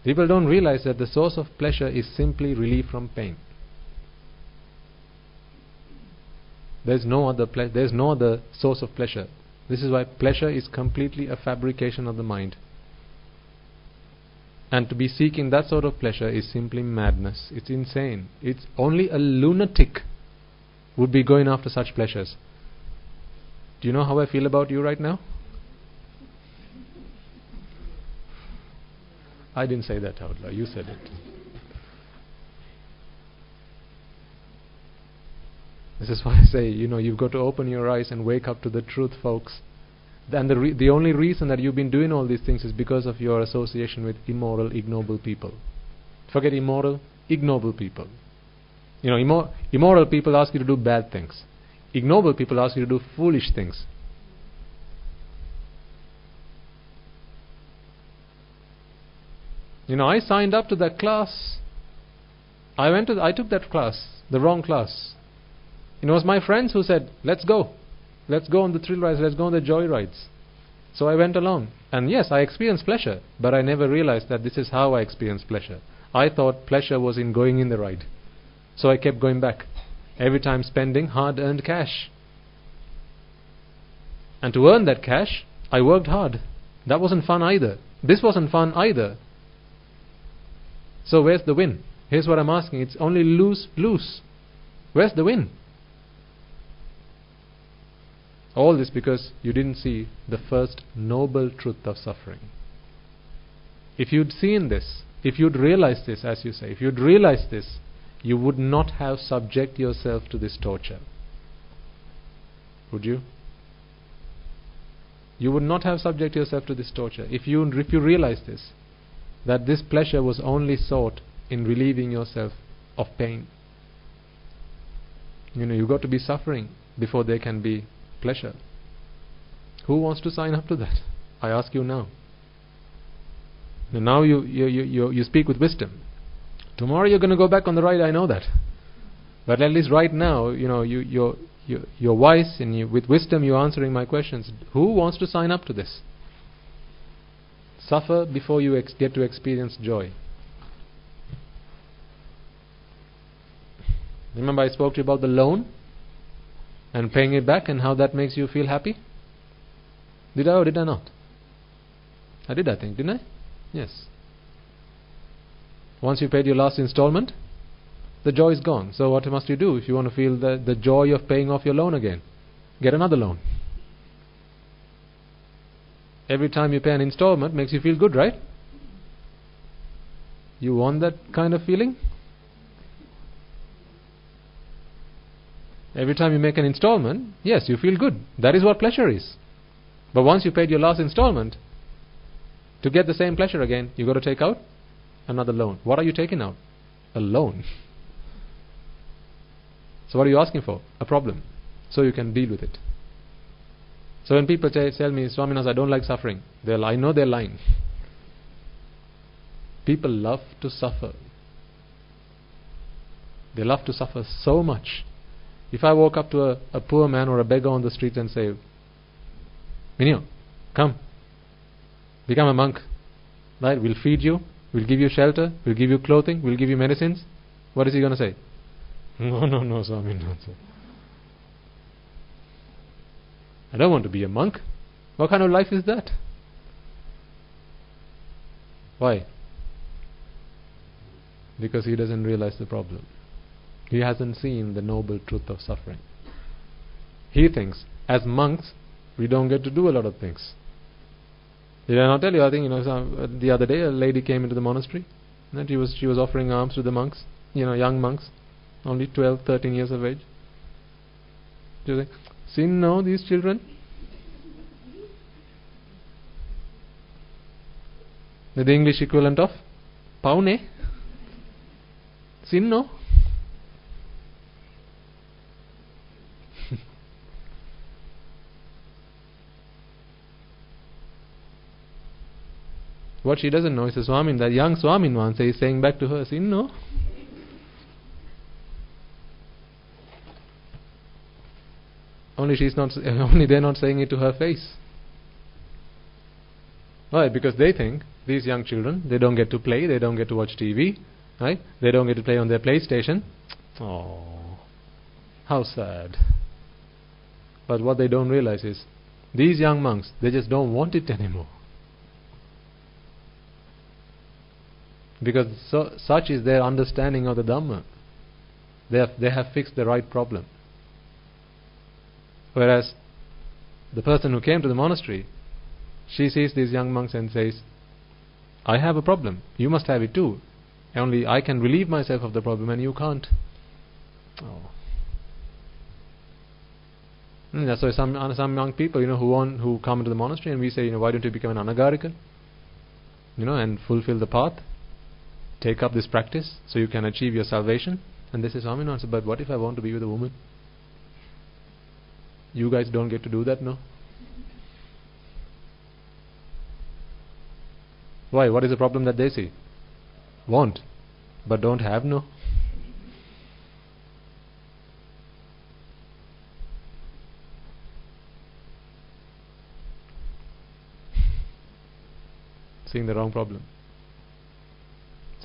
People don't realize that the source of pleasure is simply relief from pain. There's no other source of pleasure. This is why pleasure is completely a fabrication of the mind. And to be seeking that sort of pleasure is simply madness. It's insane. It's only a lunatic would be going after such pleasures. Do you know how I feel about you right now? I didn't say that out loud. You said it. This is why I say, you've got to open your eyes and wake up to the truth, folks. And the only reason that you've been doing all these things is because of your association with immoral, ignoble people. Forget immoral, ignoble people. Immoral people ask you to do bad things. Ignoble people ask you to do foolish things. I signed up to that class. I took that class, the wrong class. It was my friends who said, let's go on the thrill rides, let's go on the joy rides. So I went along, and yes, I experienced pleasure, but I never realized that this is how I experienced pleasure. I thought pleasure was in going in the ride, so I kept going back, every time spending hard-earned cash. And to earn that cash, I worked hard. That wasn't fun either. This wasn't fun either. So where's the win? Here's what I'm asking. It's only lose. Where's the win? All this because you didn't see the first noble truth of suffering. If you'd seen this, if you'd realized this, as you say, if you'd realized this, you would not have subject yourself to this torture. Would you? You would not have subject yourself to this torture if you realize this, that this pleasure was only sought in relieving yourself of pain. You've got to be suffering before there can be pleasure. Who wants to sign up to that? I ask you now. Now you speak with wisdom. Tomorrow you're going to go back on the ride, I know that. But at least right now, you're wise, and with wisdom you're answering my questions. Who wants to sign up to this? Suffer before you get to experience joy. Remember I spoke to you about the loan and paying it back and how that makes you feel happy? Did I or did I not? I did, I think, didn't I? Yes. Once you paid your last installment, the joy is gone. So what must you do if you want to feel the joy of paying off your loan again? Get another loan. Every time you pay an installment makes you feel good, right? You want that kind of feeling? Every time you make an installment, yes, you feel good. That is what pleasure is. But once you paid your last installment, to get the same pleasure again, you've got to take out another loan. What are you taking out? A loan. So what are you asking for? A problem. So you can deal with it. So when people tell me, Swaminas, I don't like suffering, I know they're lying. People love to suffer. They love to suffer so much. If I walk up to a poor man or a beggar on the street and say, Minio, come, become a monk. Right? We'll feed you, we'll give you shelter, we'll give you clothing, we'll give you medicines. What is he going to say? No, Swami, no, sir. I don't want to be a monk. What kind of life is that? Why? Because he doesn't realize the problem. He hasn't seen the noble truth of suffering. He thinks, as monks, we don't get to do a lot of things. Did I not tell you? I think the other day a lady came into the monastery, and she was offering alms to the monks, young monks, only 12, 13 years of age. She was like, "See, no, these children, The English equivalent of paune? Sin, no? What she doesn't know is the Swamin, that young Swamin once is saying back to her, sin, no? Only they're not saying it to her face. Why? Because they think, these young children, they don't get to play, they don't get to watch TV, right? They don't get to play on their PlayStation. Oh, how sad. But what they don't realize is, these young monks, they just don't want it anymore. Because such is their understanding of the Dhamma. They have fixed the right problem. Whereas the person who came to the monastery, she sees these young monks and says, I have a problem, you must have it too. Only I can relieve myself of the problem and you can't. Oh. That's why some young people, who come into the monastery and we say, why don't you become an anagarika? And fulfill the path. Take up this practice so you can achieve your salvation. And they say, Swaminathan, but what if I want to be with a woman? You guys don't get to do that, no? Why? What is the problem that they see? Want, but don't have, no? Seeing the wrong problem.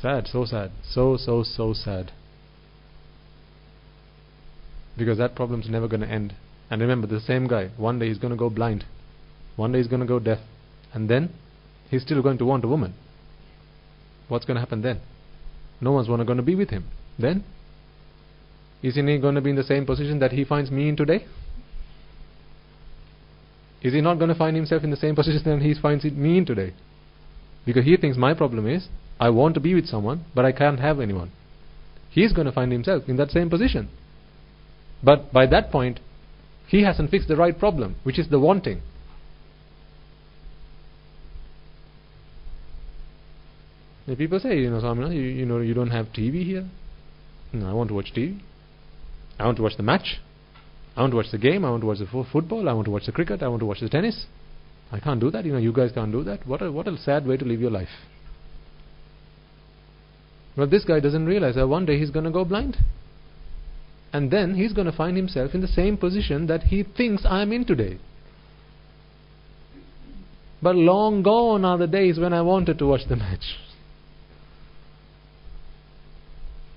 Sad, so sad. So sad. Because that problem's never going to end. And remember, the same guy, one day he's going to go blind. One day he's going to go deaf. And then, he's still going to want a woman. What's going to happen then? No one's going to be with him. Then, isn't he going to be in the same position that he finds me in today? Is he not going to find himself in the same position that he finds me in today? Because he thinks my problem is, I want to be with someone, but I can't have anyone. He's going to find himself in that same position. But by that point, he hasn't fixed the right problem, which is the wanting. The people say, Swamina, you don't have TV here. No, I want to watch TV. I want to watch the match. I want to watch the game. I want to watch the football. I want to watch the cricket. I want to watch the tennis. I can't do that. You guys can't do that. What a sad way to live your life. But this guy doesn't realize that one day he's going to go blind. And then he's going to find himself in the same position that he thinks I'm in today. But long gone are the days when I wanted to watch the match.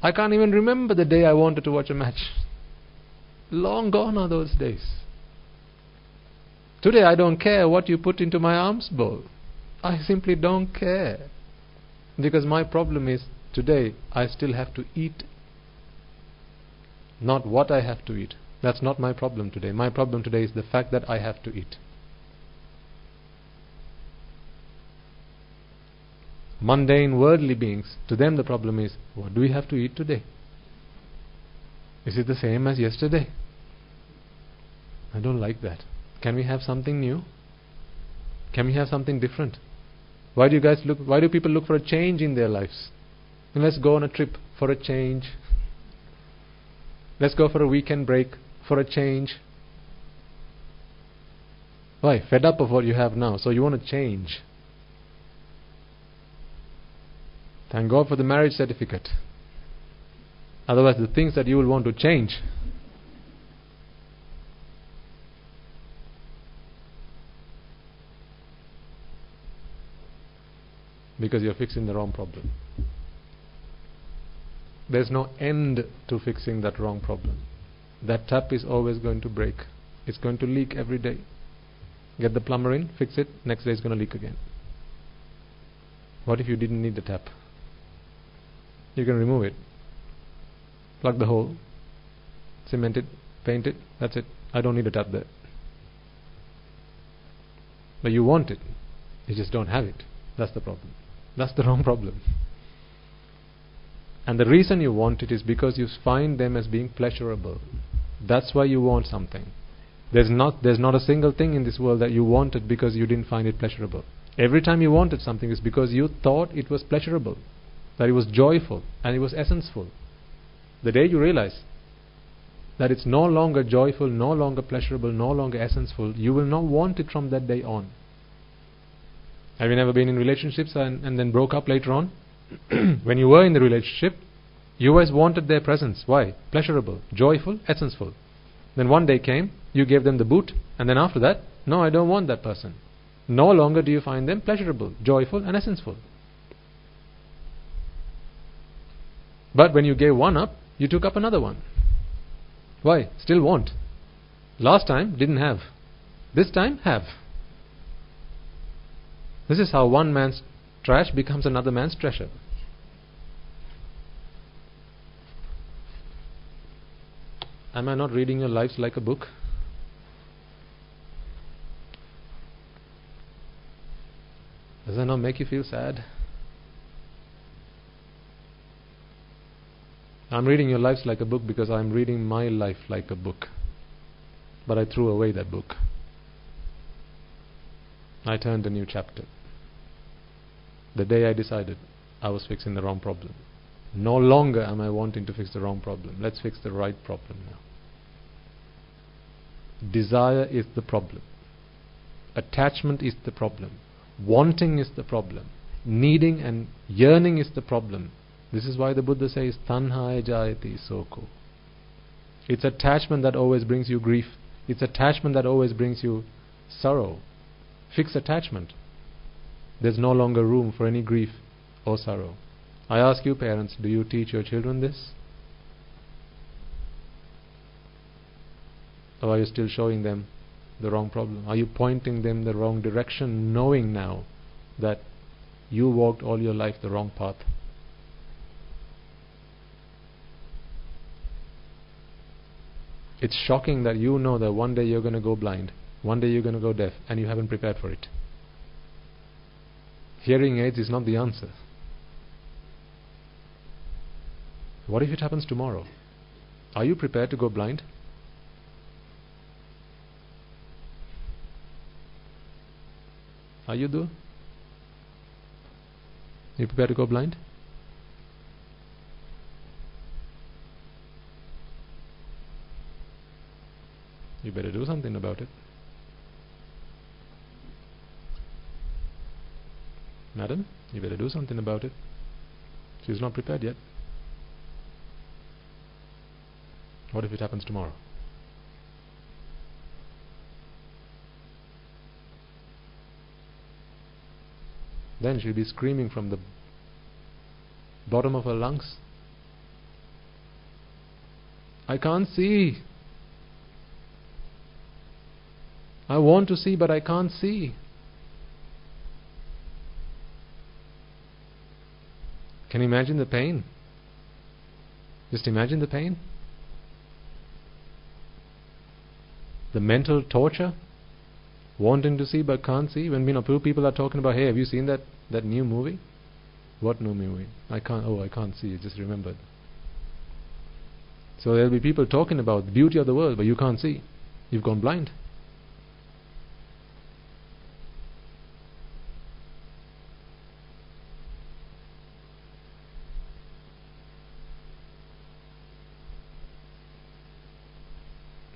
I can't even remember the day I wanted to watch a match. Long gone are those days. Today I don't care what you put into my alms bowl. I simply don't care. Because my problem is, today I still have to eat. Not what I have to eat. That's not my problem today. My problem today is the fact that I have to eat. Mundane, worldly beings, to them the problem is, what do we have to eat today? Is it the same as yesterday? I don't like that. Can we have something new? Can we have something different? Why do people look for a change in their lives? And let's go on a trip for a change. Let's go for a weekend break for a change. Why? Fed up of what you have now, so you want to change. Thank God for the marriage certificate. Otherwise the things that you will want to change. Because you're fixing the wrong problem. There's no end to fixing that wrong problem. That tap is always going to break. It's going to leak every day. Get the plumber in, fix it, next day it's going to leak again. What if you didn't need the tap? You can remove it. Plug the hole. Cement it, paint it, that's it. I don't need a tap there. But you want it. You just don't have it. That's the problem. That's the wrong problem. And the reason you want it is because you find them as being pleasurable. That's why you want something. There's not a single thing in this world that you wanted because you didn't find it pleasurable. Every time you wanted something, it's because you thought it was pleasurable, that it was joyful, and it was essential. The day you realize that it's no longer joyful, no longer pleasurable, no longer essential, you will not want it from that day on. Have you never been in relationships and then broke up later on? When you were in the relationship, you always wanted their presence. Why? Pleasurable, joyful, essential. Then one day came, you gave them the boot, and then after that, no, I don't want that person. No longer do you find them pleasurable, joyful, and essential. But when you gave one up, you took up another one. Why? Still want. Last time, didn't have. This time, have. This is how one man's trash becomes another man's treasure. Am I not reading your lives like a book? Does that not make you feel sad? I'm reading your lives like a book because I'm reading my life like a book. But I threw away that book. I turned a new chapter. The day I decided I was fixing the wrong problem. No longer am I wanting to fix the wrong problem. Let's fix the right problem now. Desire is the problem. Attachment is the problem. Wanting is the problem. Needing and yearning is the problem. This is why the Buddha says, Tanhaya jayati soko. It's attachment that always brings you grief. It's attachment that always brings you sorrow. Fix attachment. There's no longer room for any grief or sorrow. I ask you parents, do you teach your children this? Or are you still showing them the wrong problem? Are you pointing them the wrong direction, knowing now that you walked all your life the wrong path? It's shocking that you know that one day you're going to go blind, one day you're going to go deaf, and you haven't prepared for it. Hearing aids is not the answer. What if it happens tomorrow? Are you prepared to go blind? Are you though? You prepared to go blind? You better do something about it. Madam, you better do something about it. She's not prepared yet. What if it happens tomorrow? Then she'll be screaming from the bottom of her lungs. I can't see. I want to see, but I can't see. Can you imagine the pain? Just imagine the pain. The mental torture. Wanting to see but can't see. When people are talking about, hey, have you seen that new movie? What new movie? I can't see. I just remembered. So there'll be people talking about the beauty of the world, but you can't see. You've gone blind.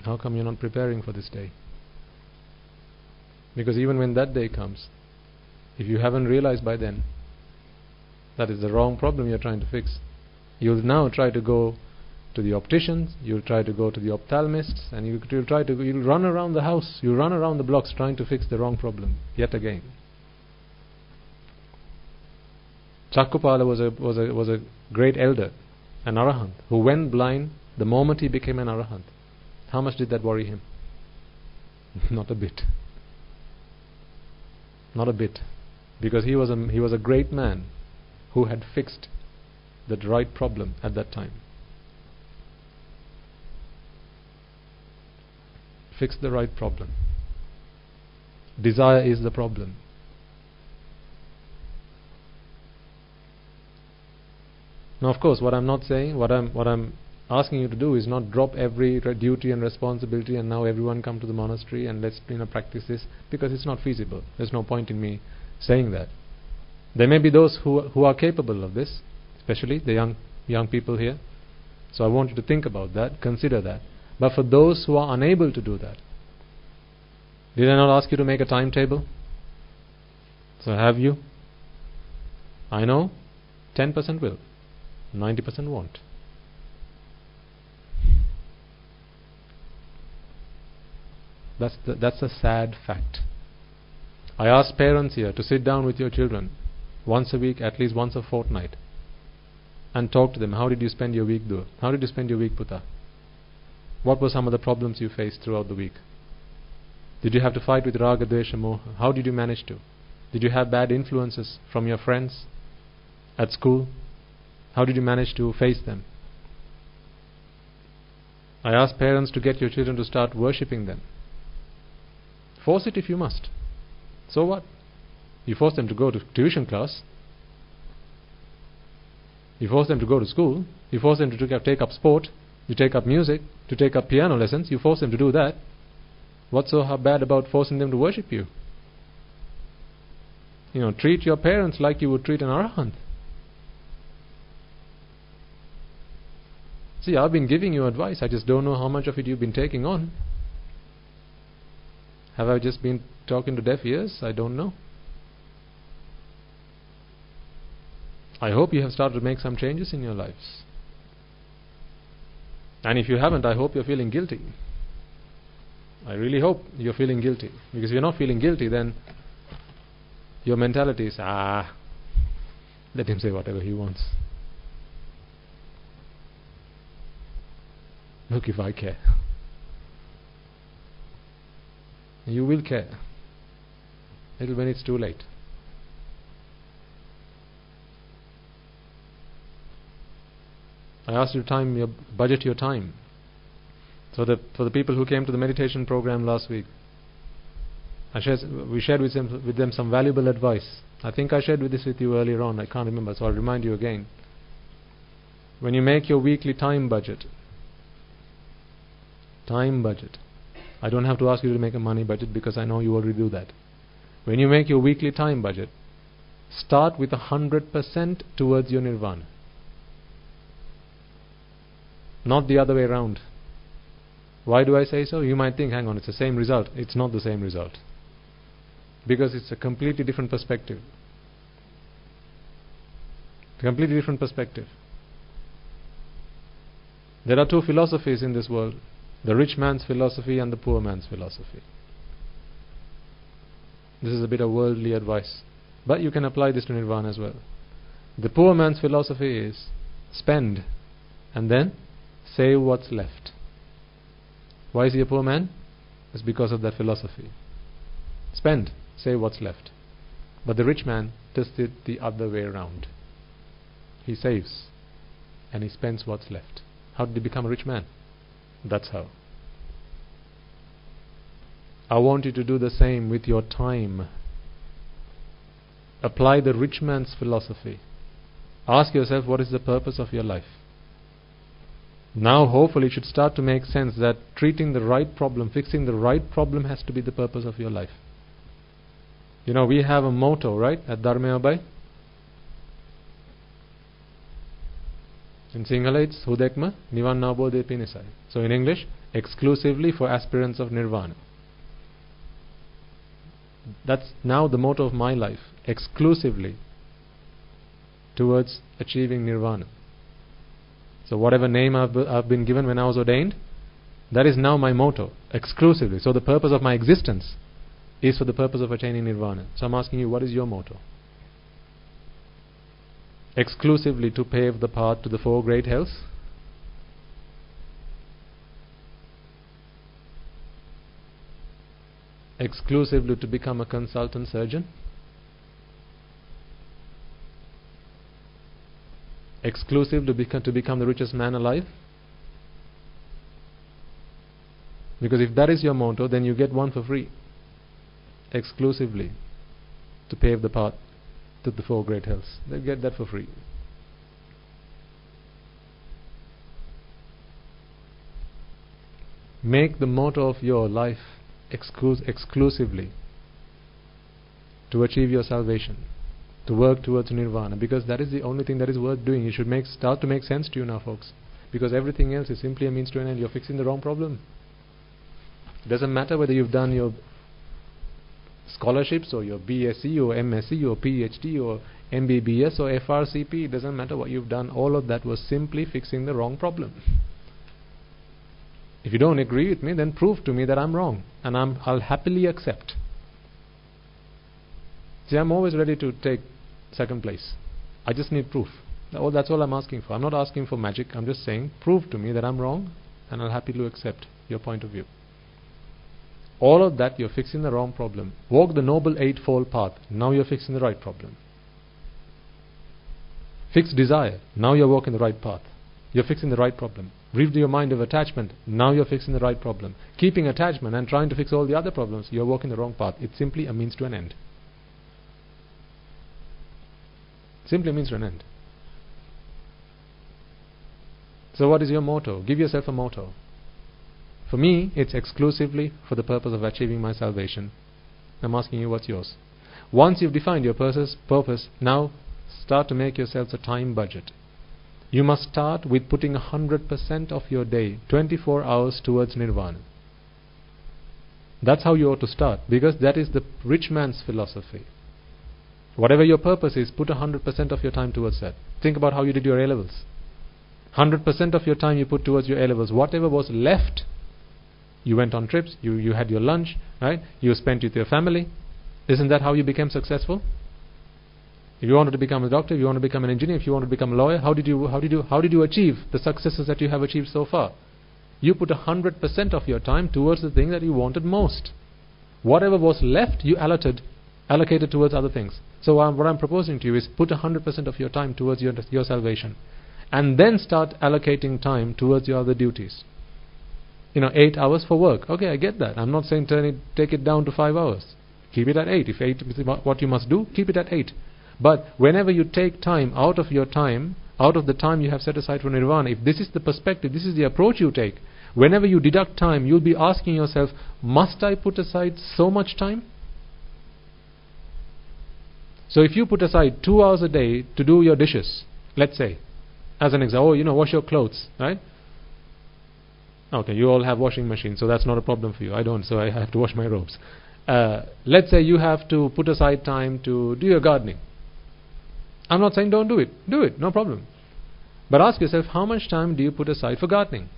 How come you're not preparing for this day? Because even when that day comes, if you haven't realized by then that is the wrong problem you're trying to fix, you'll now try to go to the opticians, you'll try to go to the ophthalmists, and you'll run around the house, you'll run around the blocks trying to fix the wrong problem yet again. Chakkupala was a great elder, an arahant, who went blind the moment he became an arahant. How much did that worry him? Not a bit. Not a bit. Because he was a great man who had fixed the right problem at that time. Fix the right problem. Desire is the problem. Now, of course, what I'm not saying, what I'm asking you to do is not drop every duty and responsibility and now everyone come to the monastery and let's practice this, because it's not feasible. There's no point in me saying that. There may be those who are capable of this, especially the young people here. So I want you to think about that, consider that. But for those who are unable to do that, did I not ask you to make a timetable? So have you? I know 10% will, 90% won't. That's a sad fact. I ask parents here to sit down with your children once a week, at least once a fortnight, and talk to them. How did you spend your week, Dua? How did you spend your week, Puta? What were some of the problems you faced throughout the week? Did you have to fight with Raga, Dvesha, Moha? How did you manage to? Did you have bad influences from your friends at school? How did you manage to face them? I ask parents to get your children to start worshipping them. Force it if you must. So what? You force them to go to tuition class. You force them to go to school. You force them to take up sport. You take up music. To take up piano lessons. You force them to do that. What's so bad about forcing them to worship you? Treat your parents like you would treat an arahant. See, I've been giving you advice. I just don't know how much of it you've been taking on. Have I just been talking to deaf ears? I don't know. I hope you have started to make some changes in your lives. And if you haven't, I hope you're feeling guilty. I really hope you're feeling guilty. Because if you're not feeling guilty, then your mentality is, let him say whatever he wants. Look, if I care. You will care. Little when it's too late. I asked you to budget your time. So for the people who came to the meditation program last week, we shared with them some valuable advice. I think I shared this with you earlier on. I can't remember, so I'll remind you again. When you make your weekly time budget, I don't have to ask you to make a money budget because I know you already do that. When you make your weekly time budget, start with 100% towards your nirvana. Not the other way around. Why do I say so? You might think, hang on, it's the same result. It's not the same result. Because it's a completely different perspective. Completely different perspective. There are two philosophies in this world. The rich man's philosophy and the poor man's philosophy. This is a bit of worldly advice. But you can apply this to nirvana as well. The poor man's philosophy is spend and then save what's left. Why is he a poor man? It's because of that philosophy. Spend, save what's left. But the rich man does it the other way around. He saves and he spends what's left. How did he become a rich man? That's how. I want you to do the same with your time. Apply the rich man's philosophy. Ask yourself, what is the purpose of your life? Now hopefully it should start to make sense that treating the right problem, fixing the right problem has to be the purpose of your life. We have a motto, right, at Dharamayai Obai? In Sinhala it's Hudekma Nivan Nabodhe Pinisai. So in English, exclusively for aspirants of nirvana. That's now the motto of my life. Exclusively towards achieving nirvana. So whatever name I've been given when I was ordained, that is now my motto. Exclusively. So the purpose of my existence is for the purpose of attaining nirvana. So I'm asking you, what is your motto? Exclusively to pave the path to the four great hells? Exclusively to become a consultant surgeon? Exclusive to become the richest man alive? Because if that is your motto, then you get one for free. Exclusively to pave the path to the four great hells. They get that for free. Make the motto of your life exclusively to achieve your salvation, to work towards nirvana, because that is the only thing that is worth doing. It should start to make sense to you now, folks, because everything else is simply a means to an end. You're fixing the wrong problem. It doesn't matter whether you've done your scholarships or your BSc or MSc or PhD or MBBS or FRCP. It doesn't matter what you've done. All of that was simply fixing the wrong problem. If you don't agree with me, then prove to me that I'm wrong, and I'll happily accept. See, I'm always ready to take second place. I just need proof. That's all I'm asking for. I'm not asking for magic. I'm just saying, prove to me that I'm wrong, and I'll happily accept your point of view. All of that, you're fixing the wrong problem. Walk the Noble Eightfold Path. Now you're fixing the right problem. Fix desire. Now you're walking the right path. You're fixing the right problem. Rid your mind of attachment. Now you're fixing the right problem. Keeping attachment and trying to fix all the other problems, you're walking the wrong path. It's simply a means to an end. Simply a means to an end. So what is your motto? Give yourself a motto. For me, it's exclusively for the purpose of achieving my salvation. I'm asking you, what's yours? Once you've defined your purpose, now start to make yourselves a time budget. You must start with putting 100% of your day, 24 hours towards nirvana. That's how you ought to start, because that is the rich man's philosophy. Whatever your purpose is, put 100% of your time towards that. Think about how you did your A-levels. 100% of your time you put towards your A-levels. Whatever was left, you went on trips, you had your lunch, right? You spent with your family. Isn't that how you became successful? If you wanted to become a doctor, if you want to become an engineer, if you want to become a lawyer, how did you achieve the successes that you have achieved so far? You put 100% of your time towards the thing that you wanted most. Whatever was left, you allocated towards other things. So what I'm proposing to you is put 100% of your time towards your salvation, and then start allocating time towards your other duties. 8 hours for work. Okay, I get that. I'm not saying take it down to 5 hours. Keep it at 8. If 8 is what you must do, keep it at 8. But whenever you take time out of your time, out of the time you have set aside for nirvana, if this is the perspective, this is the approach you take, whenever you deduct time, you'll be asking yourself, must I put aside so much time? So if you put aside 2 hours a day to do your dishes, let's say, as an example, wash your clothes, right? Okay, you all have washing machines, so that's not a problem for you. I don't, so I have to wash my robes. Let's say you have to put aside time to do your gardening. I'm not saying don't do it. Do it, no problem. But ask yourself, how much time do you put aside for gardening?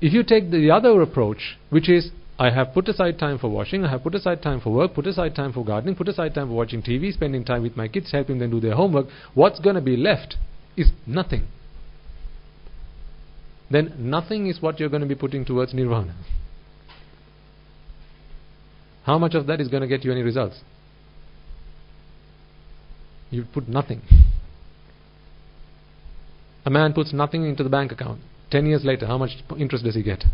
If you take the other approach, which is, I have put aside time for washing, I have put aside time for work, put aside time for gardening, put aside time for watching TV, spending time with my kids, helping them do their homework, what's going to be left is nothing. Then nothing is what you're going to be putting towards nirvana. How much of that is going to get you any results? You put nothing. A man puts nothing into the bank account. 10 years later, how much interest does he get?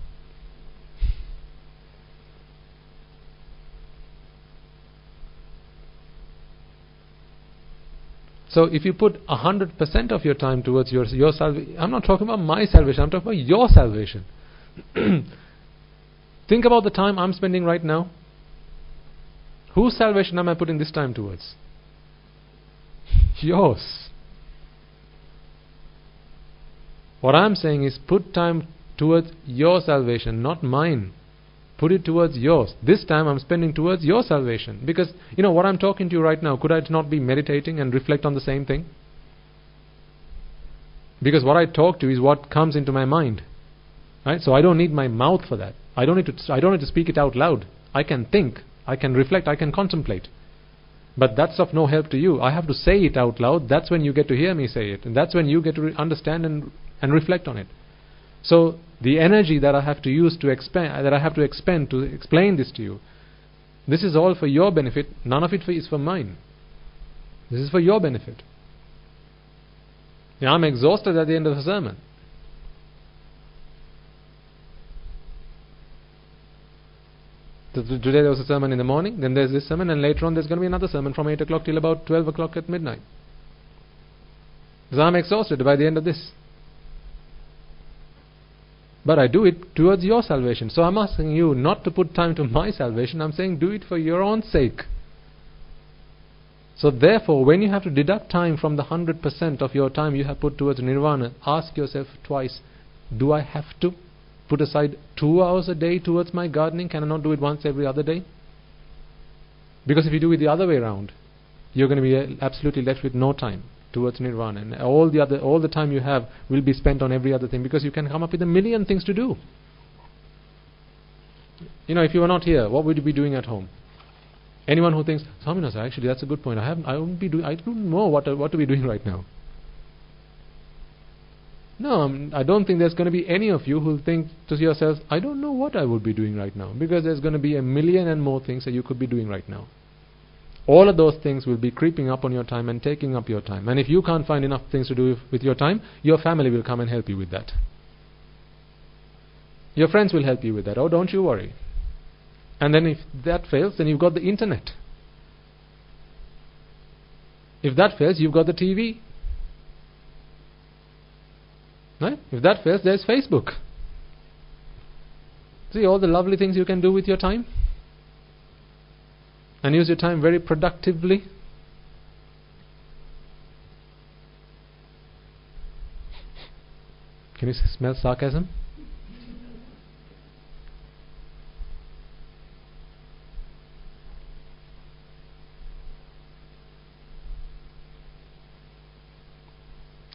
So if you put 100% of your time towards your salvation, I'm not talking about my salvation, I'm talking about your salvation. Think about the time I'm spending right now. Whose salvation am I putting this time towards? Yours. What I'm saying is put time towards your salvation, not mine. Put it towards yours. This time I'm spending towards your salvation. Because, what I'm talking to you right now, could I not be meditating and reflect on the same thing? Because what I talk to is what comes into my mind. Right? So I don't need my mouth for that. I don't need to speak it out loud. I can think, I can reflect, I can contemplate. But that's of no help to you. I have to say it out loud. That's when you get to hear me say it. And that's when you get to understand and reflect on it. So the energy that I have to use to expend to explain this to you, this is all for your benefit. None of it is for mine. This is for your benefit. I'm exhausted at the end of the sermon. Today there was a sermon in the morning, then there's this sermon, and later on there's going to be another sermon from 8 o'clock till about 12 o'clock at midnight. So I'm exhausted by the end of this. But I do it towards your salvation. So I'm asking you not to put time to my salvation. I'm saying do it for your own sake. So therefore, when you have to deduct time from the 100% of your time you have put towards nirvana, ask yourself twice, do I have to put aside 2 hours a day towards my gardening? Can I not do it once every other day? Because if you do it the other way around, you're going to be absolutely left with no time towards nirvana, and all the time you have will be spent on every other thing, because you can come up with a million things to do. If you were not here, what would you be doing at home? Anyone who thinks, Swaminatha, actually that's a good point. I don't know what to be doing right now. No, I don't think there's going to be any of you who think to yourselves, I don't know what I would be doing right now, because there's going to be a million and more things that you could be doing right now. All of those things will be creeping up on your time and taking up your time. And if you can't find enough things to do with your time, your family will come and help you with that. Your friends will help you with that. Oh, don't you worry. And then if that fails, then you've got the internet. If that fails, you've got the TV. Right? If that fails, there's Facebook. See all the lovely things you can do with your time? And use your time very productively. Can you smell sarcasm?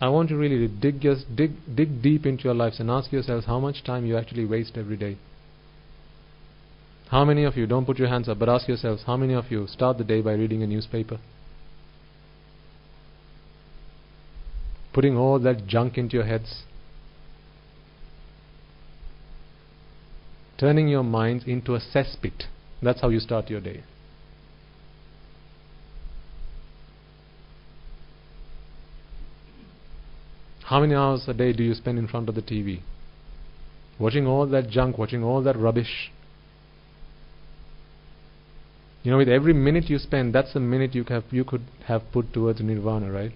I want you really to dig deep into your lives and ask yourselves how much time you actually waste every day. How many of you, don't put your hands up, but ask yourselves, how many of you start the day by reading a newspaper? Putting all that junk into your heads. Turning your minds into a cesspit. That's how you start your day. How many hours a day do you spend in front of the TV? Watching all that junk, watching all that rubbish. With every minute you spend, that's a minute you could have put towards nirvana, right?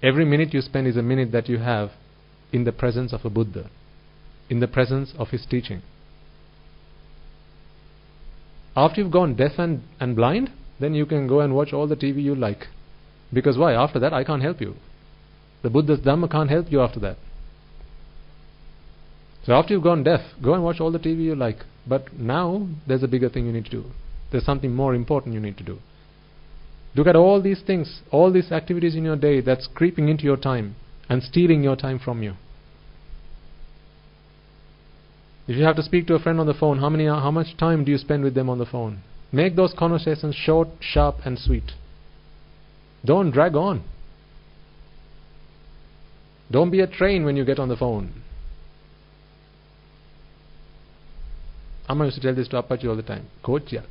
Every minute you spend is a minute that you have in the presence of a Buddha, in the presence of his teaching. After you've gone deaf and blind, then you can go and watch all the TV you like. Because why? After that, I can't help you. The Buddha's Dhamma can't help you after that. So after you've gone deaf, go and watch all the TV you like. But now there's a bigger thing you need to do. There's something more important you need to do. Look at all these things, all these activities in your day that's creeping into your time and stealing your time from you. If you have to speak to a friend on the phone, how much time do you spend with them on the phone? Make those conversations short, sharp and sweet. Don't drag on. Don't be a train when you get on the phone. Amma used to tell this to Appachi all the time. Kochya.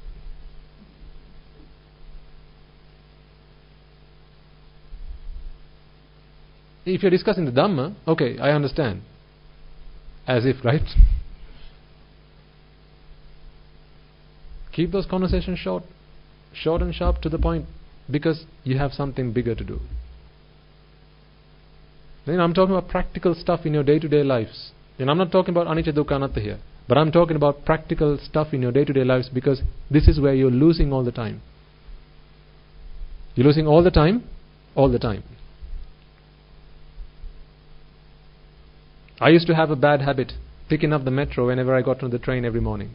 If you're discussing the Dhamma, okay, I understand. As if, right? Keep those conversations short and sharp, to the point, because you have something bigger to do. Then I'm talking about practical stuff in your day-to-day lives. And I'm not talking about anicca dukkha anatta here. But I'm talking about practical stuff in your day-to-day lives, because this is where you're losing all the time. You're losing all the time, all the time. I used to have a bad habit, picking up the metro whenever I got on the train every morning.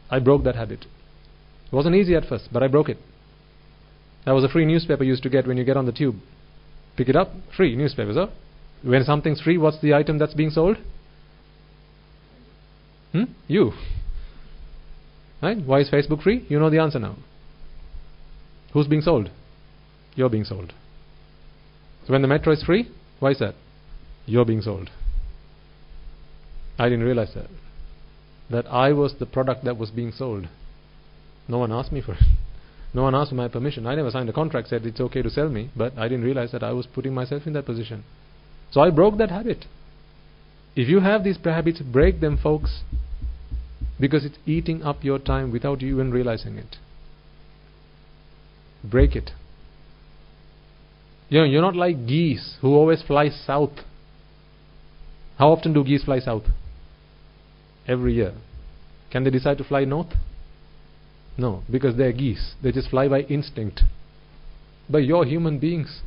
I broke that habit. It wasn't easy at first, but I broke it. That was a free newspaper you used to get when you get on the tube. Pick it up, free newspaper, so when something's free, what's the item that's being sold? You. Right? Why is Facebook free? You know the answer now. Who's being sold? You're being sold. So when the metro is free, why is that? You're being sold. I didn't realize that I was the product that was being sold. No one asked me for it. No one asked for my permission. I never signed a contract said it's okay to sell me, but I didn't realize that I was putting myself in that position. So I broke that habit. If you have these habits, break them, folks, because it's eating up your time without you even realizing it. Break it. You're not like geese who always fly south. How often do geese fly south? Every year. Can they decide to fly north? No, because they're geese. They just fly by instinct. But you're human beings.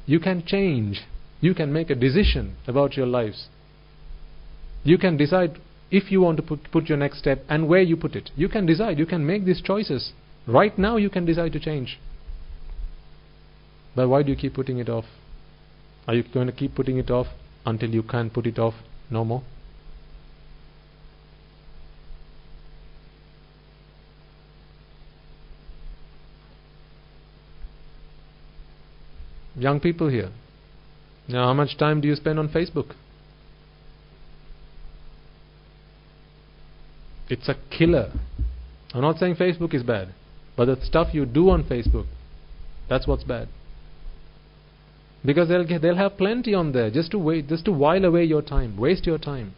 You can change. You can make a decision about your lives. You can decide if you want to put your next step and where you put it. You can decide. You can make these choices. Right now you can decide to change. But why do you keep putting it off? Are you going to keep putting it off until you can't put it off no more? Young people here. Now, how much time do you spend on Facebook? It's a killer. I'm not saying Facebook is bad, but the stuff you do on Facebook, that's what's bad. Because they'll have plenty on there just to while away your time, waste your time.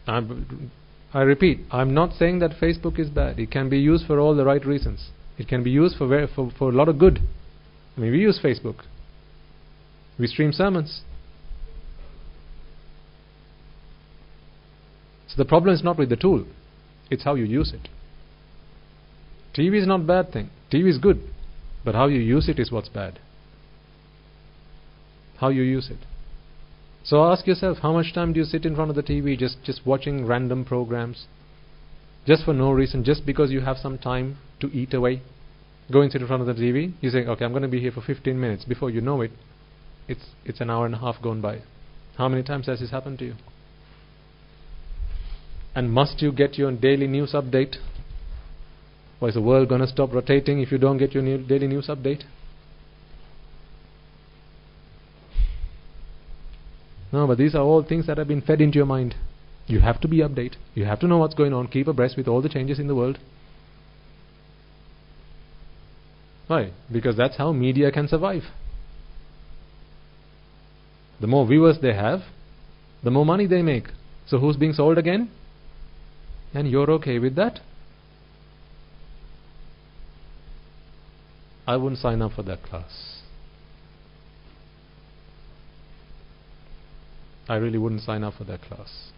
I repeat, I'm not saying that Facebook is bad. It can be used for all the right reasons. It can be used for a lot of good. I mean, we use Facebook. We stream sermons. So the problem is not with the tool. It's how you use it. TV is not a bad thing. TV is good. But how you use it is what's bad. How you use it. So ask yourself, how much time do you sit in front of the TV just watching random programs? Just for no reason, just because you have some time to eat away. Go and sit in front of the TV. You say, okay, I'm going to be here for 15 minutes. Before you know it, it's an hour and a half gone by. How many times has this happened to you? And must you get your daily news update? Or is the world going to stop rotating if you don't get your daily news update? No, but these are all things that have been fed into your mind. You have to be updated. You have to know what's going on. Keep abreast with all the changes in the world. Why? Because that's how media can survive. The more viewers they have, the more money they make. So who's being sold again? And you're okay with that? I wouldn't sign up for that class. I really wouldn't sign up for that class.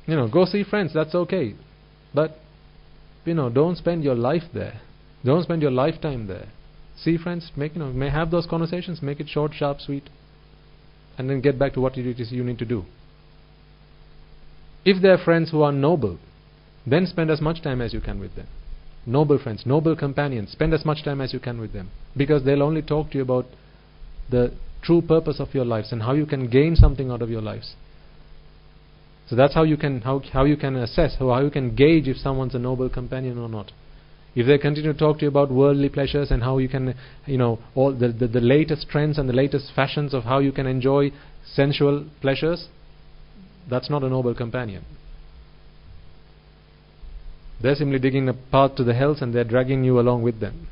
Go see friends, that's okay. But, don't spend your life there. Don't spend your lifetime there. See friends, may have those conversations, make it short, sharp, sweet. And then get back to what it is you need to do. If they are friends who are noble, then spend as much time as you can with them. Noble friends, noble companions, spend as much time as you can with them. Because they'll only talk to you about the true purpose of your lives and how you can gain something out of your lives. So that's how you can assess, how you can gauge if someone's a noble companion or not. If they continue to talk to you about worldly pleasures and how you can, all the latest trends and the latest fashions of how you can enjoy sensual pleasures, that's not a noble companion. They're simply digging a path to the hells and they're dragging you along with them.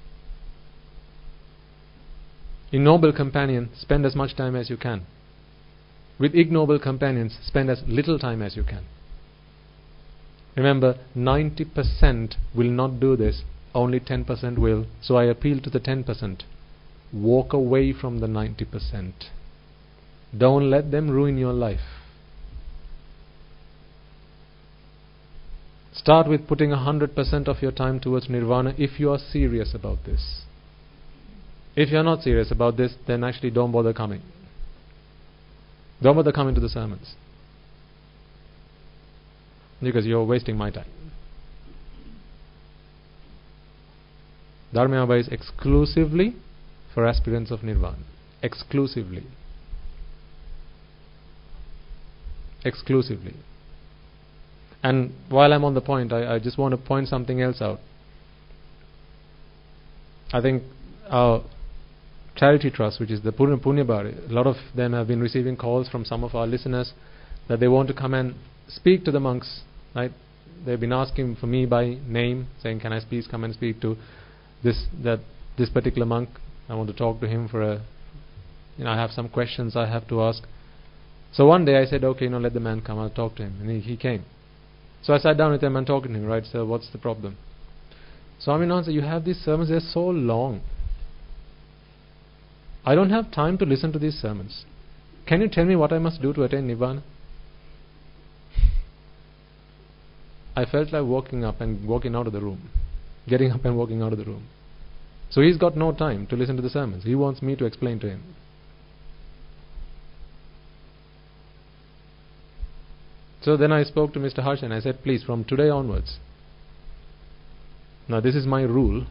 In noble companion, spend as much time as you can. With ignoble companions, spend as little time as you can. Remember, 90% will not do this, only 10% will. So I appeal to the 10%. Walk away from the 90%. Don't let them ruin your life. Start with putting 100% of your time towards nirvana if you are serious about this. If you're not serious about this, then actually don't bother coming. Don't bother coming to the sermons. Because you're wasting my time. Dharamayai Obai is exclusively for aspirants of nirvana. Exclusively. Exclusively. And while I'm on the point, I just want to point something else out. I think our charity trust, which is the Punya Bari, a lot of them have been receiving calls from some of our listeners that they want to come and speak to the monks. Right? They've been asking for me by name, saying, "Can I please come and speak to this particular monk? I want to talk to him for I have some questions I have to ask." So one day I said, "Okay, let the man come. I'll talk to him." And he came. So I sat down with him and talked to him. Right? So what's the problem? Swaminathan said, you have these sermons, they're so long. I don't have time to listen to these sermons. Can you tell me what I must do to attain Nibbana? I felt like walking up and walking out of the room. Getting up and walking out of the room. So he's got no time to listen to the sermons. He wants me to explain to him. So then I spoke to Mr. Harsh and I said, please, from today onwards, now this is my rule,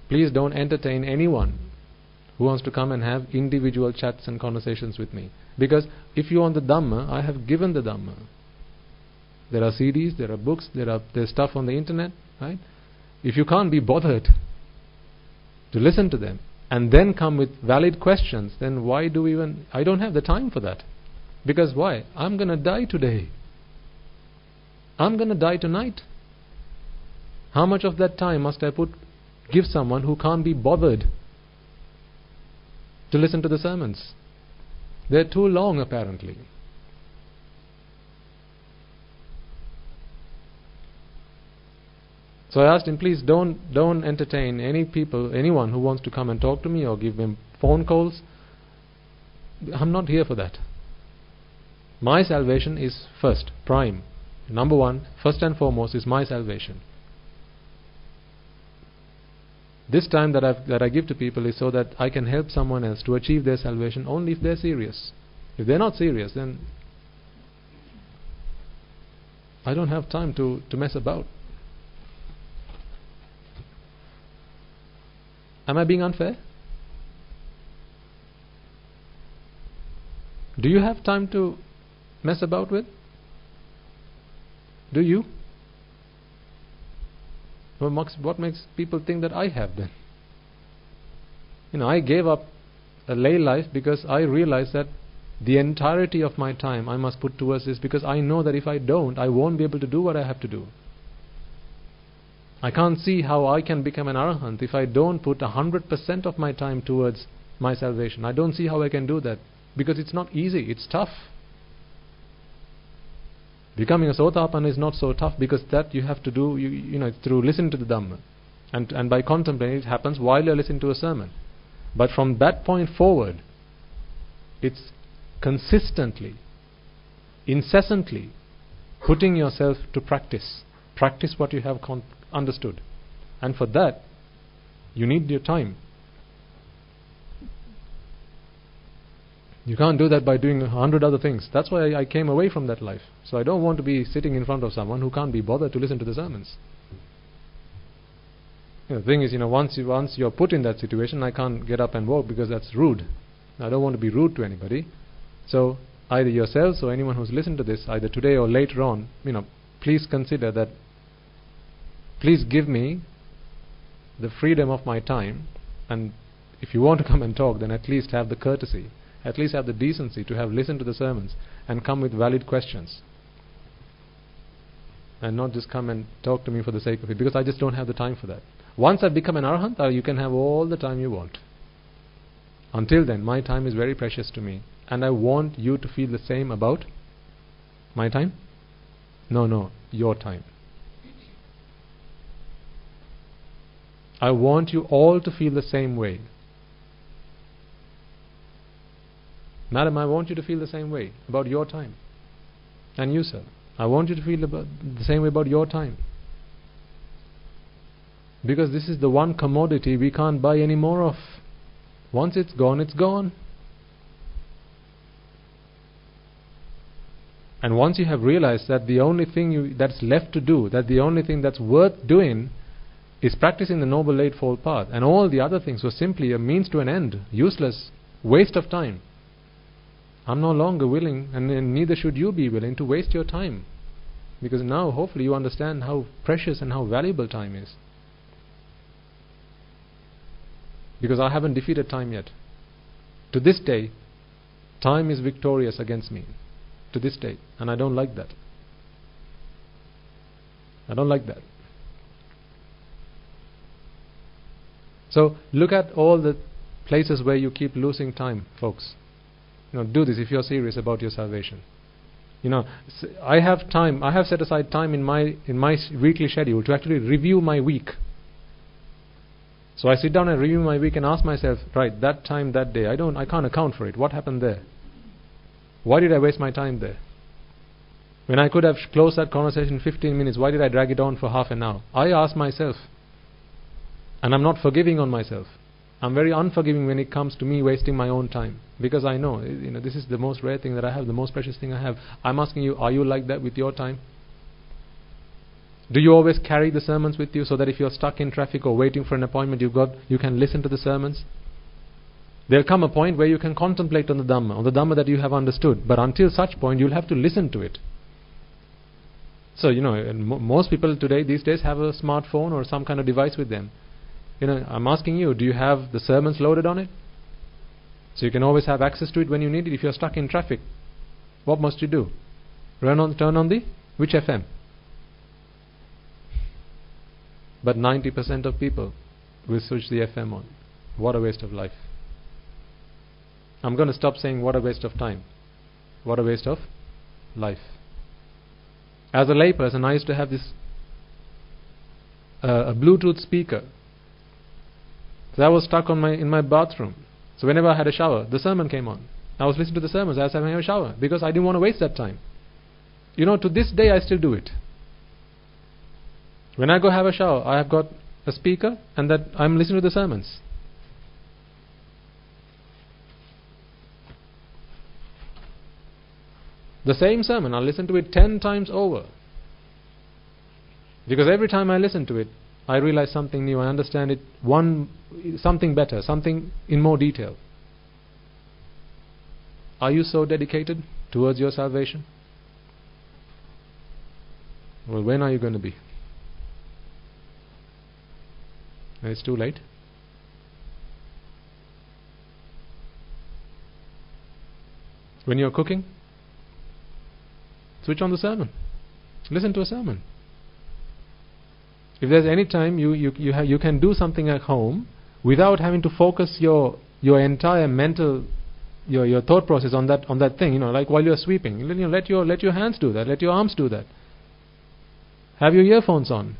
please don't entertain anyone who wants to come and have individual chats and conversations with me. Because if you want the Dhamma, I have given the Dhamma. There are CDs, there are books, there's stuff on the internet, right? If you can't be bothered to listen to them and then come with valid questions, then why do we even... I don't have the time for that. Because why? I'm going to die today. I'm going to die tonight. How much of that time must I give someone who can't be bothered to listen to the sermons? They're too long, apparently. So I asked him, please don't entertain anyone who wants to come and talk to me or give them phone calls. I'm not here for that. My salvation is first, prime. Number one, first and foremost, is my salvation. This time that I give to people is so that I can help someone else to achieve their salvation only if they're serious. If they're not serious, then I don't have time to mess about. Am I being unfair? Do you have time to mess about with? Do you? What makes people think that I have then? I gave up a lay life because I realized that the entirety of my time I must put towards this, because I know that if I don't, I won't be able to do what I have to do. I can't see how I can become an arahant if I don't put 100% of my time towards my salvation. I don't see how I can do that, because it's not easy, it's tough. Becoming a Sotapanna is not so tough, because that you have to do, through listening to the Dhamma. And by contemplating, it happens while you're listening to a sermon. But from that point forward, it's consistently, incessantly putting yourself to practice. Practice what you have understood. And for that, you need your time. You can't do that by doing 100 other things. That's why I came away from that life. So I don't want to be sitting in front of someone who can't be bothered to listen to the sermons. The thing is, once you're put in that situation, I can't get up and walk because that's rude. I don't want to be rude to anybody. So either yourselves or anyone who's listened to this, either today or later on, please consider that. Please give me the freedom of my time, and if you want to come and talk, then at least have the courtesy, at least have the decency to have listened to the sermons and come with valid questions, and not just come and talk to me for the sake of it, because I just don't have the time for that. Once I've become an arahant, you can have all the time you want. Until then, my time is very precious to me, and I want you to feel the same about my time. No, your time. I want you all to feel the same way. Madam, I want you to feel the same way about your time. And you, sir, I want you to feel the same way about your time. Because this is the one commodity we can't buy any more of. Once it's gone, it's gone. And once you have realized that the only thing that's left to do, that the only thing that's worth doing is practicing the Noble Eightfold Path, and all the other things were simply a means to an end, useless, waste of time. I'm no longer willing, and neither should you be willing, to waste your time, because now hopefully you understand how precious and how valuable time is. Because I haven't defeated time yet. To this day, time is victorious against me. To this day. And I don't like that. I don't like that. So look at all the places where you keep losing time, folks. Do this if you're serious about your salvation. I have time. I have set aside time in my weekly schedule to actually review my week. So I sit down and review my week and ask myself, right, that time, that day, I can't account for it. What happened there? Why did I waste my time there? When I could have closed that conversation in 15 minutes, why did I drag it on for half an hour? I ask myself. And I'm not forgiving on myself. I'm very unforgiving when it comes to me wasting my own time. Because I know, this is the most rare thing that I have, the most precious thing I have. I'm asking you, are you like that with your time? Do you always carry the sermons with you so that if you're stuck in traffic or waiting for an appointment you can listen to the sermons? There'll come a point where you can contemplate on the Dhamma that you have understood. But until such point, you'll have to listen to it. So, most people these days have a smartphone or some kind of device with them. I'm asking you, do you have the sermons loaded on it? So you can always have access to it when you need it. If you're stuck in traffic, what must you do? Turn on the which FM? But 90% of people will switch the FM on. What a waste of life. I'm going to stop saying what a waste of time. What a waste of life. As a layperson, I used to have this a Bluetooth speaker. So I was stuck in my bathroom. So whenever I had a shower, the sermon came on. I was listening to the sermons as I was having a shower because I didn't want to waste that time. To this day I still do it. When I go have a shower, I have got a speaker and that I'm listening to the sermons. The same sermon, I'll listen to it 10 times over. Because every time I listen to it, I realize something new. I understand it, something better, something in more detail. Are you so dedicated towards your salvation? Well, when are you going to be? It's too late. When you're cooking, switch on the sermon. Listen to a sermon. If there's any time you can do something at home without having to focus your entire mental your thought process on that thing, like while you're sweeping, let your hands do that, let your arms do that. Have your earphones on.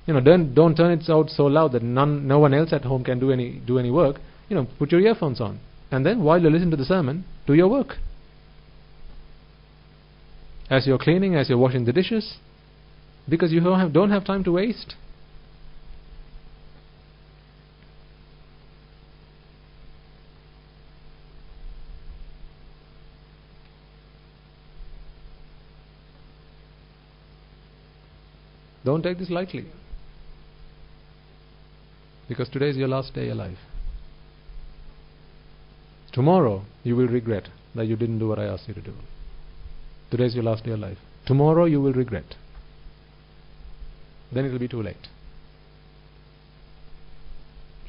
Don't turn it out so loud that no one else at home can do any work. Put your earphones on, and then while you listen to the sermon, do your work. As you're cleaning, as you're washing the dishes, because you don't have time to waste. Don't take this lightly, because today is your last day alive. Tomorrow you will regret that you didn't do what I asked you to do. Today is your last day alive. Tomorrow you will regret. Then it will be too late.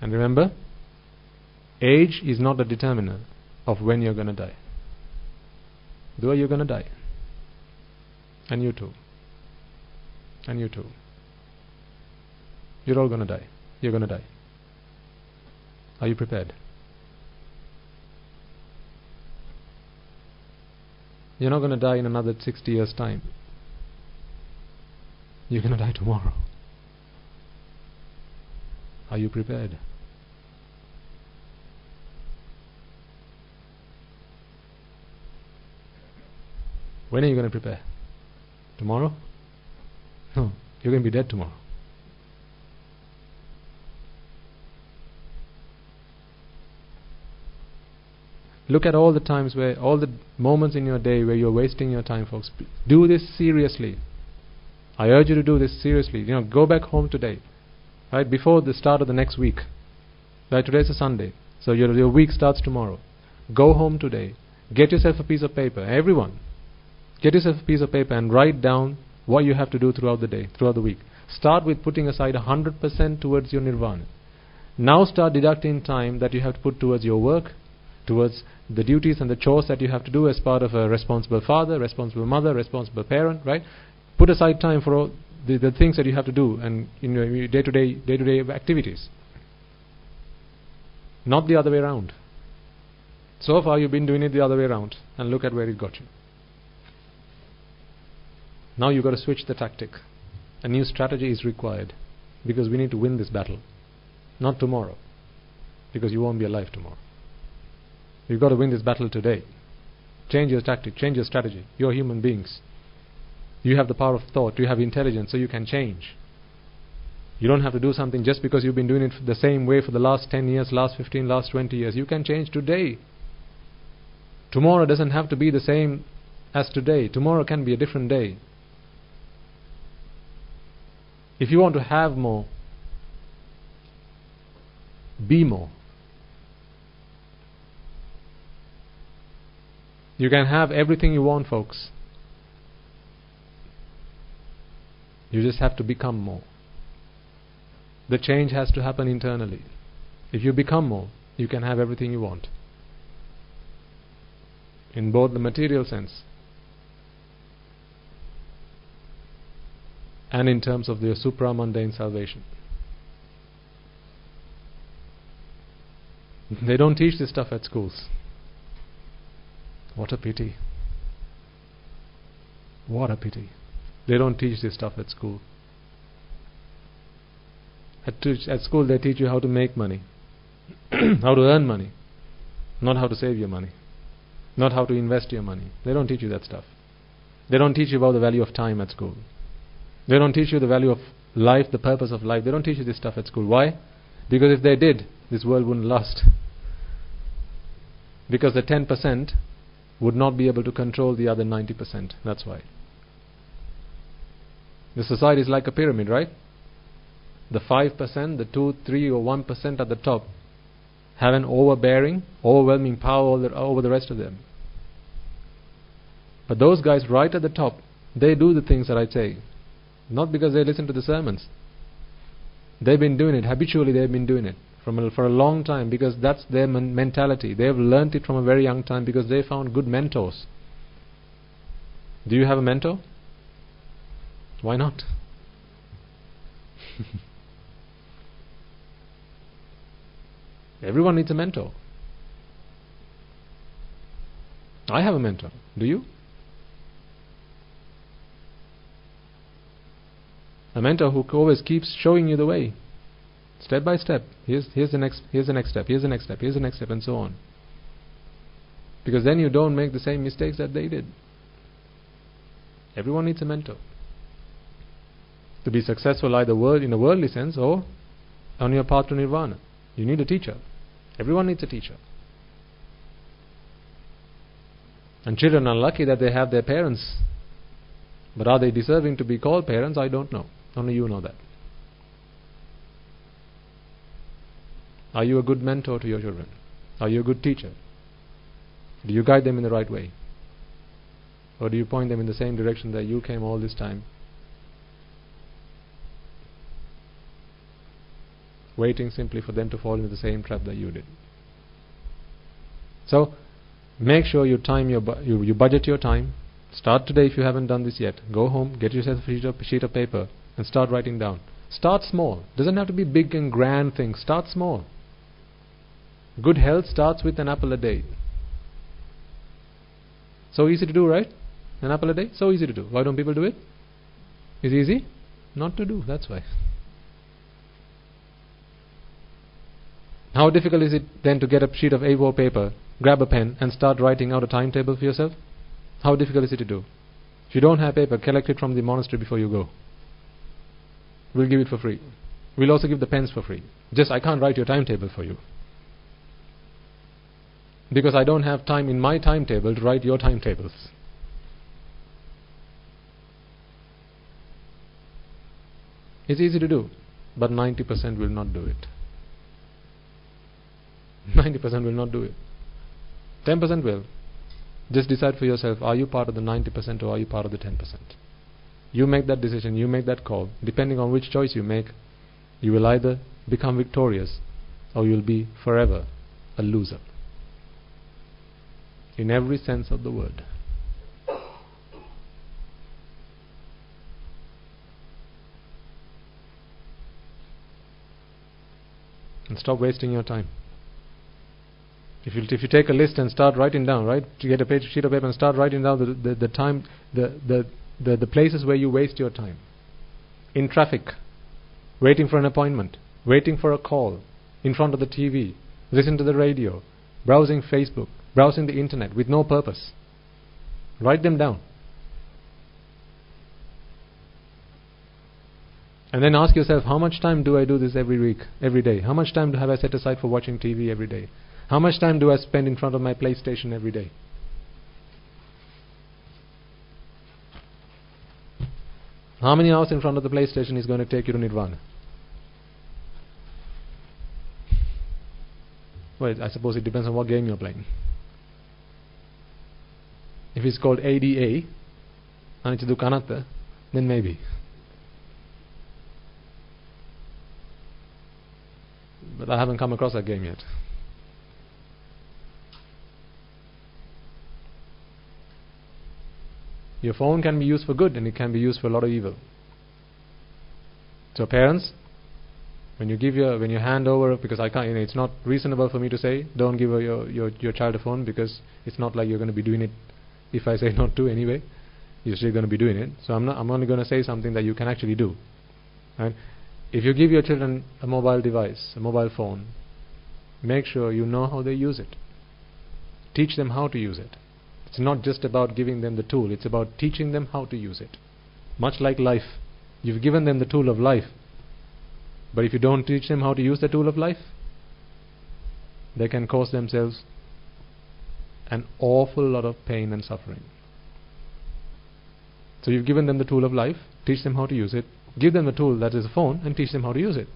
And remember, age is not a determiner of when you're going to die. Though you're going to die. And you too. And you too. You're all going to die. You're going to die. Are you prepared? You're not going to die in another 60 years' time. You're going to die tomorrow. Are you prepared? When are you going to prepare? Tomorrow? No, you're going to be dead tomorrow. Look at all the times all the moments in your day where you're wasting your time, folks. Do this seriously. I urge you to do this seriously. Go back home today, right before the start of the next week. Right, today's a Sunday, so your week starts tomorrow. Go home today. Get yourself a piece of paper. Everyone, get yourself a piece of paper and write down what you have to do throughout the day, throughout the week. Start with putting aside 100% towards your nirvana. Now start deducting time that you have to put towards your work, towards the duties and the chores that you have to do as part of a responsible father, responsible mother, responsible parent, right? Put aside time for all the things that you have to do and your day-to-day activities. Not the other way around. So far you've been doing it the other way around, and look at where it got you. Now you've got to switch the tactic. A new strategy is required, because we need to win this battle. Not tomorrow, because you won't be alive tomorrow. You've got to win this battle today. Change your tactic, change your strategy. You're human beings. You have the power of thought, you have intelligence, so you can change. You don't have to do something just because you've been doing it the same way for the last 10 years, last 15, last 20 years. You can change today. Tomorrow doesn't have to be the same as today. Tomorrow can be a different day. If you want to have more, be more. You can have everything you want, folks. You just have to become more. The change has to happen internally. If you become more, you can have everything you want. In both the material sense and in terms of their supra-mundane salvation. They don't teach this stuff at schools. What a pity. What a pity. They don't teach this stuff at school. At school they teach you how to make money, how to earn money, not how to save your money, not how to invest your money. They don't teach you that stuff. They don't teach you about the value of time at school. They don't teach you the value of life, the purpose of life. They don't teach you this stuff at school. Why? Because if they did, this world wouldn't last. Because the 10% would not be able to control the other 90%. That's why. The society is like a pyramid, right? The 5%, the 2, 3 or 1% at the top have an overwhelming power over the rest of them. But those guys right at the top, they do the things that I say. Not because they listen to the sermons. They've been doing it, habitually they've been doing it for a long time, because that's their mentality. They have learnt it from a very young time because they found good mentors. Do you have a mentor? Why not? Everyone needs a mentor. I have a mentor. Do you? A mentor who always keeps showing you the way, step by step. Here's the next step. Here's the next step. Here's the next step, and so on. Because then you don't make the same mistakes that they did. Everyone needs a mentor to be successful, either in a worldly sense or on your path to Nirvana. You need a teacher. Everyone needs a teacher. And children are lucky that they have their parents. But are they deserving to be called parents? I don't know. Only you know that. Are you a good mentor to your children? Are you a good teacher? Do you guide them in the right way? Or do you point them in the same direction that you came all this time, waiting simply for them to fall into the same trap that you did? So make sure you budget your time. Start today if you haven't done this yet. Go home, get yourself a sheet of paper and start writing down. Start small. Doesn't have to be big and grand things. Start small. Good health starts with an apple a day. So easy to do, right? An apple a day? So easy to do. Why don't people do it? It's easy not to do. That's why. How difficult is it then to get a sheet of A4 paper, grab a pen and start writing out a timetable for yourself? How difficult is it to do? If you don't have paper, collect it from the monastery before you go. We'll give it for free. We'll also give the pens for free. Just I can't write your timetable for you, because I don't have time in my timetable to write your timetables. It's easy to do, but 90% will not do it. 90% will not do it. 10% will. Just decide for yourself, are you part of the 90% or are you part of the 10%? You make that decision, you make that call. Depending on which choice you make, you will either become victorious or you will be forever a loser. In every sense of the word. And stop wasting your time. If you take a list and start writing down, right? You get a sheet of paper and start writing down the the places where you waste your time. In traffic, waiting for an appointment, waiting for a call, in front of the TV, listen to the radio, browsing Facebook, browsing the internet with no purpose. Write them down. And then ask yourself, how much time do I do this every week, every day? How much time have I set aside for watching TV every day? How much time do I spend in front of my PlayStation every day? How many hours in front of the PlayStation is going to take you to Nirvana? Well, I suppose it depends on what game you're playing. If it's called ADA, Anichidu Kanata, then maybe. But I haven't come across that game yet. Your phone can be used for good and it can be used for a lot of evil. So parents, when you hand over, because I can't, it's not reasonable for me to say don't give your child a phone, because it's not like you're going to be doing it if I say not to anyway. You're still going to be doing it. So I'm only going to say something that you can actually do. Right? If you give your children a mobile device, a mobile phone, make sure you know how they use it. Teach them how to use it. It's not just about giving them the tool, it's about teaching them how to use it. Much like life. You've given them the tool of life, but if you don't teach them how to use the tool of life, they can cause themselves an awful lot of pain and suffering. So you've given them the tool of life, teach them how to use it. Give them a tool that is a phone and teach them how to use it.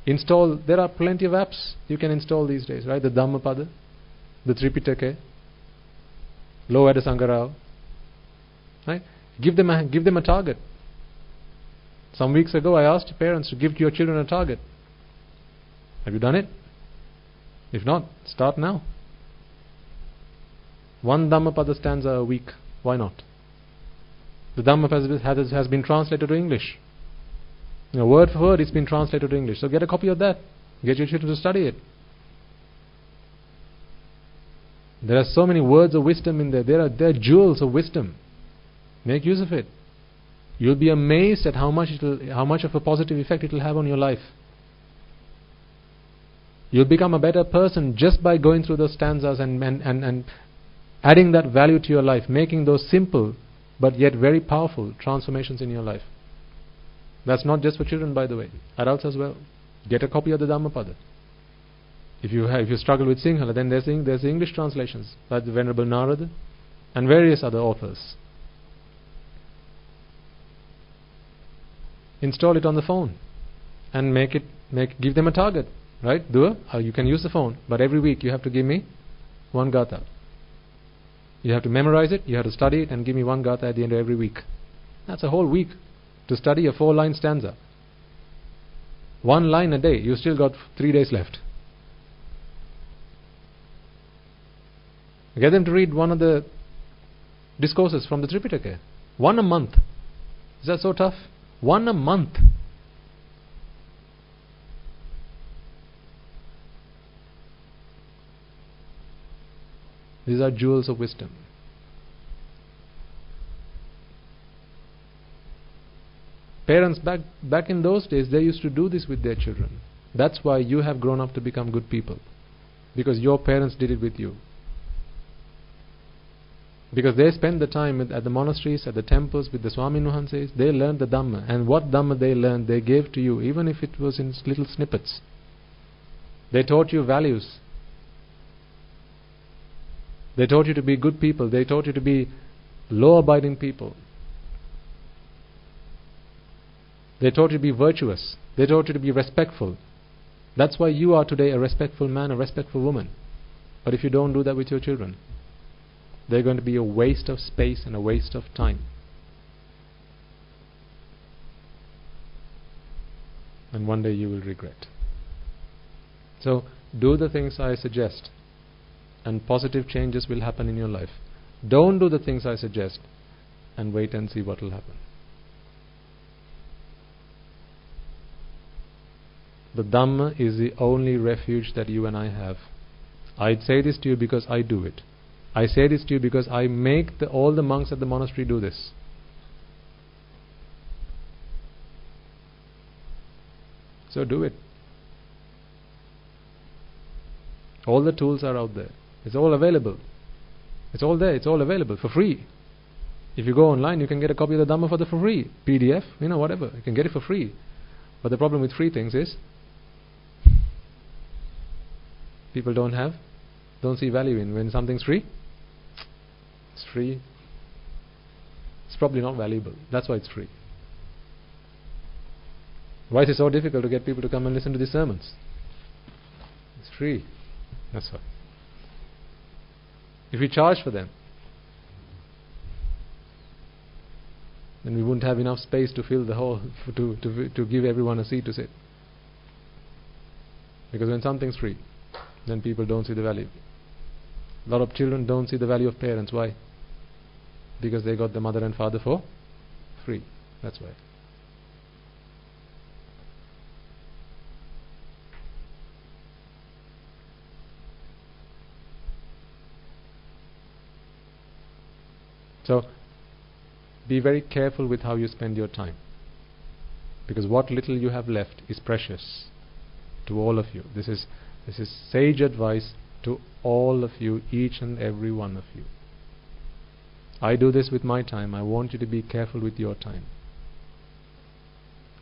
There are plenty of apps you can install these days, right? The Dhammapada, the Tripitaka, Lo Eda Sangarao, right? Give them a target. Some weeks ago I asked parents to give your children a target. Have you done it? If not, start now. One Dhammapada stanza a week. Why not? The Dhammapada has been translated to English. Word for word it's been translated to English. So get a copy of that. Get your children to study it. There are so many words of wisdom in there. There are jewels of wisdom. Make use of it. You'll be amazed at how much of a positive effect it will have on your life. You'll become a better person just by going through those stanzas and adding that value to your life, making those simple but yet very powerful transformations in your life. That's not just for children, by the way. Adults as well. Get a copy of the Dhammapada. If you struggle with Sinhala, then there's the English translations by the Venerable Narada and various other authors. Install it on the phone and give them a target, right? You can use the phone, but every week you have to give me one gatha. You have to memorize it, you have to study it, and give me one gatha at the end of every week. That's a whole week to study a 4-line stanza. One line a day. You still got 3 days left. Get them to read one of the discourses from the Tripitaka. One a month. Is that so tough? One a month. These are jewels of wisdom. Parents back in those days, they used to do this with their children. That's why you have grown up to become good people. Because your parents did it with you. Because they spent the time at the monasteries, at the temples, with the Swami Nuhanses. They learned the Dhamma. And what Dhamma they learned, they gave to you, even if it was in little snippets. They taught you values. They taught you to be good people. They taught you to be law-abiding people. They taught you to be virtuous. They taught you to be respectful. That's why you are today a respectful man, a respectful woman. But if you don't do that with your children, they're going to be a waste of space and a waste of time. And one day you will regret. So, do the things I suggest, and positive changes will happen in your life. Don't do the things I suggest, and wait and see what will happen. The Dhamma is the only refuge that you and I have. I say this to you because I do it. I say this to you because I make all the monks at the monastery do this. So do it. All the tools are out there. It's all available. It's all there. It's all available for free. If you go online, you can get a copy of the Dhamma for free. PDF, whatever. You can get it for free. But the problem with free things is people don't see value in. When something's free, it's free. It's probably not valuable. That's why it's free. Why is it so difficult to get people to come and listen to these sermons? It's free. That's why. If we charge for them, then we wouldn't have enough space to fill the hall to give everyone a seat to sit. Because when something's free, then people don't see the value. A lot of children don't see the value of parents. Why? Because they got the mother and father for free. That's why. So, be very careful with how you spend your time, because what little you have left is precious to all of you. This is sage advice to all of you, each and every one of you. I do this with my time. I want you to be careful with your time.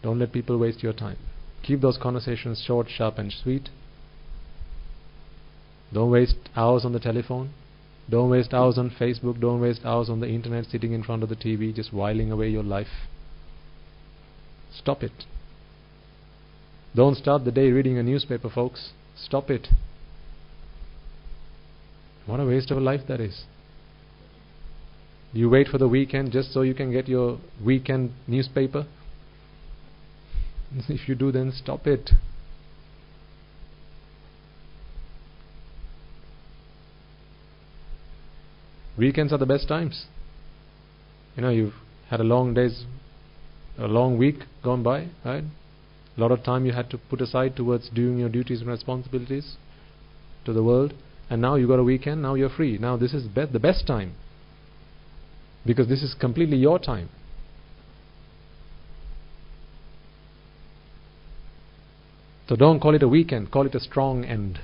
Don't let people waste your time. Keep those conversations short, sharp and sweet. Don't waste hours on the telephone. Don't waste hours on Facebook. Don't waste hours on the internet, sitting in front of the TV, just whiling away your life. Stop it. Don't start the day reading a newspaper, folks. Stop it. What a waste of a life that is. You wait for the weekend just so you can get your weekend newspaper? If you do, then stop it. Weekends are the best times. You've had a long week gone by, right? A lot of time you had to put aside towards doing your duties and responsibilities to the world, and now you got a weekend. Now you're free. Now this is the best time, because this is completely your time. So don't call it a weekend. Call it a strong end.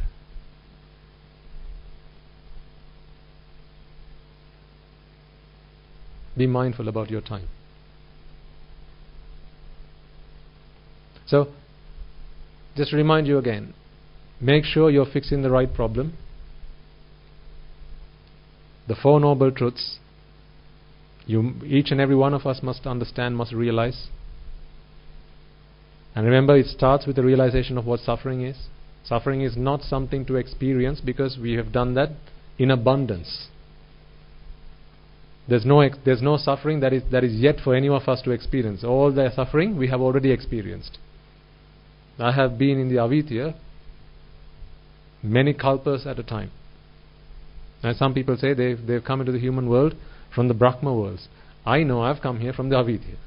Be mindful about your time. So, just to remind you again, make sure you're fixing the right problem. The Four Noble Truths, each and every one of us must understand, must realize. And remember, it starts with the realization of what suffering is. Suffering is not something to experience, because we have done that in abundance. There's no suffering that is yet for any of us to experience. All the suffering we have already experienced. I have been in the avidya many kalpas at a time. And some people say they've come into the human world from the Brahma worlds. I know I've come here from the avidya.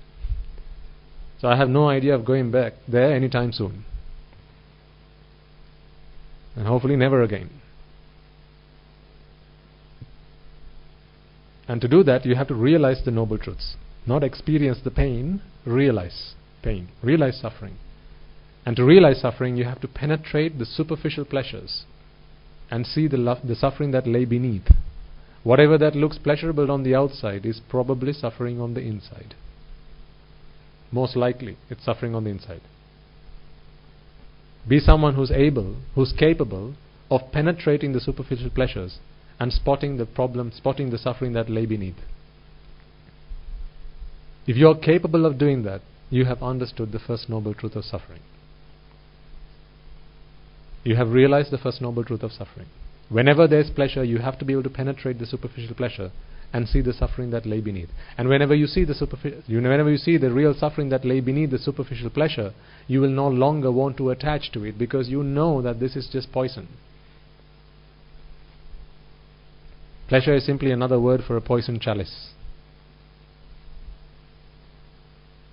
So I have no idea of going back there anytime soon. And hopefully never again. And to do that, you have to realize the noble truths. Not experience the pain, realize pain, realize suffering. And to realize suffering, you have to penetrate the superficial pleasures and see the suffering that lay beneath. Whatever that looks pleasurable on the outside is probably suffering on the inside. Most likely, it's suffering on the inside. Be someone who's capable of penetrating the superficial pleasures and spotting the problem, spotting the suffering that lay beneath. If you are capable of doing that, you have understood the first noble truth of suffering. You have realized the first noble truth of suffering. Whenever there is pleasure, you have to be able to penetrate the superficial pleasure and see the suffering that lay beneath. And whenever you see the real suffering that lay beneath the superficial pleasure, you will no longer want to attach to it, because you know that this is just poison. Pleasure is simply another word for a poison chalice.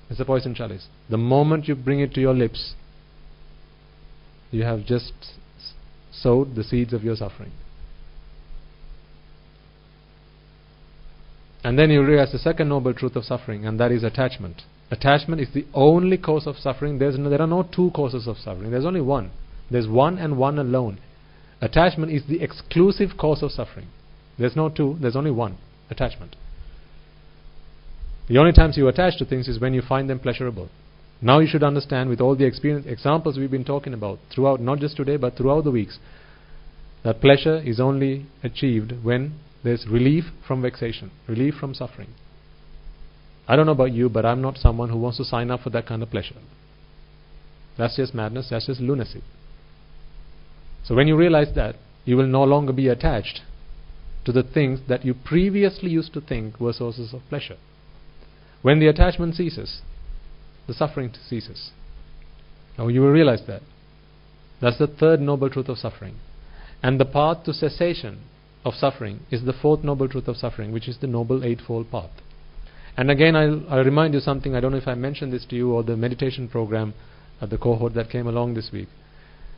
It's a poison chalice. The moment you bring it to your lips, you have just sowed the seeds of your suffering. And then you realize the second noble truth of suffering, and that is attachment. Attachment is the only cause of suffering. There are no two causes of suffering. There's only one. There's one and one alone. Attachment is the exclusive cause of suffering. There's no two, there's only one. Attachment. The only times you attach to things is when you find them pleasurable. Now you should understand, with all the examples we've been talking about throughout, not just today but throughout the weeks, that pleasure is only achieved when there's relief from vexation, relief from suffering. I don't know about you, but I'm not someone who wants to sign up for that kind of pleasure. That's just madness, that's just lunacy. So when you realize that, you will no longer be attached to the things that you previously used to think were sources of pleasure. When the attachment ceases, the suffering ceases. Now you will realize that. That's the third noble truth of suffering. And the path to cessation of suffering is the fourth noble truth of suffering, which is the Noble Eightfold Path. And again, I'll remind you something. I don't know if I mentioned this to you or the meditation program at the cohort that came along this week.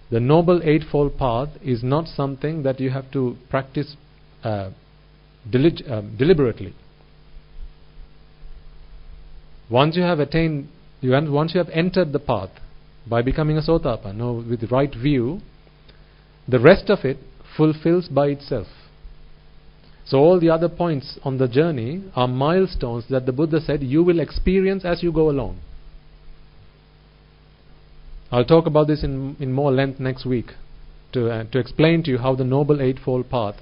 The Noble Eightfold Path is not something that you have to practice deliberately. Once you have attained, once you have entered the path by becoming a Sotapanna with the right view, the rest of it fulfills by itself. So all the other points on the journey are milestones that the Buddha said you will experience as you go along. I'll talk about this in more length next week to explain to you how the Noble Eightfold Path,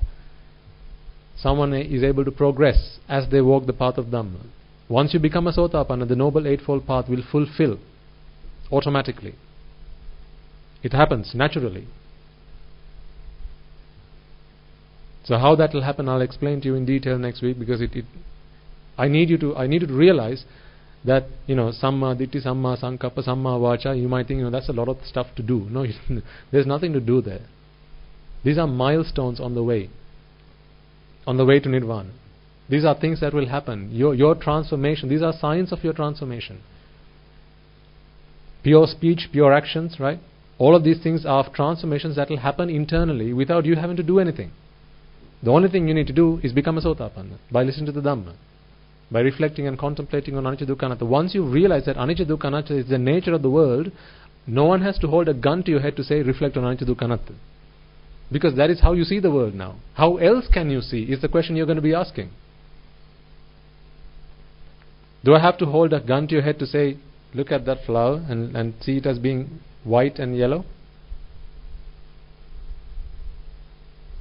someone is able to progress as they walk the path of Dhamma. Once you become a Sotapanna, the Noble Eightfold Path will fulfill automatically. It happens naturally. So how that will happen, I'll explain to you in detail next week, because I need you to realize that, Samma Ditti, Samma Sankappa, Samma Vacha, you might think, that's a lot of stuff to do. No, there's nothing to do there. These are milestones on the way to Nirvana. These are things that will happen. Your transformation, these are signs of your transformation. Pure speech, pure actions, right? All of these things are transformations that will happen internally without you having to do anything. The only thing you need to do is become a Sotapanna by listening to the Dhamma, by reflecting and contemplating on Anicca Dukkha Anatta. Once you realize that Anicca Dukkha Anatta is the nature of the world, no one has to hold a gun to your head to say, reflect on Anicca Dukkha Anatta. Because that is how you see the world now. How else can you see is the question you're going to be asking. Do I have to hold a gun to your head to say, look at that flower and see it as being white and yellow?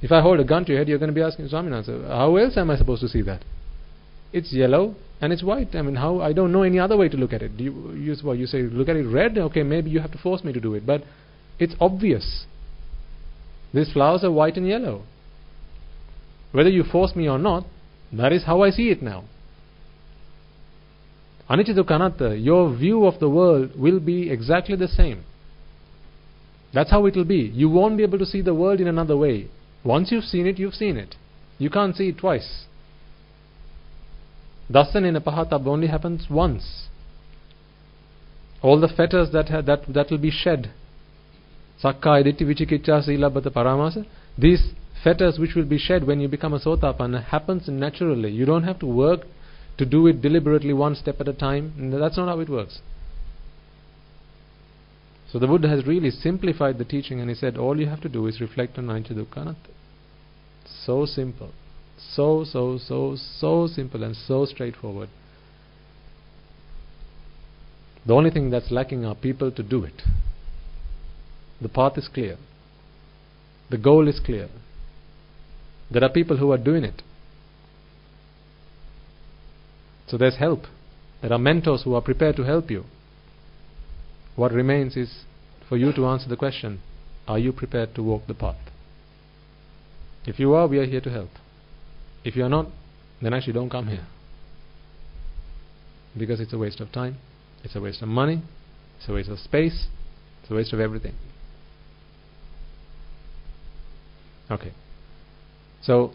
If I hold a gun to your head, you're going to be asking, Swaminatha, how else am I supposed to see that? It's yellow and it's white. How? I don't know any other way to look at it. You say, look at it red? Okay, maybe you have to force me to do it. But it's obvious. These flowers are white and yellow. Whether you force me or not, that is how I see it now. Anicca Dukkha Anatta, your view of the world will be exactly the same. That's how it will be. You won't be able to see the world in another way. Once you've seen it, you've seen it. You can't see it twice. Dasanena Pahatabba only happens once. All the fetters that will be shed, Sakkaya Ditti Vichikicca Silabbata Paramasa, these fetters which will be shed when you become a Sotapanna happens naturally. You don't have to work to do it deliberately, one step at a time. That's not how it works. So the Buddha has really simplified the teaching, and he said all you have to do is reflect on Anicca Dukkha Anatta. So simple. So simple and so straightforward. The only thing that's lacking are people to do it. The path is clear. The goal is clear. There are people who are doing it. So there's help. There are mentors who are prepared to help you. What remains is for you to answer the question, are you prepared to walk the path? If you are, we are here to help. If you are not, then actually don't come here. Because it's a waste of time, it's a waste of money, it's a waste of space, it's a waste of everything. Okay. So,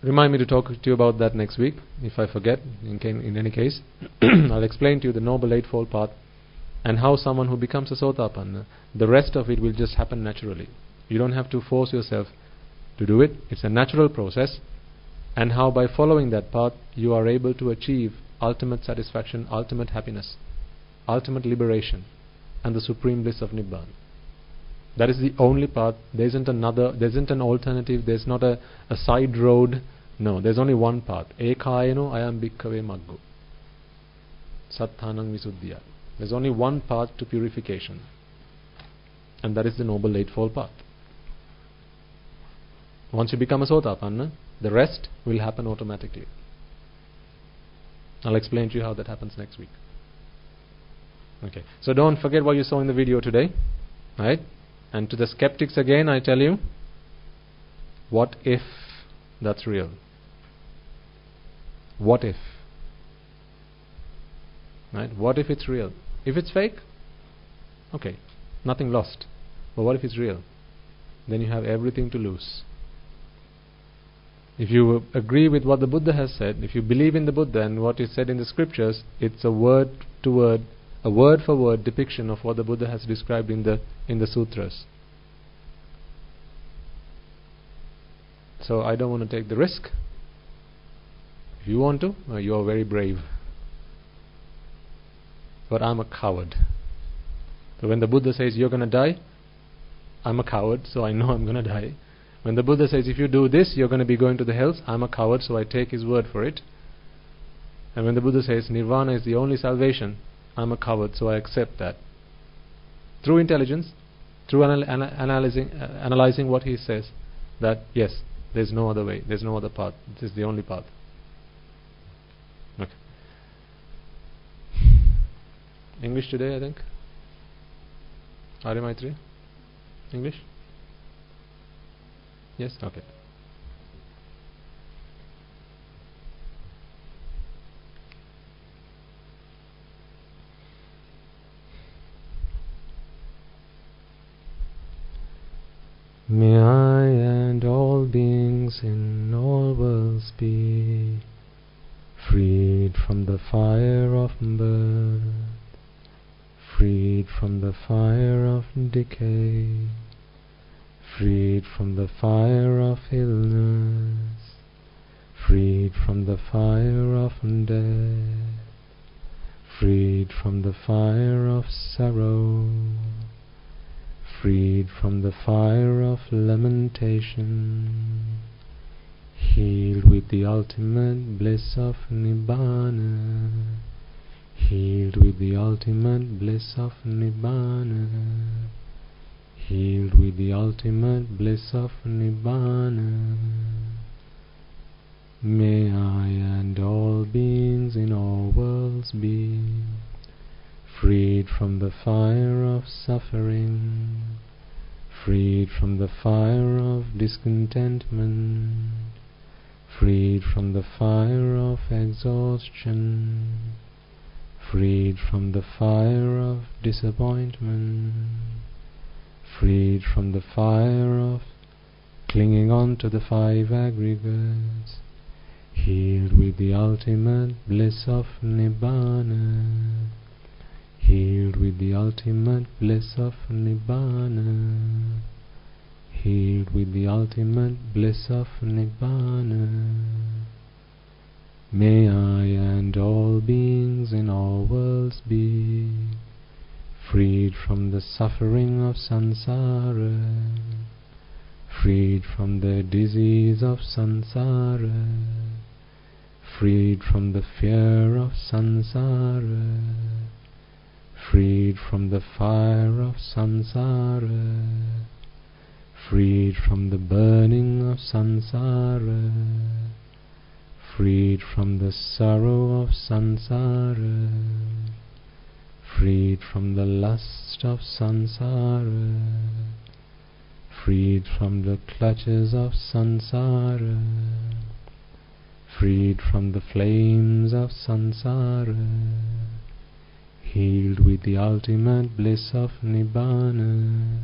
remind me to talk to you about that next week. If I forget, in any case, I'll explain to you the Noble Eightfold Path and how someone who becomes a Sotapanna, the rest of it will just happen naturally. You don't have to force yourself to do it. It's a natural process. And how by following that path, you are able to achieve ultimate satisfaction, ultimate happiness. ultimate liberation and the supreme bliss of Nibbana. That is the only path. There isn't another, there isn't an alternative, there's not a side road. No, there's only one path. Ekayano ayam bhikkhave maggo. Satthanang visuddhya. There's only one path to purification. And that is the Noble Eightfold Path. Once you become a Sotapanna, the rest will happen automatically. I'll explain to you how that happens next week. Okay, so don't forget what you saw in the video today, right? And to the skeptics again, I tell you, what if that's real? What if? Right? What if it's real? If it's fake, okay, nothing lost. But what if it's real? Then you have everything to lose. If you agree with what the Buddha has said, if you believe in the Buddha and what is said in the scriptures, it's a word to word, a word for word depiction of what the Buddha has described in the sutras. So I don't want to take the risk. If you want to, you are very brave. But I'm a coward. So when the Buddha says you're going to die, I'm a coward, so I know I'm going to die. When the Buddha says if you do this, you're going to be going to the hells, I'm a coward, so I take his word for it. And when the Buddha says Nirvana is the only salvation, I'm a coward, so I accept that. Through intelligence, through analyzing what he says, that yes, there's no other way, there's no other path, this is the only path. Okay. English today, I think. Arya Maitri? English? Yes? Okay. May I and all beings in all worlds be freed from the fire of birth, freed from the fire of decay, freed from the fire of illness, freed from the fire of death, freed from the fire of sorrow, freed from the fire of lamentation, healed with the ultimate bliss of Nibbana, healed with the ultimate bliss of Nibbana, healed with the ultimate bliss of Nibbana. May I and all beings in all worlds be freed from the fire of suffering, freed from the fire of discontentment, freed from the fire of exhaustion, freed from the fire of disappointment, freed from the fire of clinging on to the five aggregates, healed with the ultimate bliss of Nibbana, healed with the ultimate bliss of Nibbana, healed with the ultimate bliss of Nibbana. May I and all beings in all worlds be freed from the suffering of samsara, freed from the disease of samsara, freed from the fear of samsara, freed from the fire of samsara, freed from the burning of samsara, freed from the sorrow of samsara, freed from the lust of samsara, freed from the clutches of samsara, freed from the flames of samsara, healed with the ultimate bliss of Nibbana,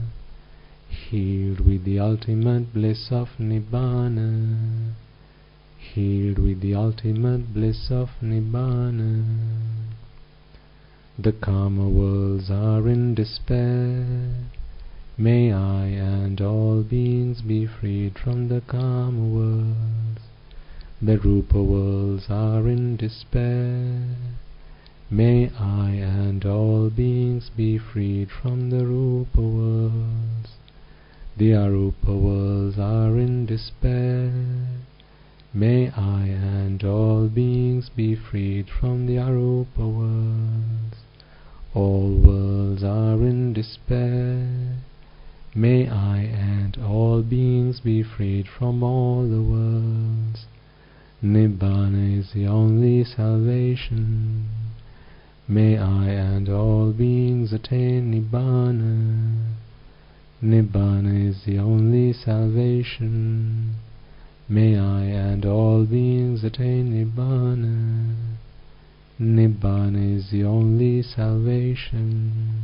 healed with the ultimate bliss of Nibbana, healed with the ultimate bliss of Nibbana. The karma worlds are in despair. May I and all beings be freed from the karma worlds. The rupa worlds are in despair. May I and all beings be freed from the Rupa worlds. The Arupa worlds are in despair. May I and all beings be freed from the Arupa worlds. All worlds are in despair. May I and all beings be freed from all the worlds. Nibbana is the only salvation. May I and all beings attain Nibbana. Nibbana is the only salvation. May I and all beings attain Nibbana. Nibbana is the only salvation.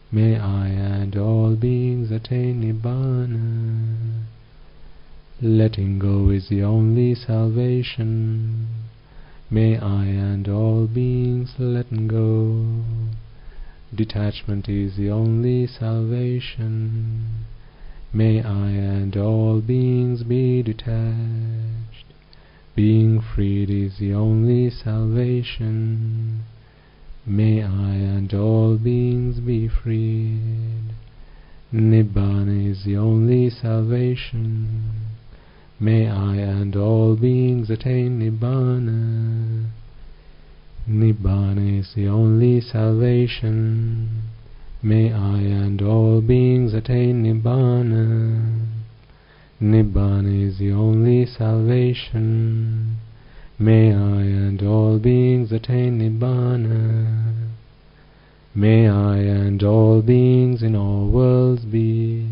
May I and all beings attain Nibbana. Letting go is the only salvation. May I and all beings let go. Detachment is the only salvation. May I and all beings be detached. Being freed is the only salvation. May I and all beings be freed. Nibbana is the only salvation. May I and all beings attain Nibbana. Nibbana is the only salvation. May I and all beings attain Nibbana. Nibbana is the only salvation. May I and all beings attain Nibbana. May I and all beings in all worlds be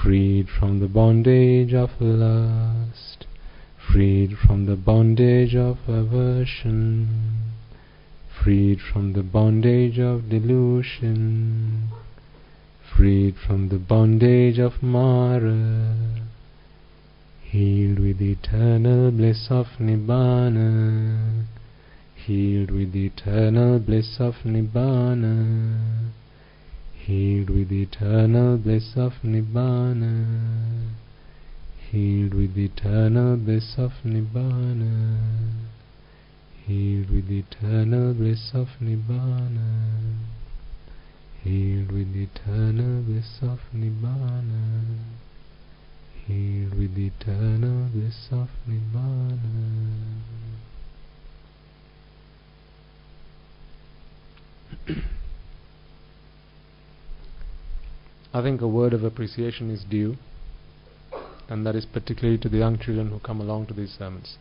freed from the bondage of lust, freed from the bondage of aversion, freed from the bondage of delusion, freed from the bondage of Mara, healed with the eternal bliss of Nibbana, healed with the eternal bliss of Nibbana, healed with the eternal bliss of Nibbana, healed with the eternal bliss of Nibbana, healed with the eternal bliss of Nibbana, healed with the eternal bliss of Nibbana, healed with the eternal bliss of Nibbana. I think a word of appreciation is due, and that is particularly to the young children who come along to these sermons.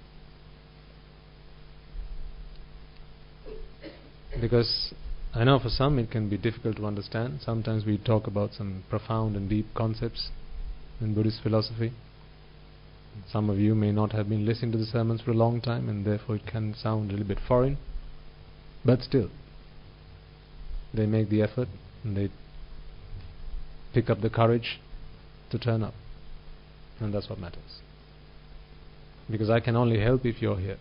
Because I know for some it can be difficult to understand. Sometimes we talk about some profound and deep concepts in Buddhist philosophy. Some of you may not have been listening to the sermons for a long time, and therefore it can sound a little bit foreign. But still, they make the effort and they pick up the courage to turn up, and that's what matters. Because I can only help if you're here.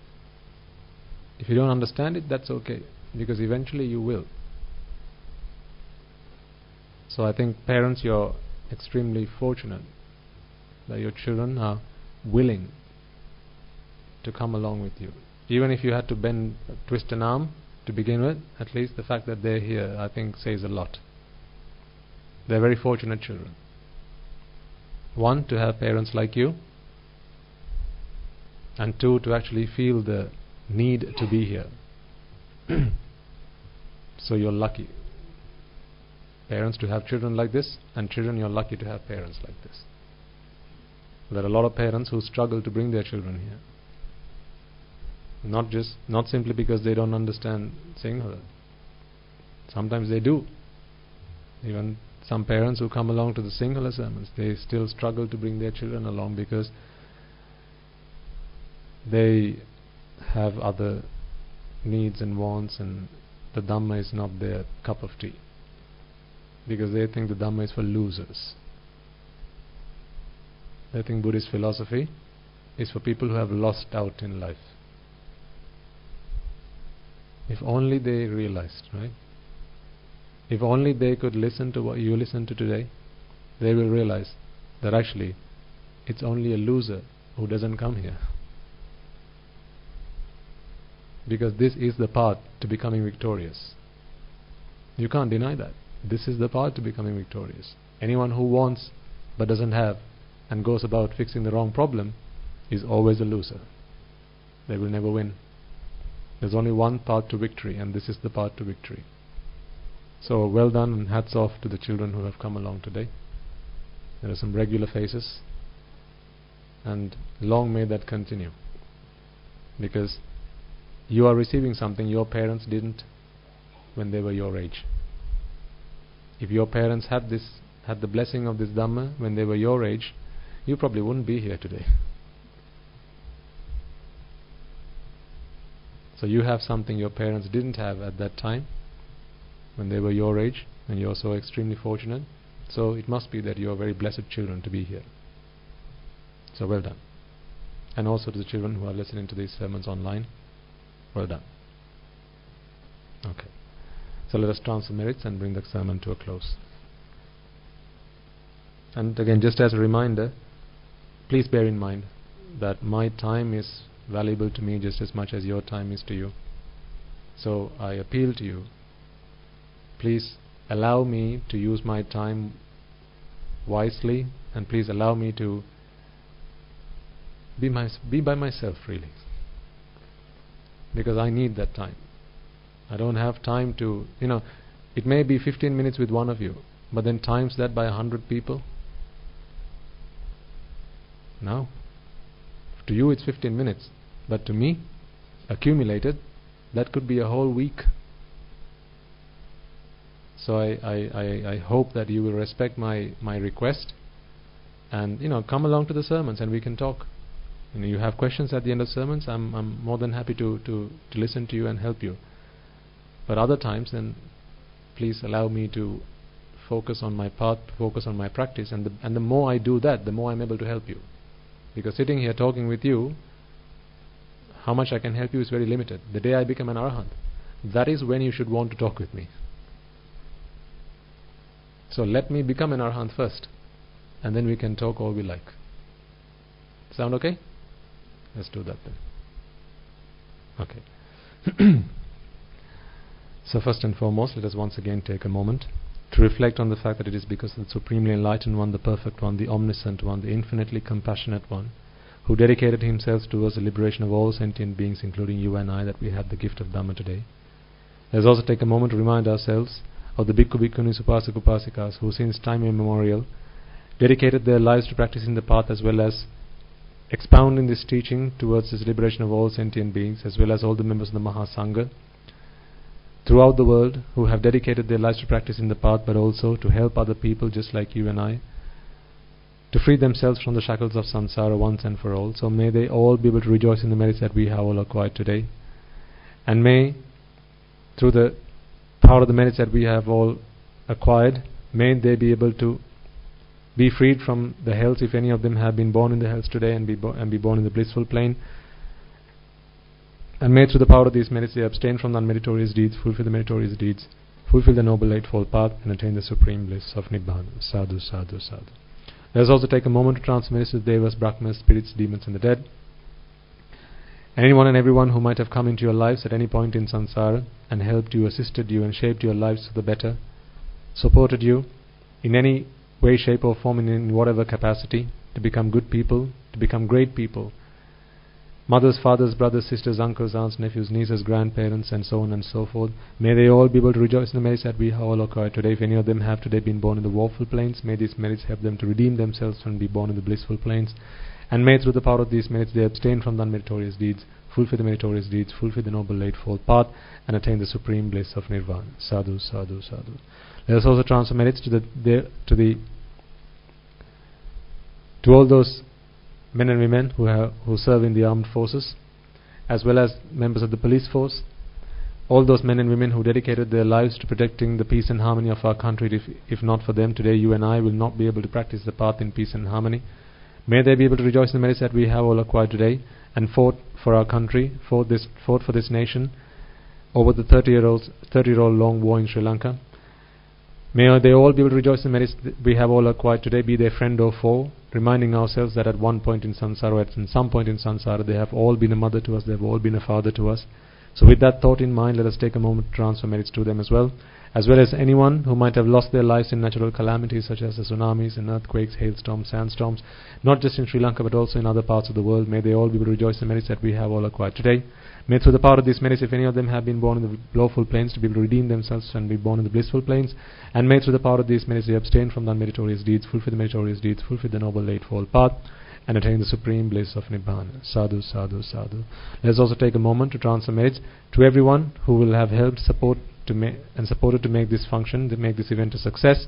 If you don't understand it, that's okay, because eventually you will. So I think parents, you're extremely fortunate that your children are willing to come along with you. Even if you had to twist an arm to begin with, at least the fact that they're here, I think, says a lot. They're very fortunate children. One, to have parents like you, and two, to actually feel the need to be here. So you're lucky. Parents to have children like this, and children, you're lucky to have parents like this. There are a lot of parents who struggle to bring their children here. Not simply because they don't understand Sinhala. Sometimes they do. Even some parents who come along to the Sinhala sermons, they still struggle to bring their children along because they have other needs and wants, and the Dhamma is not their cup of tea, because they think the Dhamma is for losers. They think Buddhist philosophy is for people who have lost out in life. If only they realized, right? If only they could listen to what you listen to today, they will realize that actually it's only a loser who doesn't come here. because this is the path to becoming victorious. You can't deny that. This is the path to becoming victorious. Anyone who wants but doesn't have and goes about fixing the wrong problem is always a loser. They will never win. There's only one path to victory, and this is the path to victory. So well done, and hats off to the children who have come along today. There are some regular faces, and long may that continue, because you are receiving something your parents didn't when they were your age. If your parents had the blessing of this Dhamma when they were your age, you probably wouldn't be here today. So you have something your parents didn't have at that time when they were your age, and you're so extremely fortunate. So it must be that you are very blessed children to be here. So well done. And also to the children who are listening to these sermons online, well done. Okay. So let us transfer merits and bring the sermon to a close. And again, just as a reminder, please bear in mind that my time is valuable to me just as much as your time is to you. So I appeal to you, please allow me to use my time wisely, and please allow me to be by myself, really, because I need that time. I don't have time to, it may be 15 minutes with one of you, but then times that by 100 people. Now, to you it's 15 minutes, but to me, accumulated, that could be a whole week. So I hope that you will respect my request, and come along to the sermons and we can talk. You have questions at the end of sermons, I'm more than happy to listen to you and help you. But other times, then please allow me to focus on my path, focus on my practice, and the more I do that, the more I'm able to help you. Because sitting here talking with you, how much I can help you is very limited. The day I become an arahant, that is when you should want to talk with me. So let me become an arahant first, and then we can talk all we like. Sound okay? Let's do that then. Okay. So first and foremost, let us once again take a moment to reflect on the fact that it is because of the Supremely Enlightened One, the Perfect One, the Omniscient One, the Infinitely Compassionate One, who dedicated himself towards the liberation of all sentient beings, including you and I, that we have the gift of Dhamma today. Let us also take a moment to remind ourselves of the Bhikkhu Bhikkhunis, Upasak Upasikas, who since time immemorial dedicated their lives to practicing the path, as well as expounding this teaching towards this liberation of all sentient beings, as well as all the members of the Mahasangha throughout the world who have dedicated their lives to practicing the path, but also to help other people just like you and I to free themselves from the shackles of samsara once and for all. So may they all be able to rejoice in the merits that we have all acquired today, and may, through the power of the merits that we have all acquired, may they be able to be freed from the hells, if any of them have been born in the hells today, and be born in the blissful plane. And may through the power of these merits they abstain from the unmeritorious deeds, fulfill the meritorious deeds, fulfill the Noble Eightfold Path, and attain the supreme bliss of Nibbana. Sadhu, sadhu, sadhu. Let us also take a moment to transfer merits to the Devas, Brahmas, spirits, demons, and the dead. Anyone and everyone who might have come into your lives at any point in samsara and helped you, assisted you, and shaped your lives for the better, supported you in any way, shape, or form, in whatever capacity, to become good people, to become great people. Mothers, fathers, brothers, sisters, uncles, aunts, nephews, nieces, grandparents, and so on and so forth. May they all be able to rejoice in the merits that we have all acquired today. If any of them have today been born in the woeful planes, may these merits help them to redeem themselves and be born in the blissful planes. And may through the power of these merits they abstain from the unmeritorious deeds, fulfill the meritorious deeds, fulfill the Noble Eightfold Path, and attain the supreme bliss of Nirvana. Sadhu, sadhu, sadhu. Let us also transfer merits to all those men and women who serve in the armed forces, as well as members of the police force, all those men and women who dedicated their lives to protecting the peace and harmony of our country. If not for them, today you and I will not be able to practice the path in peace and harmony. May they be able to rejoice in the merits that we have all acquired today, and fought for our country, fought for this nation over the 30-year-old long war in Sri Lanka. May they all be able to rejoice in the merits that we have all acquired today, be they friend or foe, reminding ourselves that at one point in samsara, at some point in samsara, they have all been a mother to us, they have all been a father to us. So with that thought in mind, let us take a moment to transfer merits to them as well as anyone who might have lost their lives in natural calamities such as the tsunamis and earthquakes, hailstorms, sandstorms, not just in Sri Lanka but also in other parts of the world. May they all be able to rejoice in the merits that we have all acquired today. May through the power of these merits, if any of them have been born in the lawful planes, to be able to redeem themselves and be born in the blissful planes. And may through the power of these merits they abstain from the unmeritorious deeds, fulfill the meritorious deeds, fulfill the noble eightfold path, and attain the supreme bliss of Nibbana. Sadhu, sadhu, sadhu. Let us also take a moment to transfer merits to everyone who will have helped, supported to make this function, to make this event a success,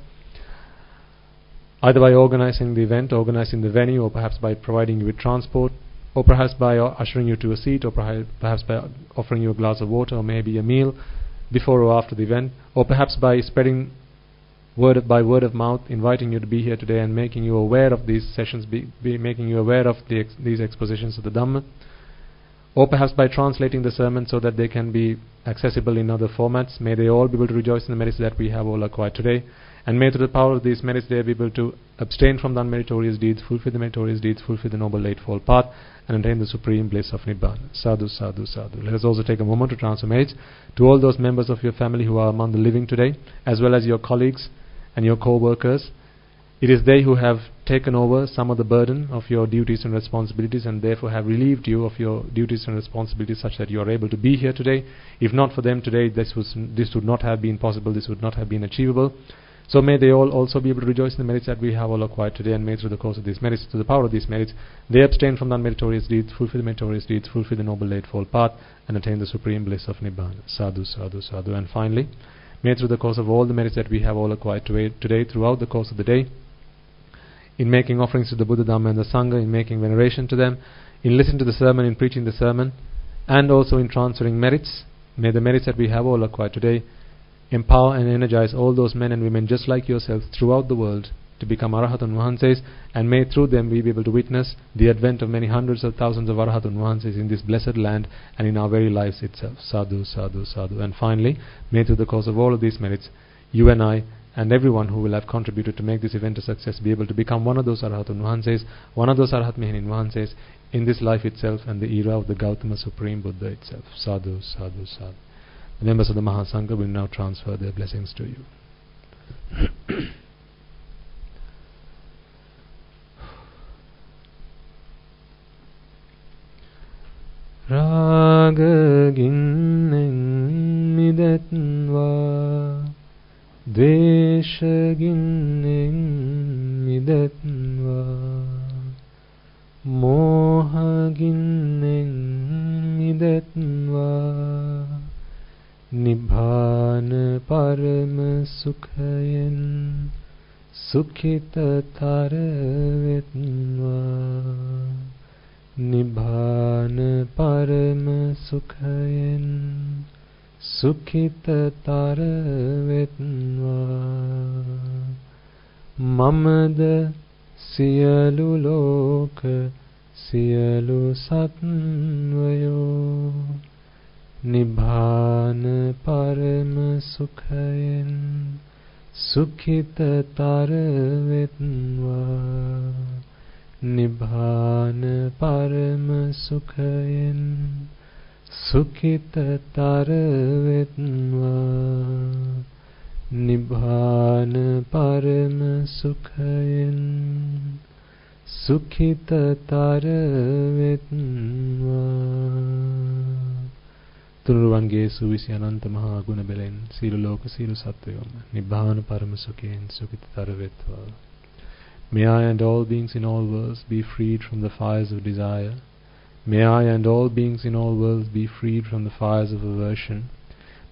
either by organizing the event, organizing the venue, or perhaps by providing you with transport, or perhaps by ushering you to a seat, or perhaps by offering you a glass of water, or maybe a meal before or after the event, or perhaps by spreading word of mouth, inviting you to be here today and making you aware of these sessions, making you aware of these expositions of the Dhamma, or perhaps by translating the sermon so that they can be accessible in other formats. May they all be able to rejoice in the merits that we have all acquired today, and may through the power of these merits they be able to abstain from the unmeritorious deeds, fulfill the meritorious deeds, fulfill the noble eightfold path, and attain the supreme bliss of Nibbana. Sadhu, sadhu, sadhu. Let us also take a moment to transfer merits to all those members of your family who are among the living today, as well as your colleagues and your co-workers. It is they who have taken over some of the burden of your duties and responsibilities, and therefore have relieved you of your duties and responsibilities such that you are able to be here today. If not for them today, this would not have been possible, this would not have been achievable. So may they all also be able to rejoice in the merits that we have all acquired today, and may through the course of these merits, through the power of these merits, they abstain from the unmeritorious deeds, fulfill the meritorious deeds, fulfill the noble eightfold path, and attain the supreme bliss of Nibbana. Sadhu, sadhu, sadhu. And finally, may through the course of all the merits that we have all acquired today, throughout the course of the day, in making offerings to the Buddha, Dhamma and the Sangha, in making veneration to them, in listening to the sermon, in preaching the sermon, and also in transferring merits, may the merits that we have all acquired today empower and energize all those men and women just like yourselves throughout the world to become Arahatun Vahanses, and may through them we be able to witness the advent of many hundreds of thousands of Arahatun Vahanses in this blessed land and in our very lives itself. Sadhu, sadhu, sadhu. And finally, may through the course of all of these merits, you and I and everyone who will have contributed to make this event a success be able to become one of those Arahatun Vahanses, one of those Arahat Mehinin Vahanses in this life itself and the era of the Gautama Supreme Buddha itself. Sadhu, sadhu, sadhu. The members of the Mahasangha will now transfer their blessings to you. Raga ginnen midatva, Dvesha ginnen midatva, Moha ginnen midatva, Nibbana parama sukhayen sukhita taravetva. Nibbana parama sukhayen sukhita taravetva. Mamada siyalu loka siyalu satvayo, Nibbana parama sukhayen sukhita taravetva. Nibbana parama sukhayen sukhita taravetva. Nibbana parama sukhayen sukhita taravetva. Tunuruvange suvisi ananta maha guna belen silu loka silu sattvam Nibbana parama sukhayen sukhita taravetva. May I and all beings in all worlds be freed from the fires of desire. May I and all beings in all worlds be freed from the fires of aversion.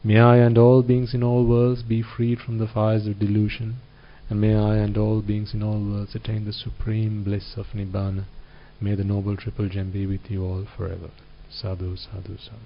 May I and all beings in all worlds be freed from the fires of delusion. And may I and all beings in all worlds attain the supreme bliss of Nibbana. May the noble triple gem be with you all forever. Sadhu, sadhu, sadhu.